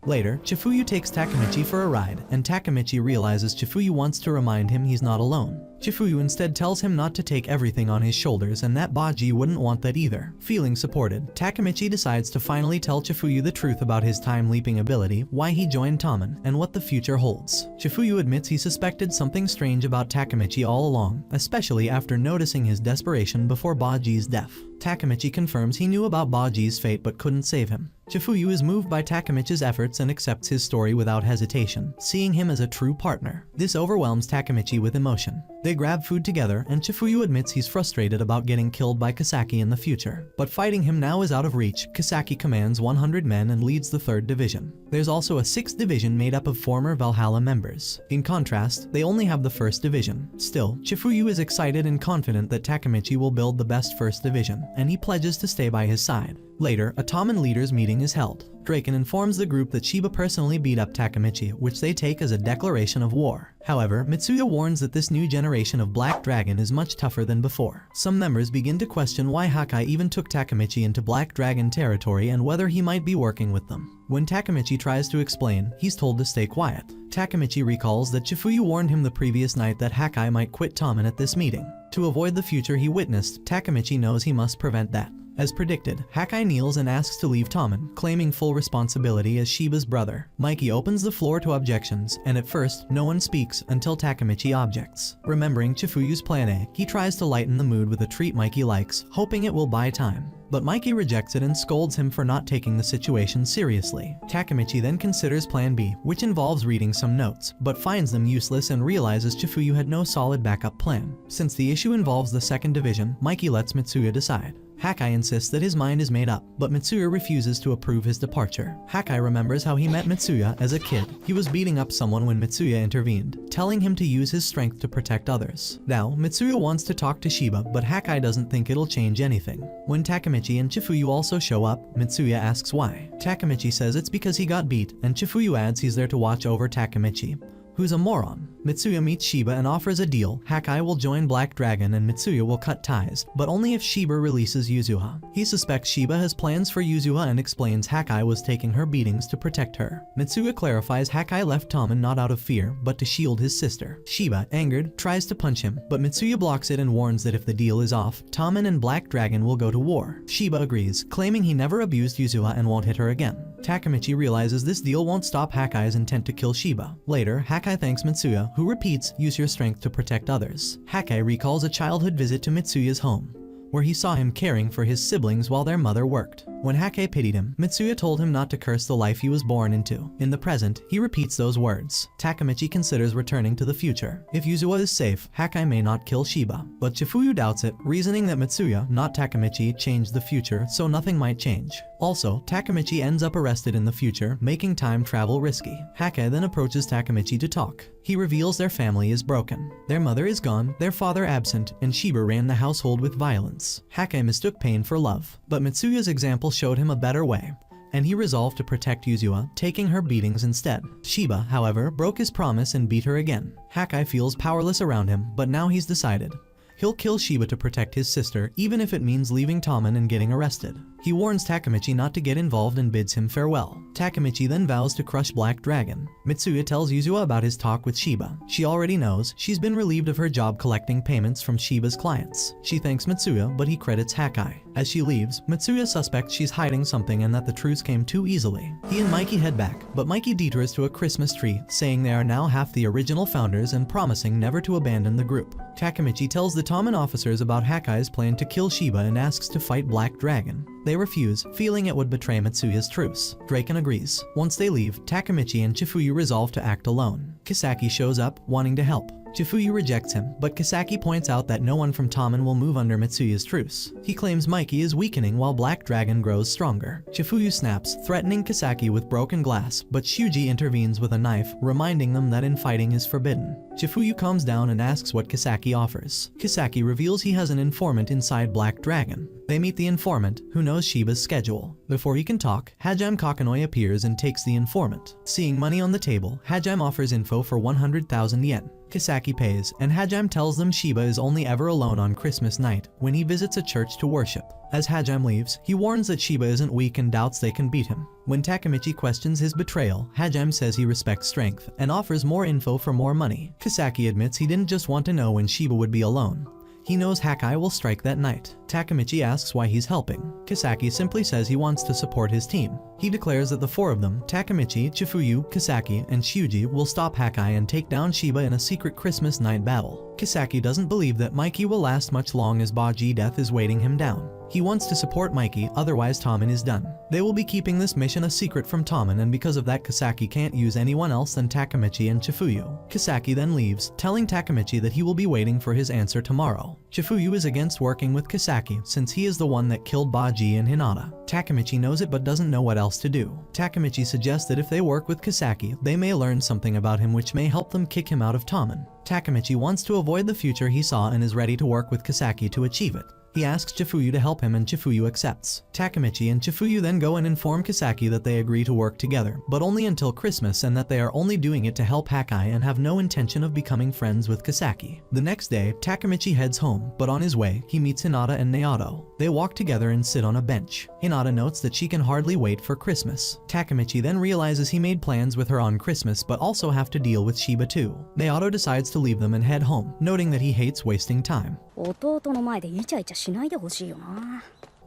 Later, Chifuyu takes Takemichi for a ride, and Takemichi realizes Chifuyu wants to remind him he's not alone. Chifuyu instead tells him not to take everything on his shoulders and that Baji wouldn't want that either. Feeling supported, Takemichi decides to finally tell Chifuyu the truth about his time-leaping ability, why he joined Tommen, and what the future holds. Chifuyu admits he suspected something strange about Takemichi all along, especially after noticing his desperation before Baji's death. Takemichi confirms he knew about Baji's fate but couldn't save him. Chifuyu is moved by Takemichi's efforts and accepts his story without hesitation, seeing him as a true partner. This overwhelms Takemichi with emotion. They grab food together, and Chifuyu admits he's frustrated about getting killed by Kisaki in the future. But fighting him now is out of reach. Kisaki commands 100 men and leads the 3rd Division. There's also a 6th Division made up of former Valhalla members. In contrast, they only have the 1st Division. Still, Chifuyu is excited and confident that Takemichi will build the best 1st Division, and he pledges to stay by his side. Later, a Tommen leaders meeting is held. Draken informs the group that Shiba personally beat up Takemichi, which they take as a declaration of war. However, Mitsuya warns that this new generation of Black Dragon is much tougher than before. Some members begin to question why Hakai even took Takemichi into Black Dragon territory and whether he might be working with them. When Takemichi tries to explain, he's told to stay quiet. Takemichi recalls that Chifuyu warned him the previous night that Hakai might quit Tommen at this meeting. To avoid the future he witnessed, Takemichi knows he must prevent that. As predicted, Hakai kneels and asks to leave Tommen, claiming full responsibility as Shiba's brother. Mikey opens the floor to objections, and at first, no one speaks until Takemichi objects. Remembering Chifuyu's plan A, he tries to lighten the mood with a treat Mikey likes, hoping it will buy time. But Mikey rejects it and scolds him for not taking the situation seriously. Takemichi then considers plan B, which involves reading some notes, but finds them useless and realizes Chifuyu had no solid backup plan. Since the issue involves the 2nd Division, Mikey lets Mitsuya decide. Hakai insists that his mind is made up, but Mitsuya refuses to approve his departure. Hakai remembers how he met Mitsuya as a kid. He was beating up someone when Mitsuya intervened, telling him to use his strength to protect others. Now, Mitsuya wants to talk to Shiba, but Hakai doesn't think it'll change anything. When Takemichi and Chifuyu also show up, Mitsuya asks why. Takemichi says it's because he got beat, and Chifuyu adds he's there to watch over Takemichi, who's a moron. Mitsuya meets Shiba and offers a deal. Hakai will join Black Dragon and Mitsuya will cut ties, but only if Shiba releases Yuzuha. He suspects Shiba has plans for Yuzuha and explains Hakai was taking her beatings to protect her. Mitsuya clarifies Hakai left Tommen not out of fear, but to shield his sister. Shiba, angered, tries to punch him, but Mitsuya blocks it and warns that if the deal is off, Tommen and Black Dragon will go to war. Shiba agrees, claiming he never abused Yuzuha and won't hit her again. Takemichi realizes this deal won't stop Hakai's intent to kill Shiba. Later, Hakai thanks Mitsuya, who repeats, use your strength to protect others. Hakai recalls a childhood visit to Mitsuya's home, where he saw him caring for his siblings while their mother worked. When Hakai pitied him, Mitsuya told him not to curse the life he was born into. In the present, he repeats those words. Takemichi considers returning to the future. If Yuzuha is safe, Hakai may not kill Shiba. But Chifuyu doubts it, reasoning that Mitsuya, not Takemichi, changed the future, so nothing might change. Also, Takemichi ends up arrested in the future, making time travel risky. Hakai then approaches Takemichi to talk. He reveals their family is broken. Their mother is gone, their father absent, and Shiba ran the household with violence. Hakai mistook pain for love, but Mitsuya's example showed him a better way, and he resolved to protect Yuzuha, taking her beatings instead. Shiba, however, broke his promise and beat her again. Hakai feels powerless around him, but now he's decided. He'll kill Shiba to protect his sister, even if it means leaving Tommen and getting arrested. He warns Takemichi not to get involved and bids him farewell. Takemichi then vows to crush Black Dragon. Mitsuya tells Yuzuha about his talk with Shiba. She already knows. She's been relieved of her job collecting payments from Shiba's clients. She thanks Mitsuya, but he credits Hakai. As she leaves, Mitsuya suspects she's hiding something and that the truce came too easily. He and Mikey head back, but Mikey detours to a Christmas tree, saying they are now half the original founders and promising never to abandon the group. Takemichi tells the Tommen officers about Hakai's plan to kill Shiba and asks to fight Black Dragon. They refuse, feeling it would betray Mitsuya's truce. Draken agrees. Once they leave, Takemichi and Chifuyu resolve to act alone. Kisaki shows up, wanting to help. Chifuyu rejects him, but Kisaki points out that no one from Tommen will move under Mitsuya's truce. He claims Mikey is weakening while Black Dragon grows stronger. Chifuyu snaps, threatening Kisaki with broken glass, but Shuji intervenes with a knife, reminding them that infighting is forbidden. Chifuyu calms down and asks what Kisaki offers. Kisaki reveals he has an informant inside Black Dragon. They meet the informant, who knows Shiba's schedule. Before he can talk, Hajime Kakanoi appears and takes the informant. Seeing money on the table, Hajime offers info for 100,000 yen. Kisaki pays, and Hajime tells them Shiba is only ever alone on Christmas night, when he visits a church to worship. As Hajime leaves, he warns that Shiba isn't weak and doubts they can beat him. When Takemichi questions his betrayal, Hajime says he respects strength, and offers more info for more money. Kisaki admits he didn't just want to know when Shiba would be alone. He knows Hakai will strike that night. Takemichi asks why he's helping. Kisaki simply says he wants to support his team. He declares that the four of them, Takemichi, Chifuyu, Kisaki, and Shuji, will stop Hakai and take down Shiba in a secret Christmas night battle. Kisaki doesn't believe that Mikey will last much long as Baji death is weighting him down. He wants to support Mikey, otherwise Tommen is done. They will be keeping this mission a secret from Tommen, and because of that Kisaki can't use anyone else than Takemichi and Chifuyu. Kisaki then leaves, telling Takemichi that he will be waiting for his answer tomorrow. Chifuyu is against working with Kisaki since he is the one that killed Baji and Hinata. Takemichi knows it but doesn't know what else to do. Takemichi suggests that if they work with Kisaki, they may learn something about him which may help them kick him out of Tommen. Takemichi wants to avoid the future he saw and is ready to work with Kisaki to achieve it. He asks Chifuyu to help him and Chifuyu accepts. Takemichi and Chifuyu then go and inform Kisaki that they agree to work together, but only until Christmas, and that they are only doing it to help Hakai and have no intention of becoming friends with Kisaki. The next day, Takemichi heads home, but on his way, he meets Hinata and Naoto. They walk together and sit on a bench. Hinata notes that she can hardly wait for Christmas. Takemichi then realizes he made plans with her on Christmas but also have to deal with Shiba too. Naoto decides to leave them and head home, noting that he hates wasting time. 弟の前でイチャイチャしないでほしいよな。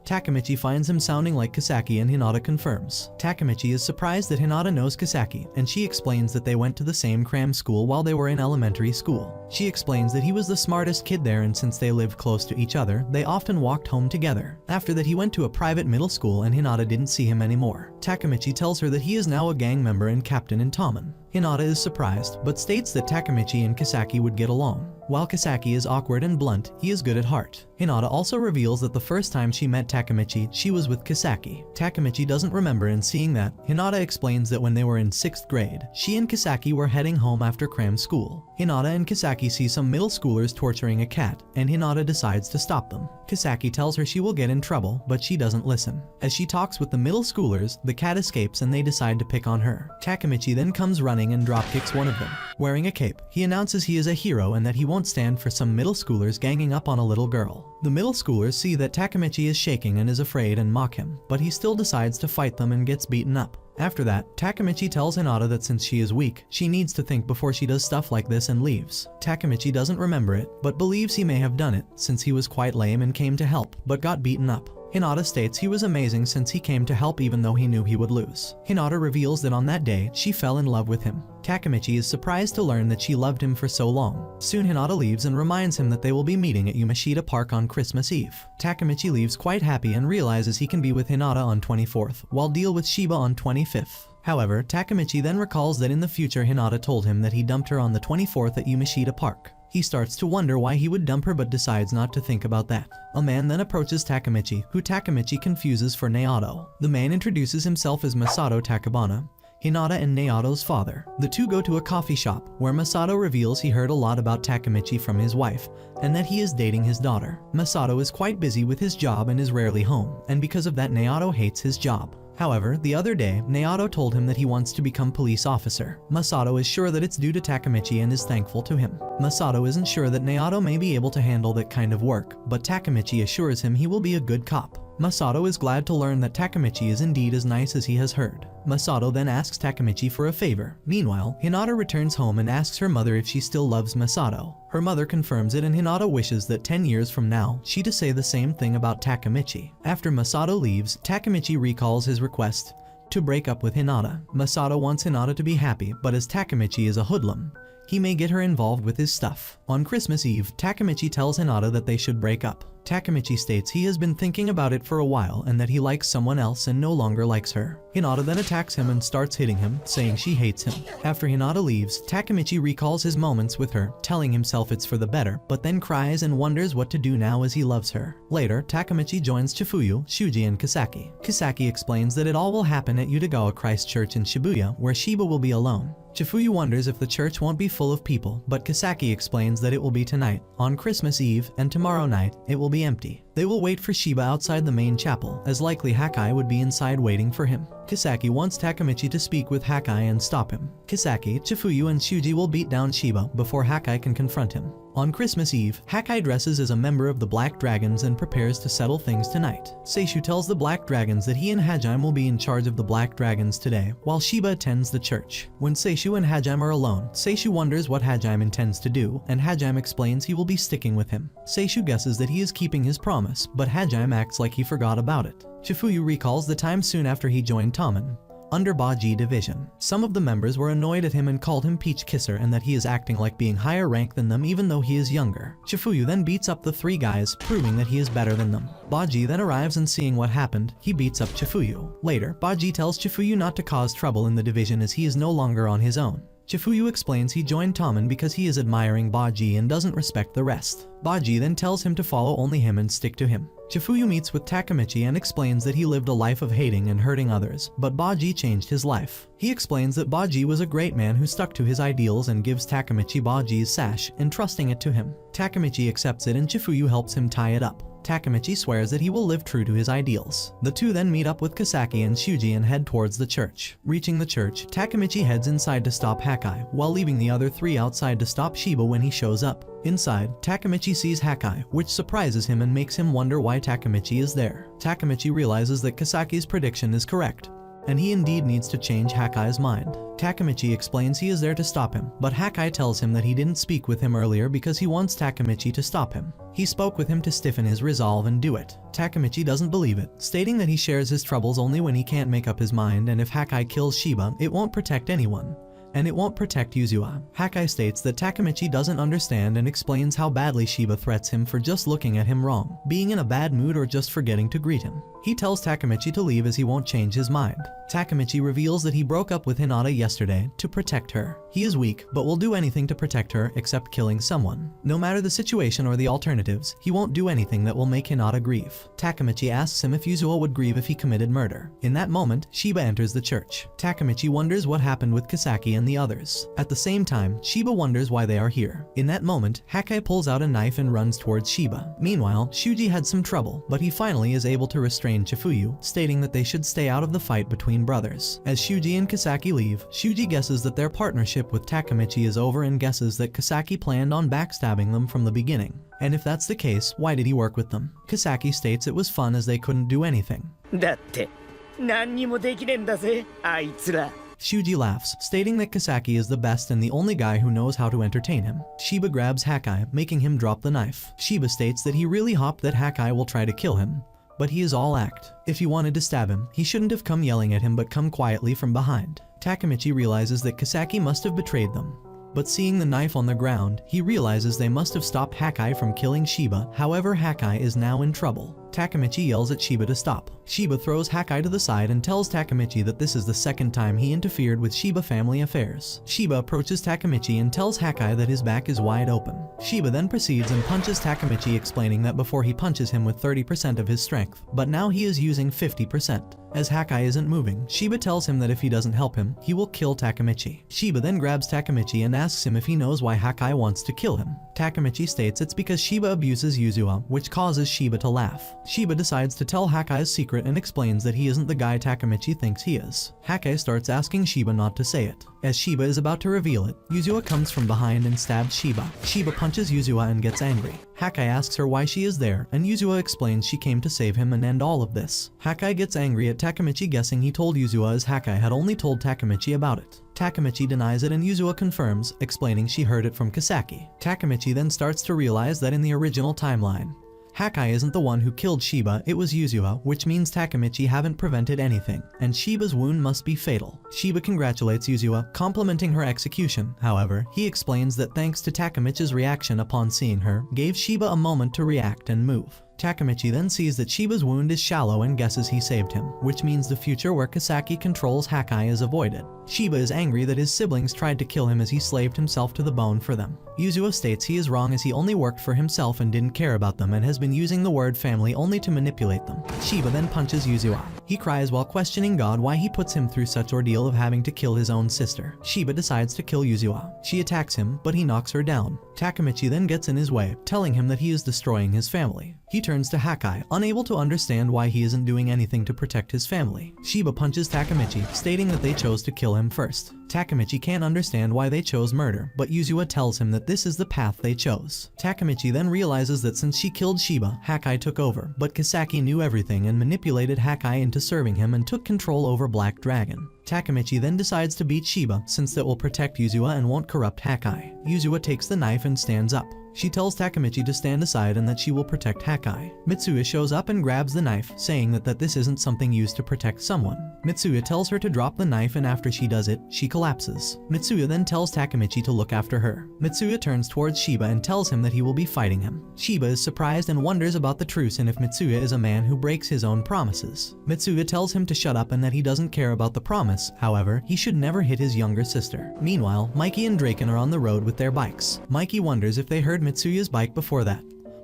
Takemichi finds him sounding like Kisaki and Hinata confirms. Takemichi is surprised that Hinata knows Kisaki, and she explains that they went to the same cram school while they were in elementary school. She explains that he was the smartest kid there, and since they lived close to each other, they often walked home together. After that, he went to a private middle school and Hinata didn't see him anymore. Takemichi tells her that he is now a gang member and captain in Tommen. Hinata is surprised, but states that Takemichi and Kisaki would get along. While Kisaki is awkward and blunt, he is good at heart. Hinata also reveals that the first time she met Takemichi, she was with Kisaki. Takemichi doesn't remember, and seeing that, Hinata explains that when they were in 6th grade, she and Kisaki were heading home after cram school. Hinata and Kisaki see some middle schoolers torturing a cat, and Hinata decides to stop them. Kisaki tells her she will get in trouble, but she doesn't listen. As she talks with the middle schoolers, the cat escapes and they decide to pick on her. Takemichi then comes running and dropkicks one of them. Wearing a cape, he announces he is a hero and that he won't stand for some middle schoolers ganging up on a little girl. The middle schoolers see that Takemichi is shaking and is afraid and mock him, but he still decides to fight them and gets beaten up. After that, Takemichi tells Hinata that since she is weak, she needs to think before she does stuff like this and leaves. Takemichi doesn't remember it, but believes he may have done it, since he was quite lame and came to help, but got beaten up. Hinata states he was amazing since he came to help even though he knew he would lose. Hinata reveals that on that day, she fell in love with him. Takemichi is surprised to learn that she loved him for so long. Soon Hinata leaves and reminds him that they will be meeting at Yumashita Park on Christmas Eve. Takemichi leaves quite happy and realizes he can be with Hinata on 24th, while deal with Shiba on 25th. However, Takemichi then recalls that in the future Hinata told him that he dumped her on the 24th at Yumashita Park. He starts to wonder why he would dump her but decides not to think about that. A man then approaches Takemichi, who Takemichi confuses for Naoto. The man introduces himself as Masato Takabana, Hinata and Naoto's father. The two go to a coffee shop, where Masato reveals he heard a lot about Takemichi from his wife, and that he is dating his daughter. Masato is quite busy with his job and is rarely home, and because of that Naoto hates his job. However, the other day, Naoto told him that he wants to become police officer. Masato is sure that it's due to Takemichi and is thankful to him. Masato isn't sure that Naoto may be able to handle that kind of work, but Takemichi assures him he will be a good cop. Masato is glad to learn that Takemichi is indeed as nice as he has heard. Masato then asks Takemichi for a favor. Meanwhile, Hinata returns home and asks her mother if she still loves Masato. Her mother confirms it and Hinata wishes that 10 years from now, she to say the same thing about Takemichi. After Masato leaves, Takemichi recalls his request to break up with Hinata. Masato wants Hinata to be happy, but as Takemichi is a hoodlum, he may get her involved with his stuff. On Christmas Eve, Takemichi tells Hinata that they should break up. Takemichi states he has been thinking about it for a while and that he likes someone else and no longer likes her. Hinata then attacks him and starts hitting him, saying she hates him. After Hinata leaves, Takemichi recalls his moments with her, telling himself it's for the better, but then cries and wonders what to do now as he loves her. Later, Takemichi joins Chifuyu, Shuji, and Kisaki. Kisaki explains that it all will happen at Utagawa Christ Church in Shibuya, where Shiba will be alone. Chifuyu wonders if the church won't be full of people, but Kisaki explains that it will be tonight, on Christmas Eve, and tomorrow night, it will be empty. They will wait for Shiba outside the main chapel, as likely Hakai would be inside waiting for him. Kisaki wants Takemichi to speak with Hakai and stop him. Kisaki, Chifuyu, and Shuji will beat down Shiba before Hakai can confront him. On Christmas Eve, Hakai dresses as a member of the Black Dragons and prepares to settle things tonight. Seishu tells the Black Dragons that he and Hajime will be in charge of the Black Dragons today, while Shiba attends the church. When Seishu and Hajime are alone, Seishu wonders what Hajime intends to do, and Hajime explains he will be sticking with him. Seishu guesses that he is keeping his promise, but Hajime acts like he forgot about it. Chifuyu recalls the time soon after he joined Tommen. under Baji division. Some of the members were annoyed at him and called him Peach Kisser and that he is acting like being higher rank than them even though he is younger. Chifuyu then beats up the 3 guys, proving that he is better than them. Baji then arrives and seeing what happened, he beats up Chifuyu. Later, Baji tells Chifuyu not to cause trouble in the division as he is no longer on his own. Chifuyu explains he joined Tommen because he is admiring Baji and doesn't respect the rest. Baji then tells him to follow only him and stick to him. Chifuyu meets with Takemichi and explains that he lived a life of hating and hurting others, but Baji changed his life. He explains that Baji was a great man who stuck to his ideals and gives Takemichi Baji's sash, entrusting it to him. Takemichi accepts it and Chifuyu helps him tie it up. Takemichi swears that he will live true to his ideals. The two then meet up with Kisaki and Shuji and head towards the church. Reaching the church, Takemichi heads inside to stop Hakai, while leaving the other 3 outside to stop Shiba when he shows up. Inside, Takemichi sees Hakai, which surprises him and makes him wonder why Takemichi is there. Takemichi realizes that Kisaki's prediction is correct, and he indeed needs to change Hakai's mind. Takemichi explains he is there to stop him, but Hakai tells him that he didn't speak with him earlier because he wants Takemichi to stop him. He spoke with him to stiffen his resolve and do it. Takemichi doesn't believe it, stating that he shares his troubles only when he can't make up his mind, and if Hakai kills Shiba, it won't protect anyone, and it won't protect Yuzua. Hakai states that Takemichi doesn't understand and explains how badly Shiba threats him for just looking at him wrong, being in a bad mood or just forgetting to greet him. He tells Takemichi to leave as he won't change his mind. Takemichi reveals that he broke up with Hinata yesterday to protect her. He is weak, but will do anything to protect her except killing someone. No matter the situation or the alternatives, he won't do anything that will make Hinata grieve. Takemichi asks him if Yuzua would grieve if he committed murder. In that moment, Shiba enters the church. Takemichi wonders what happened with Kisaki and the others. At the same time, Shiba wonders why they are here. In that moment, Hakai pulls out a knife and runs towards Shiba. Meanwhile, Shuji had some trouble, but he finally is able to restrain Chifuyu, stating that they should stay out of the fight between brothers. As Shuji and Kisaki leave, Shuji guesses that their partnership with Takemichi is over and guesses that Kisaki planned on backstabbing them from the beginning. And if that's the case, why did he work with them? Kisaki states it was fun as they couldn't do anything. だって何にもできねえんだぜあいつら Shuji laughs, stating that Kisaki is the best and the only guy who knows how to entertain him. Shiba grabs Hakai, making him drop the knife. Shiba states that he really hoped that Hakai will try to kill him, but he is all act. If he wanted to stab him, he shouldn't have come yelling at him but come quietly from behind. Takemichi realizes that Kisaki must have betrayed them, but seeing the knife on the ground, he realizes they must have stopped Hakai from killing Shiba. However, Hakai is now in trouble. Takemichi yells at Shiba to stop. Shiba throws Hakai to the side and tells Takemichi that this is the second time he interfered with Shiba family affairs. Shiba approaches Takemichi and tells Hakai that his back is wide open. Shiba then proceeds and punches Takemichi, explaining that before he punches him with 30% of his strength, but now he is using 50%. As Hakai isn't moving, Shiba tells him that if he doesn't help him, he will kill Takemichi. Shiba then grabs Takemichi and asks him if he knows why Hakai wants to kill him. Takemichi states it's because Shiba abuses Yuzua, which causes Shiba to laugh. Shiba decides to tell Hakai's secret and explains that he isn't the guy Takemichi thinks he is. Hakai starts asking Shiba not to say it. As Shiba is about to reveal it, Yuzua comes from behind and stabs Shiba. Shiba punches Yuzua and gets angry. Hakai asks her why she is there, and Yuzua explains she came to save him and end all of this. Hakai gets angry at Takemichi, guessing he told Yuzua as Hakai had only told Takemichi about it. Takemichi denies it and Yuzua confirms, explaining she heard it from Kisaki. Takemichi then starts to realize that in the original timeline, Hakai isn't the one who killed Shiba, it was Yuzua, which means Takemichi haven't prevented anything, and Shiba's wound must be fatal. Shiba congratulates Yuzua, complimenting her execution. However, he explains that thanks to Takemichi's reaction upon seeing her, gave Shiba a moment to react and move. Takemichi then sees that Shiba's wound is shallow and guesses he saved him, which means the future where Kisaki controls Hakai is avoided. Shiba is angry that his siblings tried to kill him as he slaved himself to the bone for them. Yuzua states he is wrong as he only worked for himself and didn't care about them and has been using the word family only to manipulate them. Shiba then punches Yuzua. He cries while questioning God why he puts him through such ordeal of having to kill his own sister. Shiba decides to kill Yuzua. She attacks him, but he knocks her down. Takemichi then gets in his way, telling him that he is destroying his family. He turns to Hakai, unable to understand why he isn't doing anything to protect his family. Shiba punches Takemichi, stating that they chose to kill him first. Takemichi can't understand why they chose murder, but Yuzua tells him that this is the path they chose. Takemichi then realizes that since she killed Shiba, Hakai took over, but Kisaki knew everything and manipulated Hakai into serving him and took control over Black Dragon. Takemichi then decides to beat Shiba since that will protect Yuzua and won't corrupt Hakai. Yuzua takes the knife and stands up. She tells Takemichi to stand aside and that she will protect Hakai. Mitsuya shows up and grabs the knife, saying that this isn't something used to protect someone. Mitsuya tells her to drop the knife, and after she does it, she collapses. Mitsuya then tells Takemichi to look after her. Mitsuya turns towards Shiba and tells him that he will be fighting him. Shiba is surprised and wonders about the truce and if Mitsuya is a man who breaks his own promises. Mitsuya tells him to shut up and that he doesn't care about the promise, however, he should never hit his younger sister. Meanwhile, Mikey and Draken are on the road with their bikes. Mikey wonders if they heard Mitsuya's bike before that,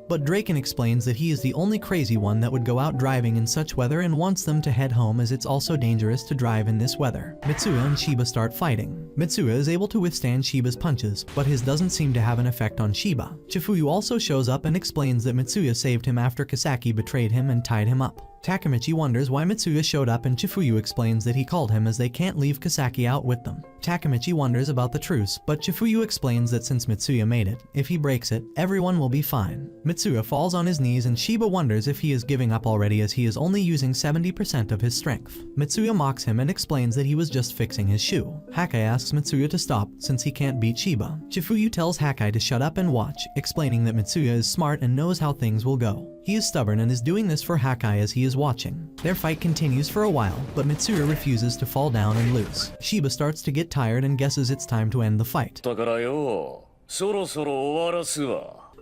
but Draken explains that he is the only crazy one that would go out driving in such weather and wants them to head home as it's also dangerous to drive in this weather. Mitsuya and Shiba start fighting. Mitsuya is able to withstand Shiba's punches, but his doesn't seem to have an effect on Shiba. Chifuyu also shows up and explains that Mitsuya saved him after Kisaki betrayed him and tied him up. Takemichi wonders why Mitsuya showed up and Chifuyu explains that he called him as they can't leave Kisaki out with them. Takemichi wonders about the truce, but Chifuyu explains that since Mitsuya made it, if he breaks it, everyone will be fine. Mitsuya falls on his knees and Shiba wonders if he is giving up already as he is only using 70% of his strength. Mitsuya mocks him and explains that he was just fixing his shoe. Hakai asks Mitsuya to stop since he can't beat Shiba. Chifuyu tells Hakai to shut up and watch, explaining that Mitsuya is smart and knows how things will go. He is stubborn and is doing this for Hakai as he is watching. Their fight continues for a while, but Mitsuya refuses to fall down and lose. Shiba starts to get tired and guesses it's time to end the fight.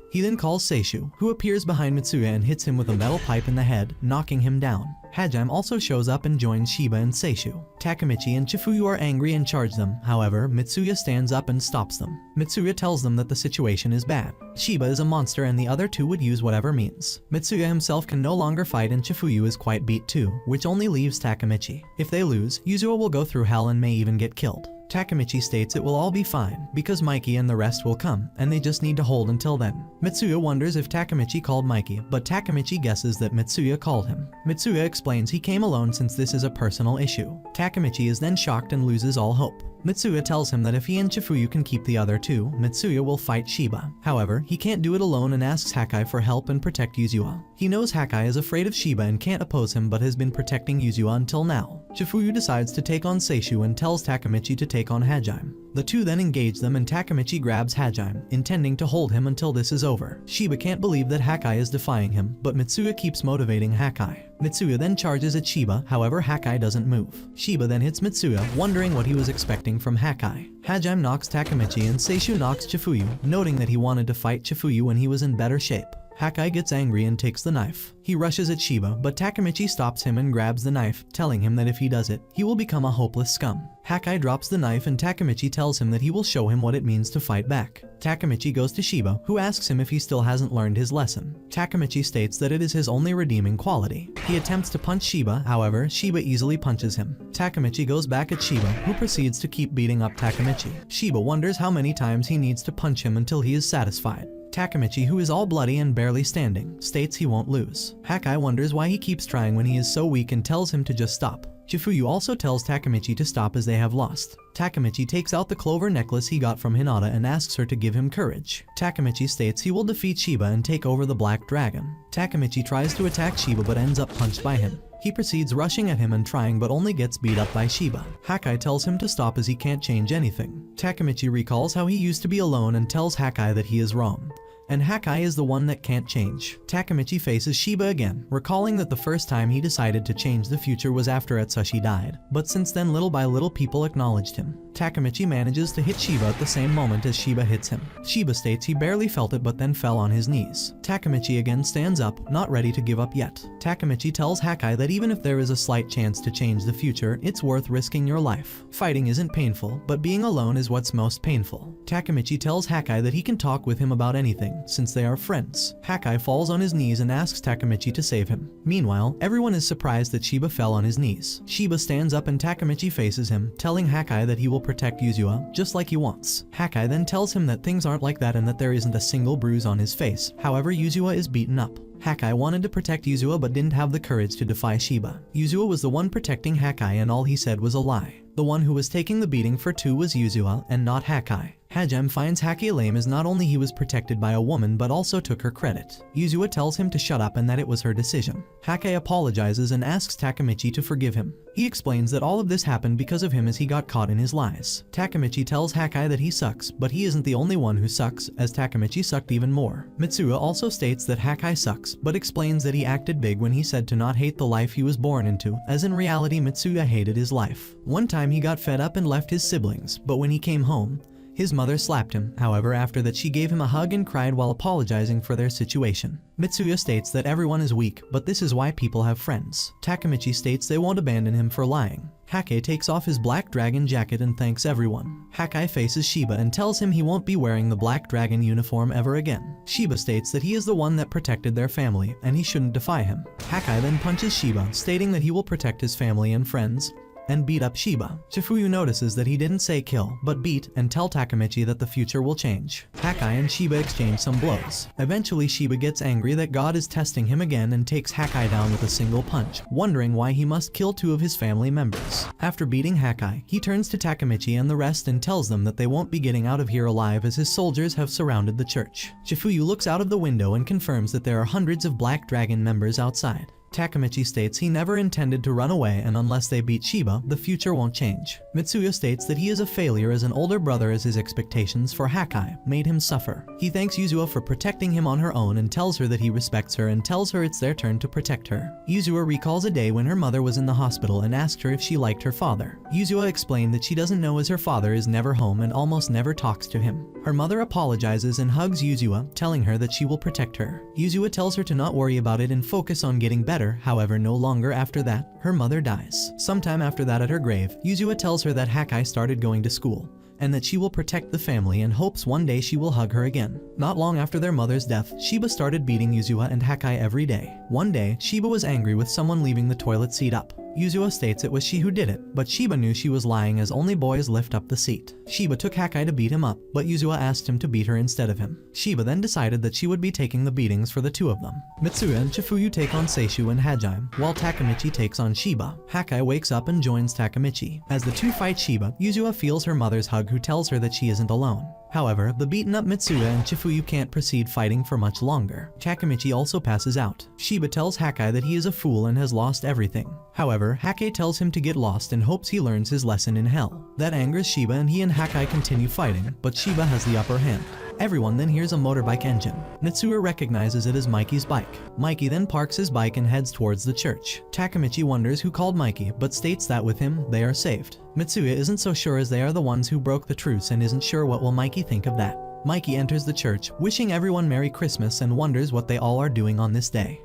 He then calls Seishu, who appears behind Mitsuya and hits him with a metal pipe in the head, knocking him down. Hajime also shows up and joins Shiba and Seishu. Takemichi and Chifuyu are angry and charge them, however, Mitsuya stands up and stops them. Mitsuya tells them that the situation is bad. Shiba is a monster and the other two would use whatever means. Mitsuya himself can no longer fight and Chifuyu is quite beat too, which only leaves Takemichi. If they lose, Yuzua will go through hell and may even get killed. Takemichi states it will all be fine, because Mikey and the rest will come, and they just need to hold until then. Mitsuya wonders if Takemichi called Mikey, but Takemichi guesses that Mitsuya called him. Mitsuya explains he came alone since this is a personal issue. Takemichi is then shocked and loses all hope. Mitsuya tells him that if he and Chifuyu can keep the other two, Mitsuya will fight Shiba. However, he can't do it alone and asks Hakai for help and protect Yuzua. He knows Hakai is afraid of Shiba and can't oppose him but has been protecting Yuzua until now. Chifuyu decides to take on Seishu and tells Takemichi to take on Hajime. The two then engage them and Takemichi grabs Hajime, intending to hold him until this is over. Shiba can't believe that Hakai is defying him, but Mitsuya keeps motivating Hakai. Mitsuya then charges at Shiba, however Hakai doesn't move. Shiba then hits Mitsuya, wondering what he was expecting from Hakai. Hajime knocks Takemichi and Seishu knocks Chifuyu, noting that he wanted to fight Chifuyu when he was in better shape. Hakai gets angry and takes the knife. He rushes at Shiba, but Takemichi stops him and grabs the knife, telling him that if he does it, he will become a hopeless scum. Hakai drops the knife and Takemichi tells him that he will show him what it means to fight back. Takemichi goes to Shiba, who asks him if he still hasn't learned his lesson. Takemichi states that it is his only redeeming quality. He attempts to punch Shiba, however, Shiba easily punches him. Takemichi goes back at Shiba, who proceeds to keep beating up Takemichi. Shiba wonders how many times he needs to punch him until he is satisfied. Takemichi, who is all bloody and barely standing, states he won't lose. Hakai wonders why he keeps trying when he is so weak and tells him to just stop. Chifuyu also tells Takemichi to stop as they have lost. Takemichi takes out the clover necklace he got from Hinata and asks her to give him courage. Takemichi states he will defeat Shiba and take over the Black Dragon. Takemichi tries to attack Shiba but ends up punched by him. He proceeds rushing at him and trying but only gets beat up by Shiba. Hakai tells him to stop as he can't change anything. Takemichi recalls how he used to be alone and tells Hakai that he is wrong. And Hakai is the one that can't change. Takemichi faces Shiba again, recalling that the first time he decided to change the future was after Atsushi died, but since then little by little people acknowledged him. Takemichi manages to hit Shiba at the same moment as Shiba hits him. Shiba states he barely felt it but then fell on his knees. Takemichi again stands up, not ready to give up yet. Takemichi tells Hakai that even if there is a slight chance to change the future, it's worth risking your life. Fighting isn't painful, but being alone is what's most painful. Takemichi tells Hakai that he can talk with him about anything, since they are friends. Hakai falls on his knees and asks Takemichi to save him. Meanwhile, everyone is surprised that Shiba fell on his knees. Shiba stands up and Takemichi faces him, telling Hakai that he will protect Yuzua, just like he wants. Hakai then tells him that things aren't like that and that there isn't a single bruise on his face. However, Yuzua is beaten up. Hakai wanted to protect Yuzua but didn't have the courage to defy Shiba. Yuzua was the one protecting Hakai and all he said was a lie. The one who was taking the beating for two was Yuzua and not Hakai. Hajime finds Hake lame as not only he was protected by a woman but also took her credit. Yuzua tells him to shut up and that it was her decision. Hake apologizes and asks Takemichi to forgive him. He explains that all of this happened because of him as he got caught in his lies. Takemichi tells Hake that he sucks, but he isn't the only one who sucks, as Takemichi sucked even more. Mitsuya also states that Hake sucks, but explains that he acted big when he said to not hate the life he was born into, as in reality Mitsuya hated his life. One time he got fed up and left his siblings, but when he came home, his mother slapped him. However, after that she gave him a hug and cried while apologizing for their situation. Mitsuya states that everyone is weak, but this is why people have friends. Takemichi states they won't abandon him for lying. Hake takes off his black dragon jacket and thanks everyone. Hake faces Shiba and tells him he won't be wearing the black dragon uniform ever again. Shiba states that he is the one that protected their family and he shouldn't defy him. Hake then punches Shiba, stating that he will protect his family and friends, and beat up Shiba. Chifuyu notices that he didn't say kill, but beat, and tell Takemichi that the future will change. Hake and Shiba exchange some blows. Eventually Shiba gets angry that God is testing him again and takes Hake down with a single punch, wondering why he must kill two of his family members. After beating Hake, he turns to Takemichi and the rest and tells them that they won't be getting out of here alive as his soldiers have surrounded the church. Chifuyu looks out of the window and confirms that there are hundreds of Black Dragon members outside. Takemichi states he never intended to run away and unless they beat Shiba, the future won't change. Mitsuya states that he is a failure as an older brother as his expectations for Hake made him suffer. He thanks Yuzua for protecting him on her own and tells her that he respects her and tells her it's their turn to protect her. Yuzua recalls a day when her mother was in the hospital and asked her if she liked her father. Yuzua explained that she doesn't know as her father is never home and almost never talks to him. Her mother apologizes and hugs Yuzua, telling her that she will protect her. Yuzua tells her to not worry about it and focus on getting better. However, no longer after that, her mother dies. Sometime after that at her grave, Yuzua tells her that Hake started going to school, and that she will protect the family and hopes one day she will hug her again. Not long after their mother's death, Shiba started beating Yuzua and Hake every day. One day, Shiba was angry with someone leaving the toilet seat up. Yuzua states it was she who did it, but Shiba knew she was lying as only boys lift up the seat. Shiba took Hake to beat him up, but Yuzua asked him to beat her instead of him. Shiba then decided that she would be taking the beatings for the two of them. Mitsuya and Chifuyu take on Seishu and Hajime, while Takemichi takes on Shiba. Hake wakes up and joins Takemichi. As the two fight Shiba, Yuzua feels her mother's hug who tells her that she isn't alone. However, the beaten up Mitsuya and Chifuyu can't proceed fighting for much longer. Takemichi also passes out. Shiba tells Hake that he is a fool and has lost everything. However, Hake tells him to get lost and hopes he learns his lesson in hell. That angers Shiba and he and Hake continue fighting, but Shiba has the upper hand. Everyone then hears a motorbike engine. Mitsuya recognizes it as Mikey's bike. Mikey then parks his bike and heads towards the church. Takemichi wonders who called Mikey, but states that with him, they are saved. Mitsuya isn't so sure as they are the ones who broke the truce and isn't sure what will Mikey think of that. Mikey enters the church, wishing everyone Merry Christmas and wonders what they all are doing on this day.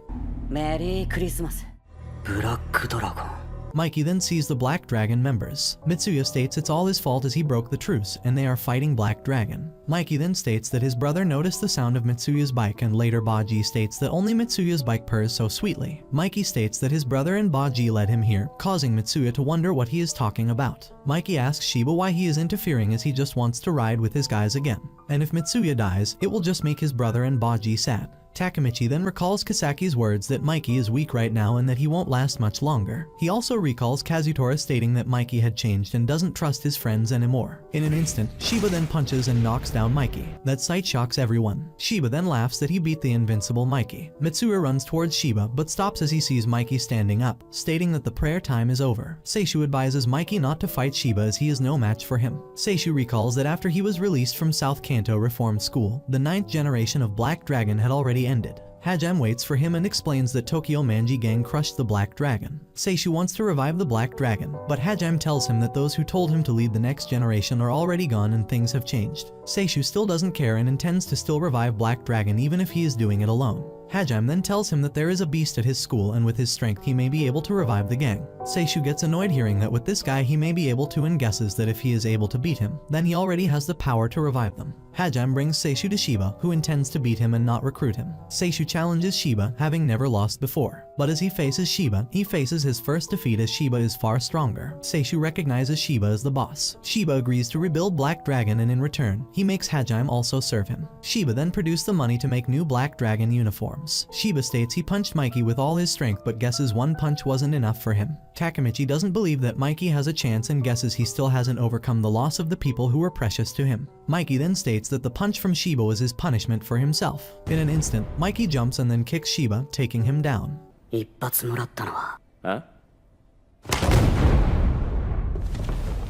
Merry Christmas, Black Dragon. Mikey then sees the Black Dragon members. Mitsuya states it's all his fault as he broke the truce and they are fighting Black Dragon. Mikey then states that his brother noticed the sound of Mitsuya's bike and later Baji states that only Mitsuya's bike purrs so sweetly. Mikey states that his brother and Baji led him here, causing Mitsuya to wonder what he is talking about. Mikey asks Shiba why he is interfering as he just wants to ride with his guys again. And if Mitsuya dies, it will just make his brother and Baji sad. Takemichi then recalls Kasaki's words that Mikey is weak right now and that he won't last much longer. He also recalls Kazutora stating that Mikey had changed and doesn't trust his friends anymore. In an instant, Shiba then punches and knocks down Mikey. That sight shocks everyone. Shiba then laughs that he beat the invincible Mikey. Mitsuya runs towards Shiba but stops as he sees Mikey standing up, stating that the prayer time is over. Seishu advises Mikey not to fight Shiba as he is no match for him. Seishu recalls that after he was released from South Kanto Reformed School, the 9th generation of Black Dragon had already ended. Hajime waits for him and explains that Tokyo Manji Gang crushed the Black Dragon. Seishu wants to revive the Black Dragon, but Hajime tells him that those who told him to lead the next generation are already gone and things have changed. Seishu still doesn't care and intends to still revive Black Dragon even if he is doing it alone. Hajime then tells him that there is a beast at his school and with his strength he may be able to revive the gang. Seishu gets annoyed hearing that with this guy he may be able to and guesses that if he is able to beat him, then he already has the power to revive them. Hajime brings Seishu to Shiba, who intends to beat him and not recruit him. Seishu challenges Shiba, having never lost before. But as he faces Shiba, he faces his first defeat as Shiba is far stronger. Seishu recognizes Shiba as the boss. Shiba agrees to rebuild Black Dragon, and in return, he makes Hajime also serve him. Shiba then produced the money to make new Black Dragon uniforms. Shiba states he punched Mikey with all his strength but guesses one punch wasn't enough for him. Takemichi doesn't believe that Mikey has a chance and guesses he still hasn't overcome the loss of the people who were precious to him. Mikey then states that the punch from Shiba was his punishment for himself. In an instant, Mikey jumps and then kicks Shiba, taking him down. 一発もらったのは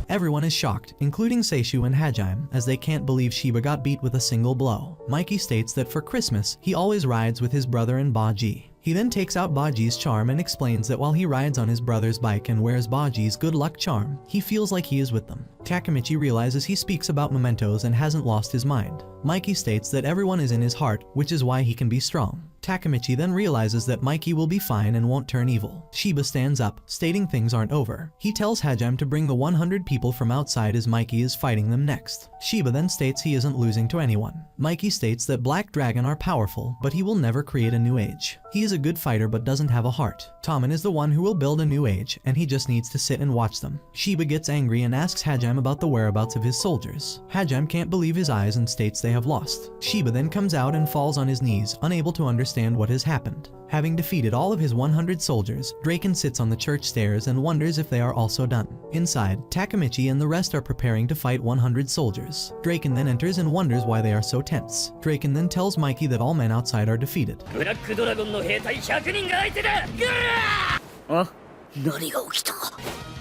Everyone is shocked, including Seishu and Hajime, as they can't believe Shiba got beat with a single blow. Mikey states that for Christmas, he always rides with his brother and Baji. He then takes out Baji's charm and explains that while he rides on his brother's bike and wears Baji's good luck charm, he feels like he is with them. Takemichi realizes he speaks about mementos and hasn't lost his mind. Mikey states that everyone is in his heart, which is why he can be strong. Takemichi then realizes that Mikey will be fine and won't turn evil. Shiba stands up, stating things aren't over. He tells Hajime to bring the 100 people from outside as Mikey is fighting them next. Shiba then states he isn't losing to anyone. Mikey states that Black Dragon are powerful, but he will never create a new age. He is a good fighter but doesn't have a heart. Tommen is the one who will build a new age, and he just needs to sit and watch them. Shiba gets angry and asks Hajime about the whereabouts of his soldiers. Hajime can't believe his eyes and states they have lost. Shiba then comes out and falls on his knees, unable to understand what has happened. Having defeated all of his 100 soldiers, Draken sits on the church stairs and wonders if they are also done. Inside, Takemichi and the rest are preparing to fight 100 soldiers. Draken then enters and wonders why they are so tense. Draken then tells Mikey that all men outside are defeated. ブラックドラゴンの兵隊100人が相手だ何が起きた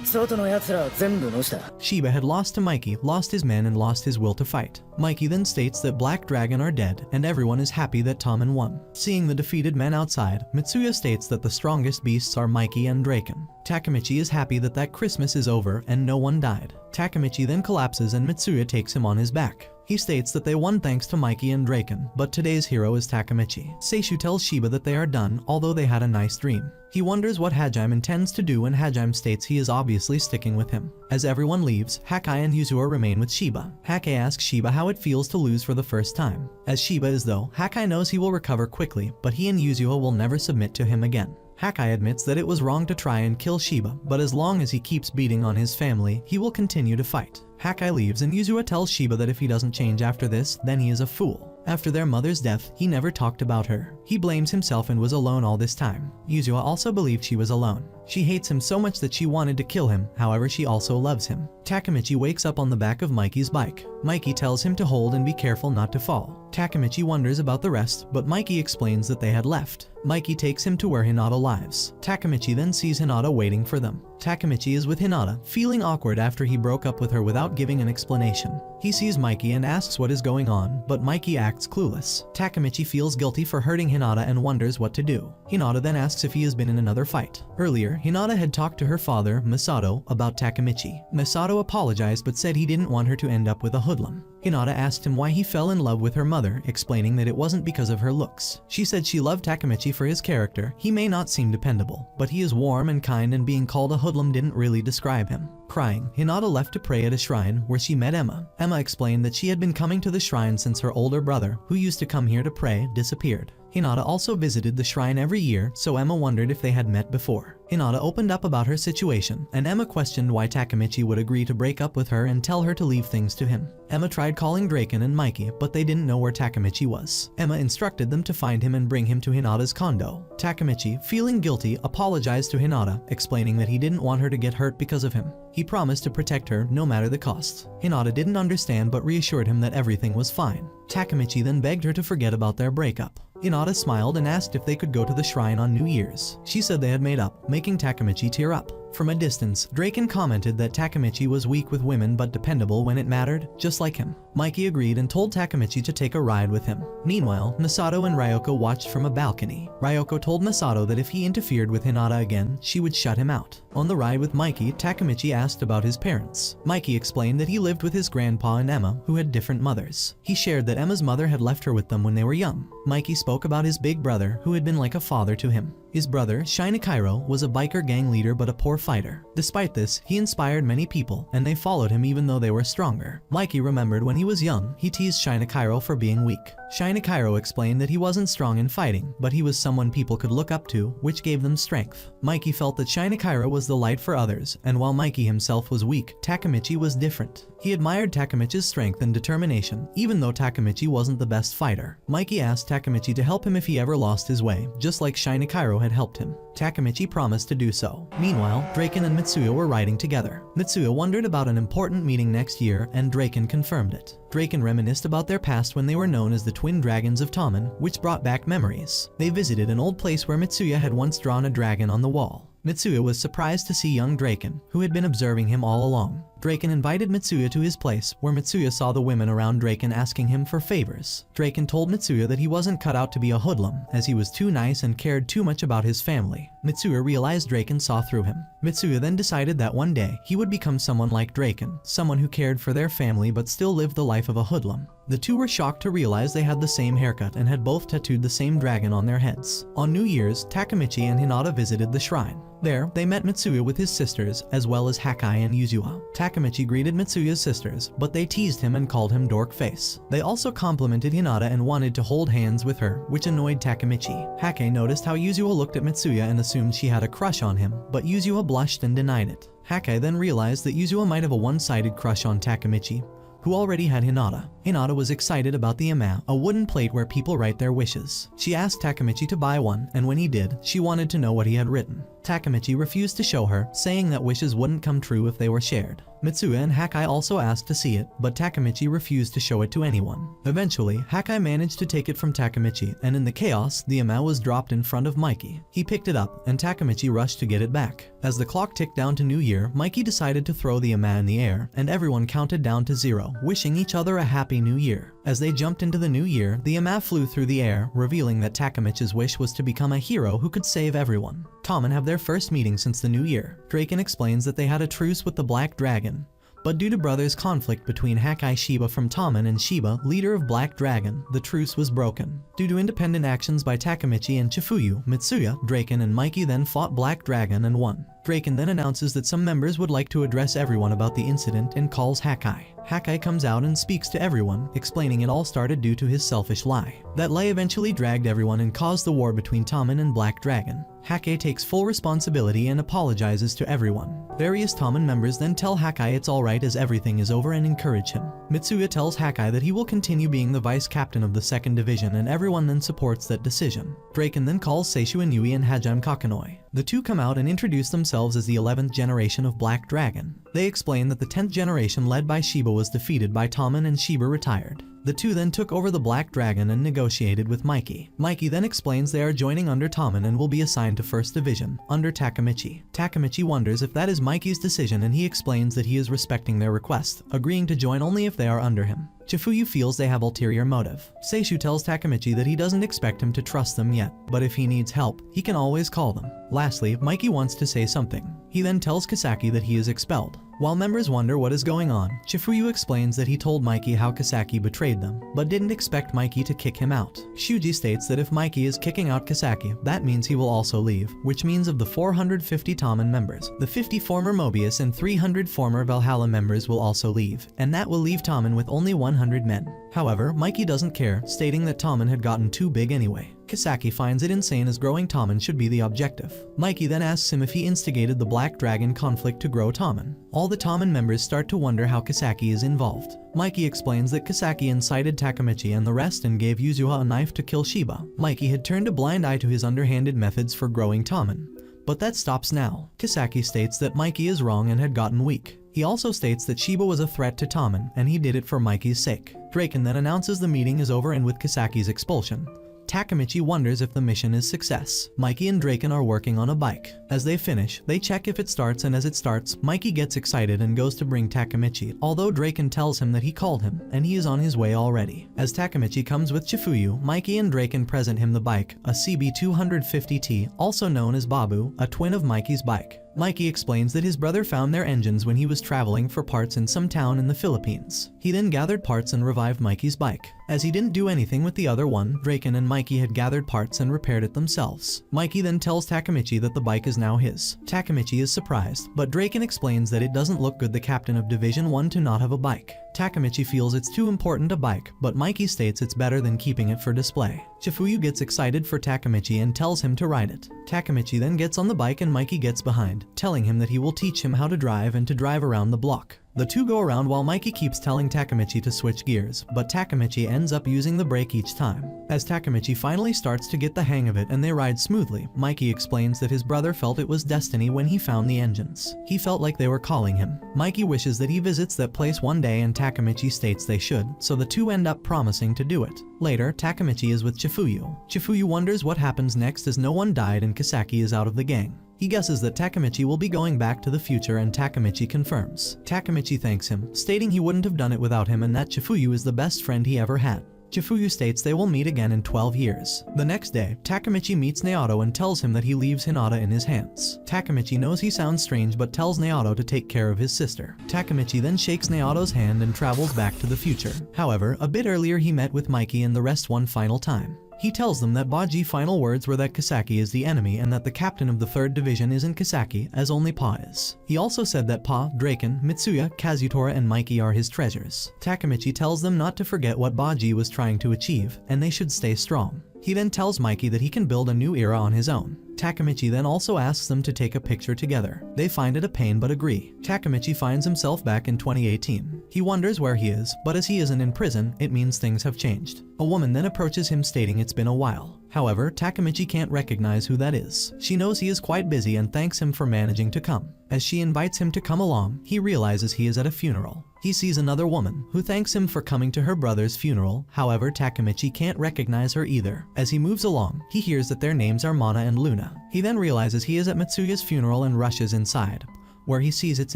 外の奴らは全部のした Shiba had lost to Mikey, lost his men, and lost his will to fight. Mikey then states that Black Dragon are dead, and everyone is happy that Tommen won. Seeing the defeated men outside, Mitsuya states that the strongest beasts are Mikey and Draken. Takemichi is happy that that Christmas is over and no one died. Takemichi then collapses and Mitsuya takes him on his back. He states that they won thanks to Mikey and Draken, but today's hero is Takemichi. Seishu tells Shiba that they are done, although they had a nice dream. He wonders what Hajime intends to do and Hajime states he is obviously sticking with him. As everyone leaves, Hakai and Yuzuru remain with Shiba. Hakai asks Shiba how it feels to lose for the first time. As Shiba is though, Hakai knows he will recover quickly, but he and Yuzuru will never submit to him again. Hakai admits that it was wrong to try and kill Shiba, but as long as he keeps beating on his family, he will continue to fight. Hakai leaves and Yuzuru tells Shiba that if he doesn't change after this, then he is a fool. After their mother's death, he never talked about her. He blames himself and was alone all this time. Yuzuru also believed she was alone. She hates him so much that she wanted to kill him, however she also loves him. Takemichi wakes up on the back of Mikey's bike. Mikey tells him to hold and be careful not to fall. Takemichi wonders about the rest, but Mikey explains that they had left. Mikey takes him to where Hinata lives. Takemichi then sees Hinata waiting for them. Takemichi is with Hinata, feeling awkward after he broke up with her without giving an explanation. He sees Mikey and asks what is going on, but Mikey acts clueless. Takemichi feels guilty for hurting Hinata and wonders what to do. Hinata then asks if he has been in another fight. Earlier, Hinata had talked to her father, Masato, about Takemichi. Masato apologized but said he didn't want her to end up with a hoodlum. Hinata asked him why he fell in love with her mother, explaining that it wasn't because of her looks. She said she loved Takemichi for his character. He may not seem dependable, but he is warm and kind, and being called a hoodlum didn't really describe him. Crying, Hinata left to pray at a shrine where she met Emma. Emma explained that she had been coming to the shrine since her older brother, who used to come here to pray, disappeared. Hinata also visited the shrine every year, so Emma wondered if they had met before. Hinata opened up about her situation, and Emma questioned why Takemichi would agree to break up with her and tell her to leave things to him. Emma tried calling Draken and Mikey, but they didn't know where Takemichi was. Emma instructed them to find him and bring him to Hinata's condo. Takemichi, feeling guilty, apologized to Hinata, explaining that he didn't want her to get hurt because of him. He promised to protect her no matter the cost. Hinata didn't understand but reassured him that everything was fine. Takemichi then begged her to forget about their breakup. Hinata smiled and asked if they could go to the shrine on New Year's. She said they had made up, making Takemichi tear up. From a distance, Draken commented that Takemichi was weak with women but dependable when it mattered, just like him. Mikey agreed and told Takemichi to take a ride with him. Meanwhile, Masato and Ryoko watched from a balcony. Ryoko told Masato that if he interfered with Hinata again, she would shut him out. On the ride with Mikey, Takemichi asked about his parents. Mikey explained that he lived with his grandpa and Emma, who had different mothers. He shared that Emma's mother had left her with them when they were young. Mikey spoke about his big brother, who had been like a father to him. His brother, Shinakairo, was a biker gang leader but a poor fighter. Despite this, he inspired many people, and they followed him even though they were stronger. Mikey remembered when he was young, he teased Shinakairo for being weak. Shinakairo explained that he wasn't strong in fighting, but he was someone people could look up to, which gave them strength. Mikey felt that Shinakairo was the light for others, and while Mikey himself was weak, Takemichi was different. He admired Takemichi's strength and determination, even though Takemichi wasn't the best fighter. Mikey asked Takemichi to help him if he ever lost his way, just like Shinakairo had helped him. Takemichi promised to do so. Meanwhile, Draken and Mitsuya were riding together. Mitsuya wondered about an important meeting next year, and Draken confirmed it. Draken reminisced about their past when they were known as the Twin Dragons of Tommen, which brought back memories. They visited an old place where Mitsuya had once drawn a dragon on the wall. Mitsuya was surprised to see young Draken, who had been observing him all along. Draken invited Mitsuya to his place, where Mitsuya saw the women around Draken asking him for favors. Draken told Mitsuya that he wasn't cut out to be a hoodlum, as he was too nice and cared too much about his family. Mitsuya realized Draken saw through him. Mitsuya then decided that one day, he would become someone like Draken, someone who cared for their family but still lived the life of a hoodlum. The two were shocked to realize they had the same haircut and had both tattooed the same dragon on their heads. On New Year's, Takemichi and Hinata visited the shrine. There, they met Mitsuya with his sisters, as well as Hakai and Yuzua. Takemichi greeted Mitsuya's sisters, but they teased him and called him Dork Face. They also complimented Hinata and wanted to hold hands with her, which annoyed Takemichi. Hakai noticed how Yuzua looked at Mitsuya and assumed she had a crush on him, but Yuzua blushed and denied it. Hakai then realized that Yuzua might have a one-sided crush on Takemichi, who already had Hinata. Hinata was excited about the Ama, a wooden plate where people write their wishes. She asked Takemichi to buy one, and when he did, she wanted to know what he had written. Takemichi refused to show her, saying that wishes wouldn't come true if they were shared. Mitsuya and Hakai also asked to see it, but Takemichi refused to show it to anyone. Eventually, Hakai managed to take it from Takemichi, and in the chaos, the Ama was dropped in front of Mikey. He picked it up, and Takemichi rushed to get it back. As the clock ticked down to New Year, Mikey decided to throw the Ama in the air, and everyone counted down to 0, wishing each other a happy new year. As they jumped into the new year, the Ama flew through the air, revealing that Takemichi's wish was to become a hero who could save everyone. Tommen have their first meeting since the new year. Draken explains that they had a truce with the Black Dragon, but due to brothers' conflict between Hakai Shiba from Tommen and Shiba, leader of Black Dragon, the truce was broken. Due to independent actions by Takemichi and Chifuyu, Mitsuya, Draken and Mikey then fought Black Dragon and won. Draken then announces that some members would like to address everyone about the incident and calls Hakai. Hakai comes out and speaks to everyone, explaining it all started due to his selfish lie. That lie eventually dragged everyone and caused the war between Tommen and Black Dragon. Hakai takes full responsibility and apologizes to everyone. Various Tommen members then tell Hakai it's alright as everything is over and encourage him. Mitsuya tells Hakai that he will continue being the vice captain of the 2nd Division, and everyone then supports that decision. Draken then calls Seishu and Yui and Hajime Kakanoi. The two come out and introduce themselves as the 11th generation of Black Dragon. They explain that the 10th generation led by Shiba was defeated by Tommen and Shiba retired. The two then took over the Black Dragon and negotiated with Mikey. Mikey then explains they are joining under Tommen and will be assigned to 1st Division, under Takemichi. Takemichi wonders if that is Mikey's decision, and he explains that he is respecting their request, agreeing to join only if they are under him. Chifuyu feels they have ulterior motive. Seishu tells Takemichi that he doesn't expect him to trust them yet, but if he needs help, he can always call them. Lastly, Mikey wants to say something. He then tells Kisaki that he is expelled. While members wonder what is going on, Chifuyu explains that he told Mikey how Kisaki betrayed them, but didn't expect Mikey to kick him out. Shuji states that if Mikey is kicking out Kisaki, that means he will also leave, which means of the 450 Tommen members, the 50 former Mobius and 300 former Valhalla members will also leave, and that will leave Tommen with only 100 men. However, Mikey doesn't care, stating that Tommen had gotten too big anyway. Kisaki finds it insane as growing Tommen should be the objective. Mikey then asks him if he instigated the Black Dragon conflict to grow Tommen. All the Tommen members start to wonder how Kisaki is involved. Mikey explains that Kisaki incited Takemichi and the rest and gave Yuzua a knife to kill Shiba. Mikey had turned a blind eye to his underhanded methods for growing Tommen, but that stops now. Kisaki states that Mikey is wrong and had gotten weak. He also states that Shiba was a threat to Tommen, and he did it for Mikey's sake. Draken then announces the meeting is over, and with Kisaki's expulsion, Takemichi wonders if the mission is success. Mikey and Draken are working on a bike. As they finish, they check if it starts, and as it starts, Mikey gets excited and goes to bring Takemichi, although Draken tells him that he called him, and he is on his way already. As Takemichi comes with Chifuyu, Mikey and Draken present him the bike, a CB250T, also known as Babu, a twin of Mikey's bike. Mikey explains that his brother found their engines when he was traveling for parts in some town in the Philippines. He then gathered parts and revived Mikey's bike. As he didn't do anything with the other one, Draken and Mikey had gathered parts and repaired it themselves. Mikey then tells Takemichi that the bike is now his. Takemichi is surprised, but Draken explains that it doesn't look good the captain of Division 1 to not have a bike. Takemichi feels it's too important a bike, but Mikey states it's better than keeping it for display. Chifuyu gets excited for Takemichi and tells him to ride it. Takemichi then gets on the bike and Mikey gets behind, telling him that he will teach him how to drive and to drive around the block. The two go around while Mikey keeps telling Takemichi to switch gears, but Takemichi ends up using the brake each time. As Takemichi finally starts to get the hang of it and they ride smoothly, Mikey explains that his brother felt it was destiny when he found the engines. He felt like they were calling him. Mikey wishes that he visits that place one day and Takemichi states they should, so the two end up promising to do it. Later, Takemichi is with Chifuyu. Chifuyu wonders what happens next as no one died and Kisaki is out of the gang. He guesses that Takemichi will be going back to the future and Takemichi confirms. Takemichi thanks him, stating he wouldn't have done it without him and that Chifuyu is the best friend he ever had. Chifuyu states they will meet again in 12 years. The next day, Takemichi meets Naoto and tells him that he leaves Hinata in his hands. Takemichi knows he sounds strange but tells Naoto to take care of his sister. Takemichi then shakes Naoto's hand and travels back to the future. However, a bit earlier he met with Mikey and the rest one final time. He tells them that Baji's final words were that Kisaki is the enemy and that the captain of the 3rd Division isn't Kisaki, as only Pa is. He also said that Pa, Draken, Mitsuya, Kazutora, and Mikey are his treasures. Takemichi tells them not to forget what Baji was trying to achieve, and they should stay strong. He then tells Mikey that he can build a new era on his own. Takemichi then also asks them to take a picture together. They find it a pain but agree. Takemichi finds himself back in 2018. He wonders where he is, but as he isn't in prison, it means things have changed. A woman then approaches him stating it's been a while. However, Takemichi can't recognize who that is. She knows he is quite busy and thanks him for managing to come. As she invites him to come along, he realizes he is at a funeral. He sees another woman, who thanks him for coming to her brother's funeral. However, Takemichi can't recognize her either. As he moves along, he hears that their names are Mana and Luna. He then realizes he is at Mitsuya's funeral and rushes inside, where he sees it's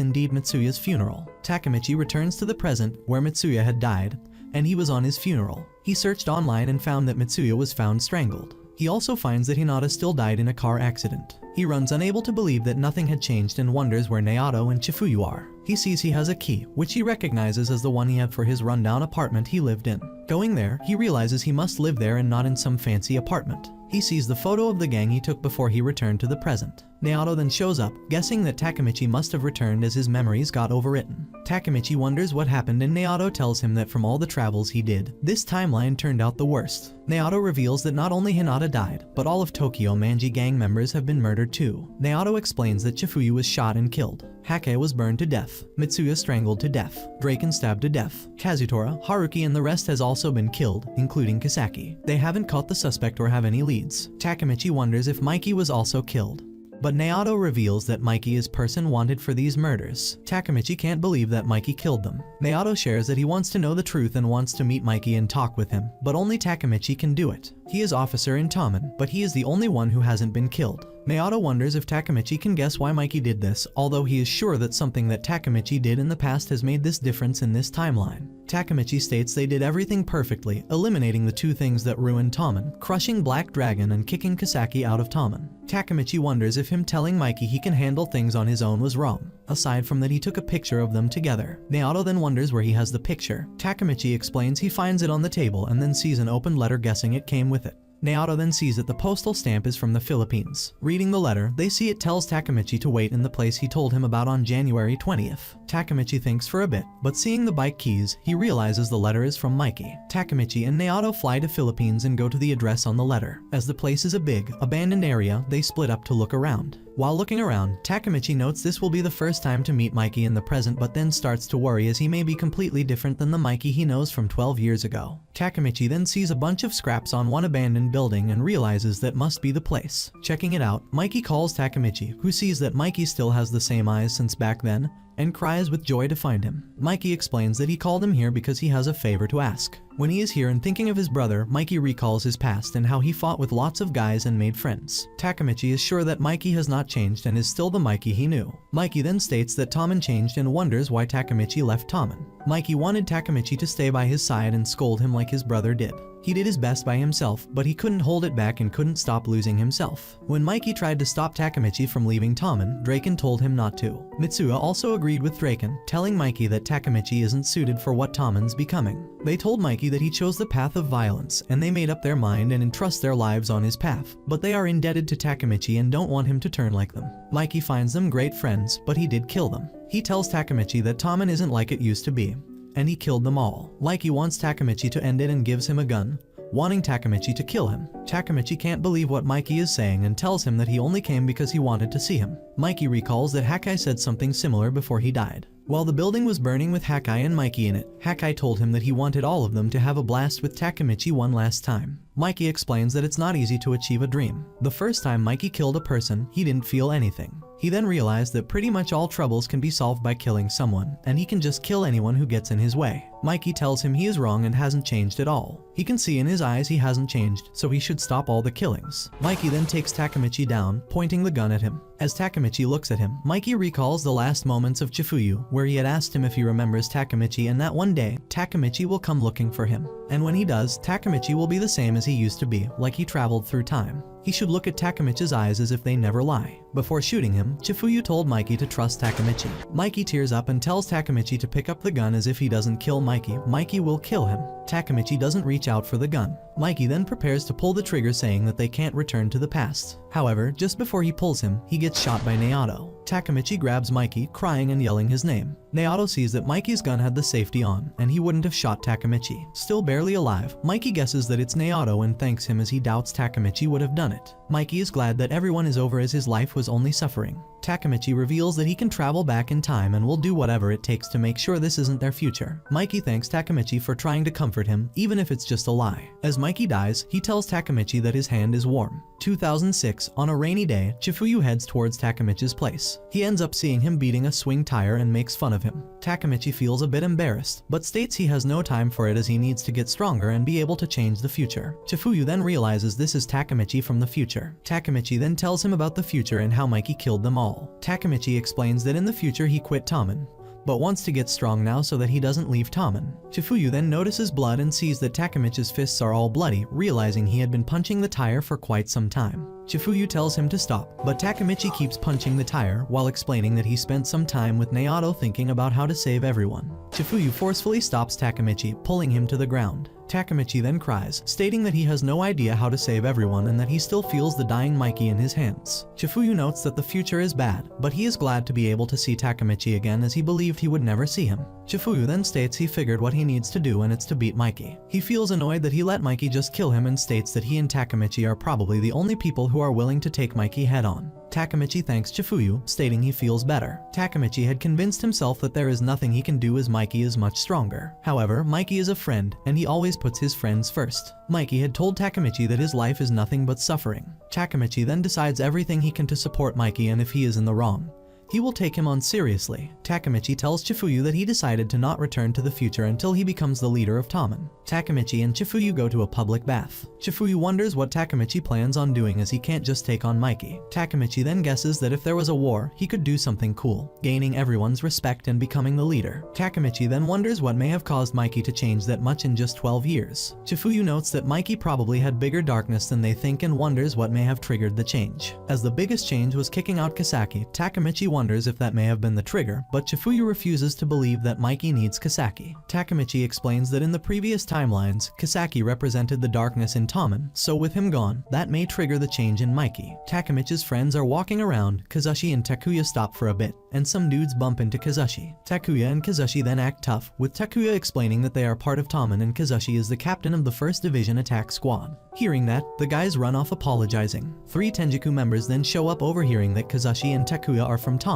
indeed Mitsuya's funeral. Takemichi returns to the present, where Mitsuya had died, and he was on his funeral. He searched online and found that Mitsuya was found strangled. He also finds that Hinata still died in a car accident. He runs unable to believe that nothing had changed and wonders where Naoto and Chifuyu are. He sees he has a key, which he recognizes as the one he had for his rundown apartment he lived in. Going there, he realizes he must live there and not in some fancy apartment. He sees the photo of the gang he took before he returned to the present. Naoto then shows up, guessing that Takemichi must have returned as his memories got overwritten. Takemichi wonders what happened and Naoto tells him that from all the travels he did, this timeline turned out the worst. Naoto reveals that not only Hinata died, but all of Tokyo Manji gang members have been murdered too. Naoto explains that Chifuyu was shot and killed. Hake was burned to death. Mitsuya strangled to death. Draken stabbed to death. Kazutora, Haruki and the rest has also been killed, including Kisaki. They haven't caught the suspect or have any leads. Takemichi wonders if Mikey was also killed. But Naoto reveals that Mikey is person wanted for these murders. Takemichi can't believe that Mikey killed them. Naoto shares that he wants to know the truth and wants to meet Mikey and talk with him, but only Takemichi can do it. He is officer in Tommen, but he is the only one who hasn't been killed. Naoto wonders if Takemichi can guess why Mikey did this, although he is sure that something that Takemichi did in the past has made this difference in this timeline. Takemichi states they did everything perfectly, eliminating the two things that ruined Tommen, crushing Black Dragon and kicking Kisaki out of Tommen. Takemichi wonders if him telling Mikey he can handle things on his own was wrong, aside from that he took a picture of them together. Naoto then wonders where he has the picture. Takemichi explains he finds it on the table and then sees an open letter guessing it came with it. Naoto then sees that the postal stamp is from the Philippines. Reading the letter, they see it tells Takemichi to wait in the place he told him about on January 20th. Takemichi thinks for a bit, but seeing the bike keys, he realizes the letter is from Mikey. Takemichi and Naoto fly to Philippines and go to the address on the letter. As the place is a big, abandoned area, they split up to look around. While looking around, Takemichi notes this will be the first time to meet Mikey in the present but then starts to worry as he may be completely different than the Mikey he knows from 12 years ago. Takemichi then sees a bunch of scraps on one abandoned building and realizes that must be the place. Checking it out, Mikey calls Takemichi, who sees that Mikey still has the same eyes since back then, and cries with joy to find him. Mikey explains that he called him here because he has a favor to ask. When he is here and thinking of his brother, Mikey recalls his past and how he fought with lots of guys and made friends. Takemichi is sure that Mikey has not changed and is still the Mikey he knew. Mikey then states that Tommen changed and wonders why Takemichi left Tommen. Mikey wanted Takemichi to stay by his side and scold him like his brother did. He did his best by himself, but he couldn't hold it back and couldn't stop losing himself. When Mikey tried to stop Takemichi from leaving Tommen, Draken told him not to. Mitsuya also agreed with Draken, telling Mikey that Takemichi isn't suited for what Tommen's becoming. They told Mikey that he chose the path of violence, and they made up their mind and entrust their lives on his path, but they are indebted to Takemichi and don't want him to turn like them. Mikey finds them great friends, but he did kill them. He tells Takemichi that Tommen isn't like it used to be, and he killed them all. Like he wants Takemichi to end it and gives him a gun, wanting Takemichi to kill him. Takemichi can't believe what Mikey is saying and tells him that he only came because he wanted to see him. Mikey recalls that Hakai said something similar before he died. While the building was burning with Hakai and Mikey in it, Hakai told him that he wanted all of them to have a blast with Takemichi one last time. Mikey explains that it's not easy to achieve a dream. The first time Mikey killed a person, he didn't feel anything. He then realized that pretty much all troubles can be solved by killing someone, and he can just kill anyone who gets in his way. Mikey tells him he is wrong and hasn't changed at all. He can see in his eyes he hasn't changed, so he should stop all the killings. Mikey then takes Takemichi down, pointing the gun at him. As Takemichi looks at him, Mikey recalls the last moments of Chifuyu, where he had asked him if he remembers Takemichi and that one day, Takemichi will come looking for him. And when he does, Takemichi will be the same as he used to be, like he traveled through time. He should look at Takemichi's eyes as if they never lie. Before shooting him, Chifuyu told Mikey to trust Takemichi. Mikey tears up and tells Takemichi to pick up the gun as if he doesn't kill Mikey, Mikey will kill him. Takemichi doesn't reach out for the gun. Mikey then prepares to pull the trigger, saying that they can't return to the past. However, just before he pulls him, he gets shot by Naoto. Takemichi grabs Mikey, crying and yelling his name. Naoto sees that Mikey's gun had the safety on, and he wouldn't have shot Takemichi. Still barely alive, Mikey guesses that it's Naoto and thanks him as he doubts Takemichi would have done it. Mikey is glad that everyone is over as his life was only suffering. Takemichi reveals that he can travel back in time and will do whatever it takes to make sure this isn't their future. Mikey thanks Takemichi for trying to comfort him, even if it's just a lie. As Mikey dies, he tells Takemichi that his hand is warm. 2006, on a rainy day, Chifuyu heads towards Takemichi's place. He ends up seeing him beating a swing tire and makes fun of him. Takemichi feels a bit embarrassed, but states he has no time for it as he needs to get stronger and be able to change the future. Chifuyu then realizes this is Takemichi from the future. Takemichi then tells him about the future and how Mikey killed them all. Takemichi explains that in the future he quit Tommen, but wants to get strong now so that he doesn't leave Tommen. Chifuyu then notices blood and sees that Takemichi's fists are all bloody, realizing he had been punching the tire for quite some time. Chifuyu tells him to stop, but Takemichi keeps punching the tire while explaining that he spent some time with Naoto thinking about how to save everyone. Chifuyu forcefully stops Takemichi, pulling him to the ground. Takemichi then cries, stating that he has no idea how to save everyone and that he still feels the dying Mikey in his hands. Chifuyu notes that the future is bad, but he is glad to be able to see Takemichi again as he believed he would never see him. Chifuyu then states he figured what he needs to do and it's to beat Mikey. He feels annoyed that he let Mikey just kill him and states that he and Takemichi are probably the only people who are willing to take Mikey head on. Takemichi thanks Chifuyu, stating he feels better. Takemichi had convinced himself that there is nothing he can do as Mikey is much stronger. However, Mikey is a friend, and he always puts his friends first. Mikey had told Takemichi that his life is nothing but suffering. Takemichi then decides everything he can to support Mikey, and if he is in the wrong, he will take him on seriously. Takemichi tells Chifuyu that he decided to not return to the future until he becomes the leader of Tommen. Takemichi and Chifuyu go to a public bath. Chifuyu wonders what Takemichi plans on doing as he can't just take on Mikey. Takemichi then guesses that if there was a war, he could do something cool, gaining everyone's respect and becoming the leader. Takemichi then wonders what may have caused Mikey to change that much in just 12 years. Chifuyu notes that Mikey probably had bigger darkness than they think and wonders what may have triggered the change. As the biggest change was kicking out Kisaki, Takemichi wonders if that may have been the trigger, but Chifuyu refuses to believe that Mikey needs Kisaki. Takemichi explains that in the previous timelines, Kisaki represented the darkness in Tommen, so with him gone, that may trigger the change in Mikey. Takemichi's friends are walking around, Kazushi and Takuya stop for a bit, and some dudes bump into Kazushi. Takuya and Kazushi then act tough, with Takuya explaining that they are part of Tommen and Kazushi is the captain of the 1st Division Attack Squad. Hearing that, the guys run off apologizing. 3 Tenjiku members then show up overhearing that Kazushi and Takuya are from Tommen.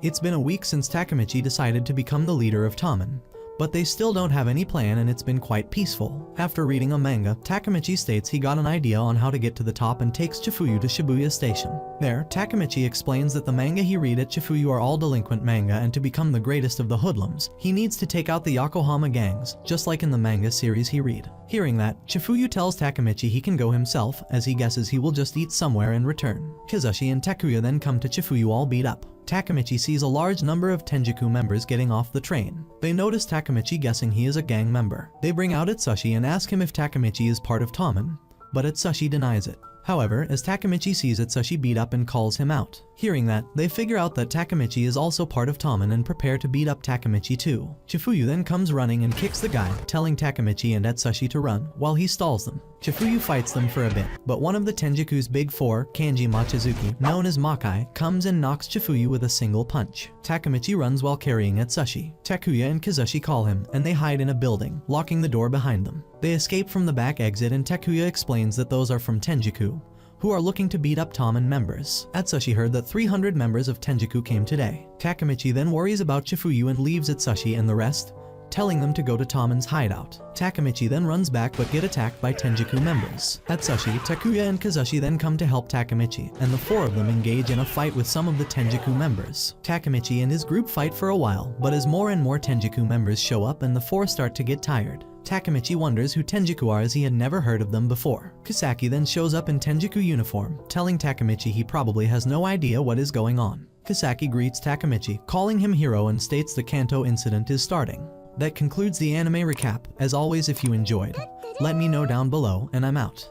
It's been a week since Takemichi decided to become the leader of Tommen, but they still don't have any plan and it's been quite peaceful. After reading a manga, Takemichi states he got an idea on how to get to the top and takes Chifuyu to Shibuya Station. There, Takemichi explains that the manga he read at Chifuyu are all delinquent manga and to become the greatest of the hoodlums, he needs to take out the Yokohama gangs, just like in the manga series he read. Hearing that, Chifuyu tells Takemichi he can go himself, as he guesses he will just eat somewhere and return. Kazushi and Takuya then come to Chifuyu all beat up. Takemichi sees a large number of Tenjiku members getting off the train. They notice Takemichi guessing he is a gang member. They bring out Atsushi and ask him if Takemichi is part of Tommen, but Atsushi denies it. However, as Takemichi sees Atsushi beat up and calls him out. Hearing that, they figure out that Takemichi is also part of Tommen and prepare to beat up Takemichi too. Chifuyu then comes running and kicks the guy, telling Takemichi and Atsushi to run, while he stalls them. Chifuyu fights them for a bit, but one of the Tenjiku's big four, Kanji Machizuki, known as Makai, comes and knocks Chifuyu with a single punch. Takemichi runs while carrying Atsushi. Takuya and Kazushi call him, and they hide in a building, locking the door behind them. They escape from the back exit and Takuya explains that those are from Tenjiku, who are looking to beat up Tommen members. Atsushi heard that 300 members of Tenjiku came today. Takemichi then worries about Chifuyu and leaves Atsushi and the rest, telling them to go to Tommen's hideout. Takemichi then runs back but get attacked by Tenjiku members. Atsushi, Takuya and Kazushi then come to help Takemichi, and the four of them engage in a fight with some of the Tenjiku members. Takemichi and his group fight for a while, but as more and more Tenjiku members show up and the four start to get tired, Takemichi wonders who Tenjiku are as he had never heard of them before. Kisaki then shows up in Tenjiku uniform, telling Takemichi he probably has no idea what is going on. Kisaki greets Takemichi, calling him hero and states the Kanto incident is starting. That concludes the anime recap. As always, if you enjoyed, let me know down below, and I'm out.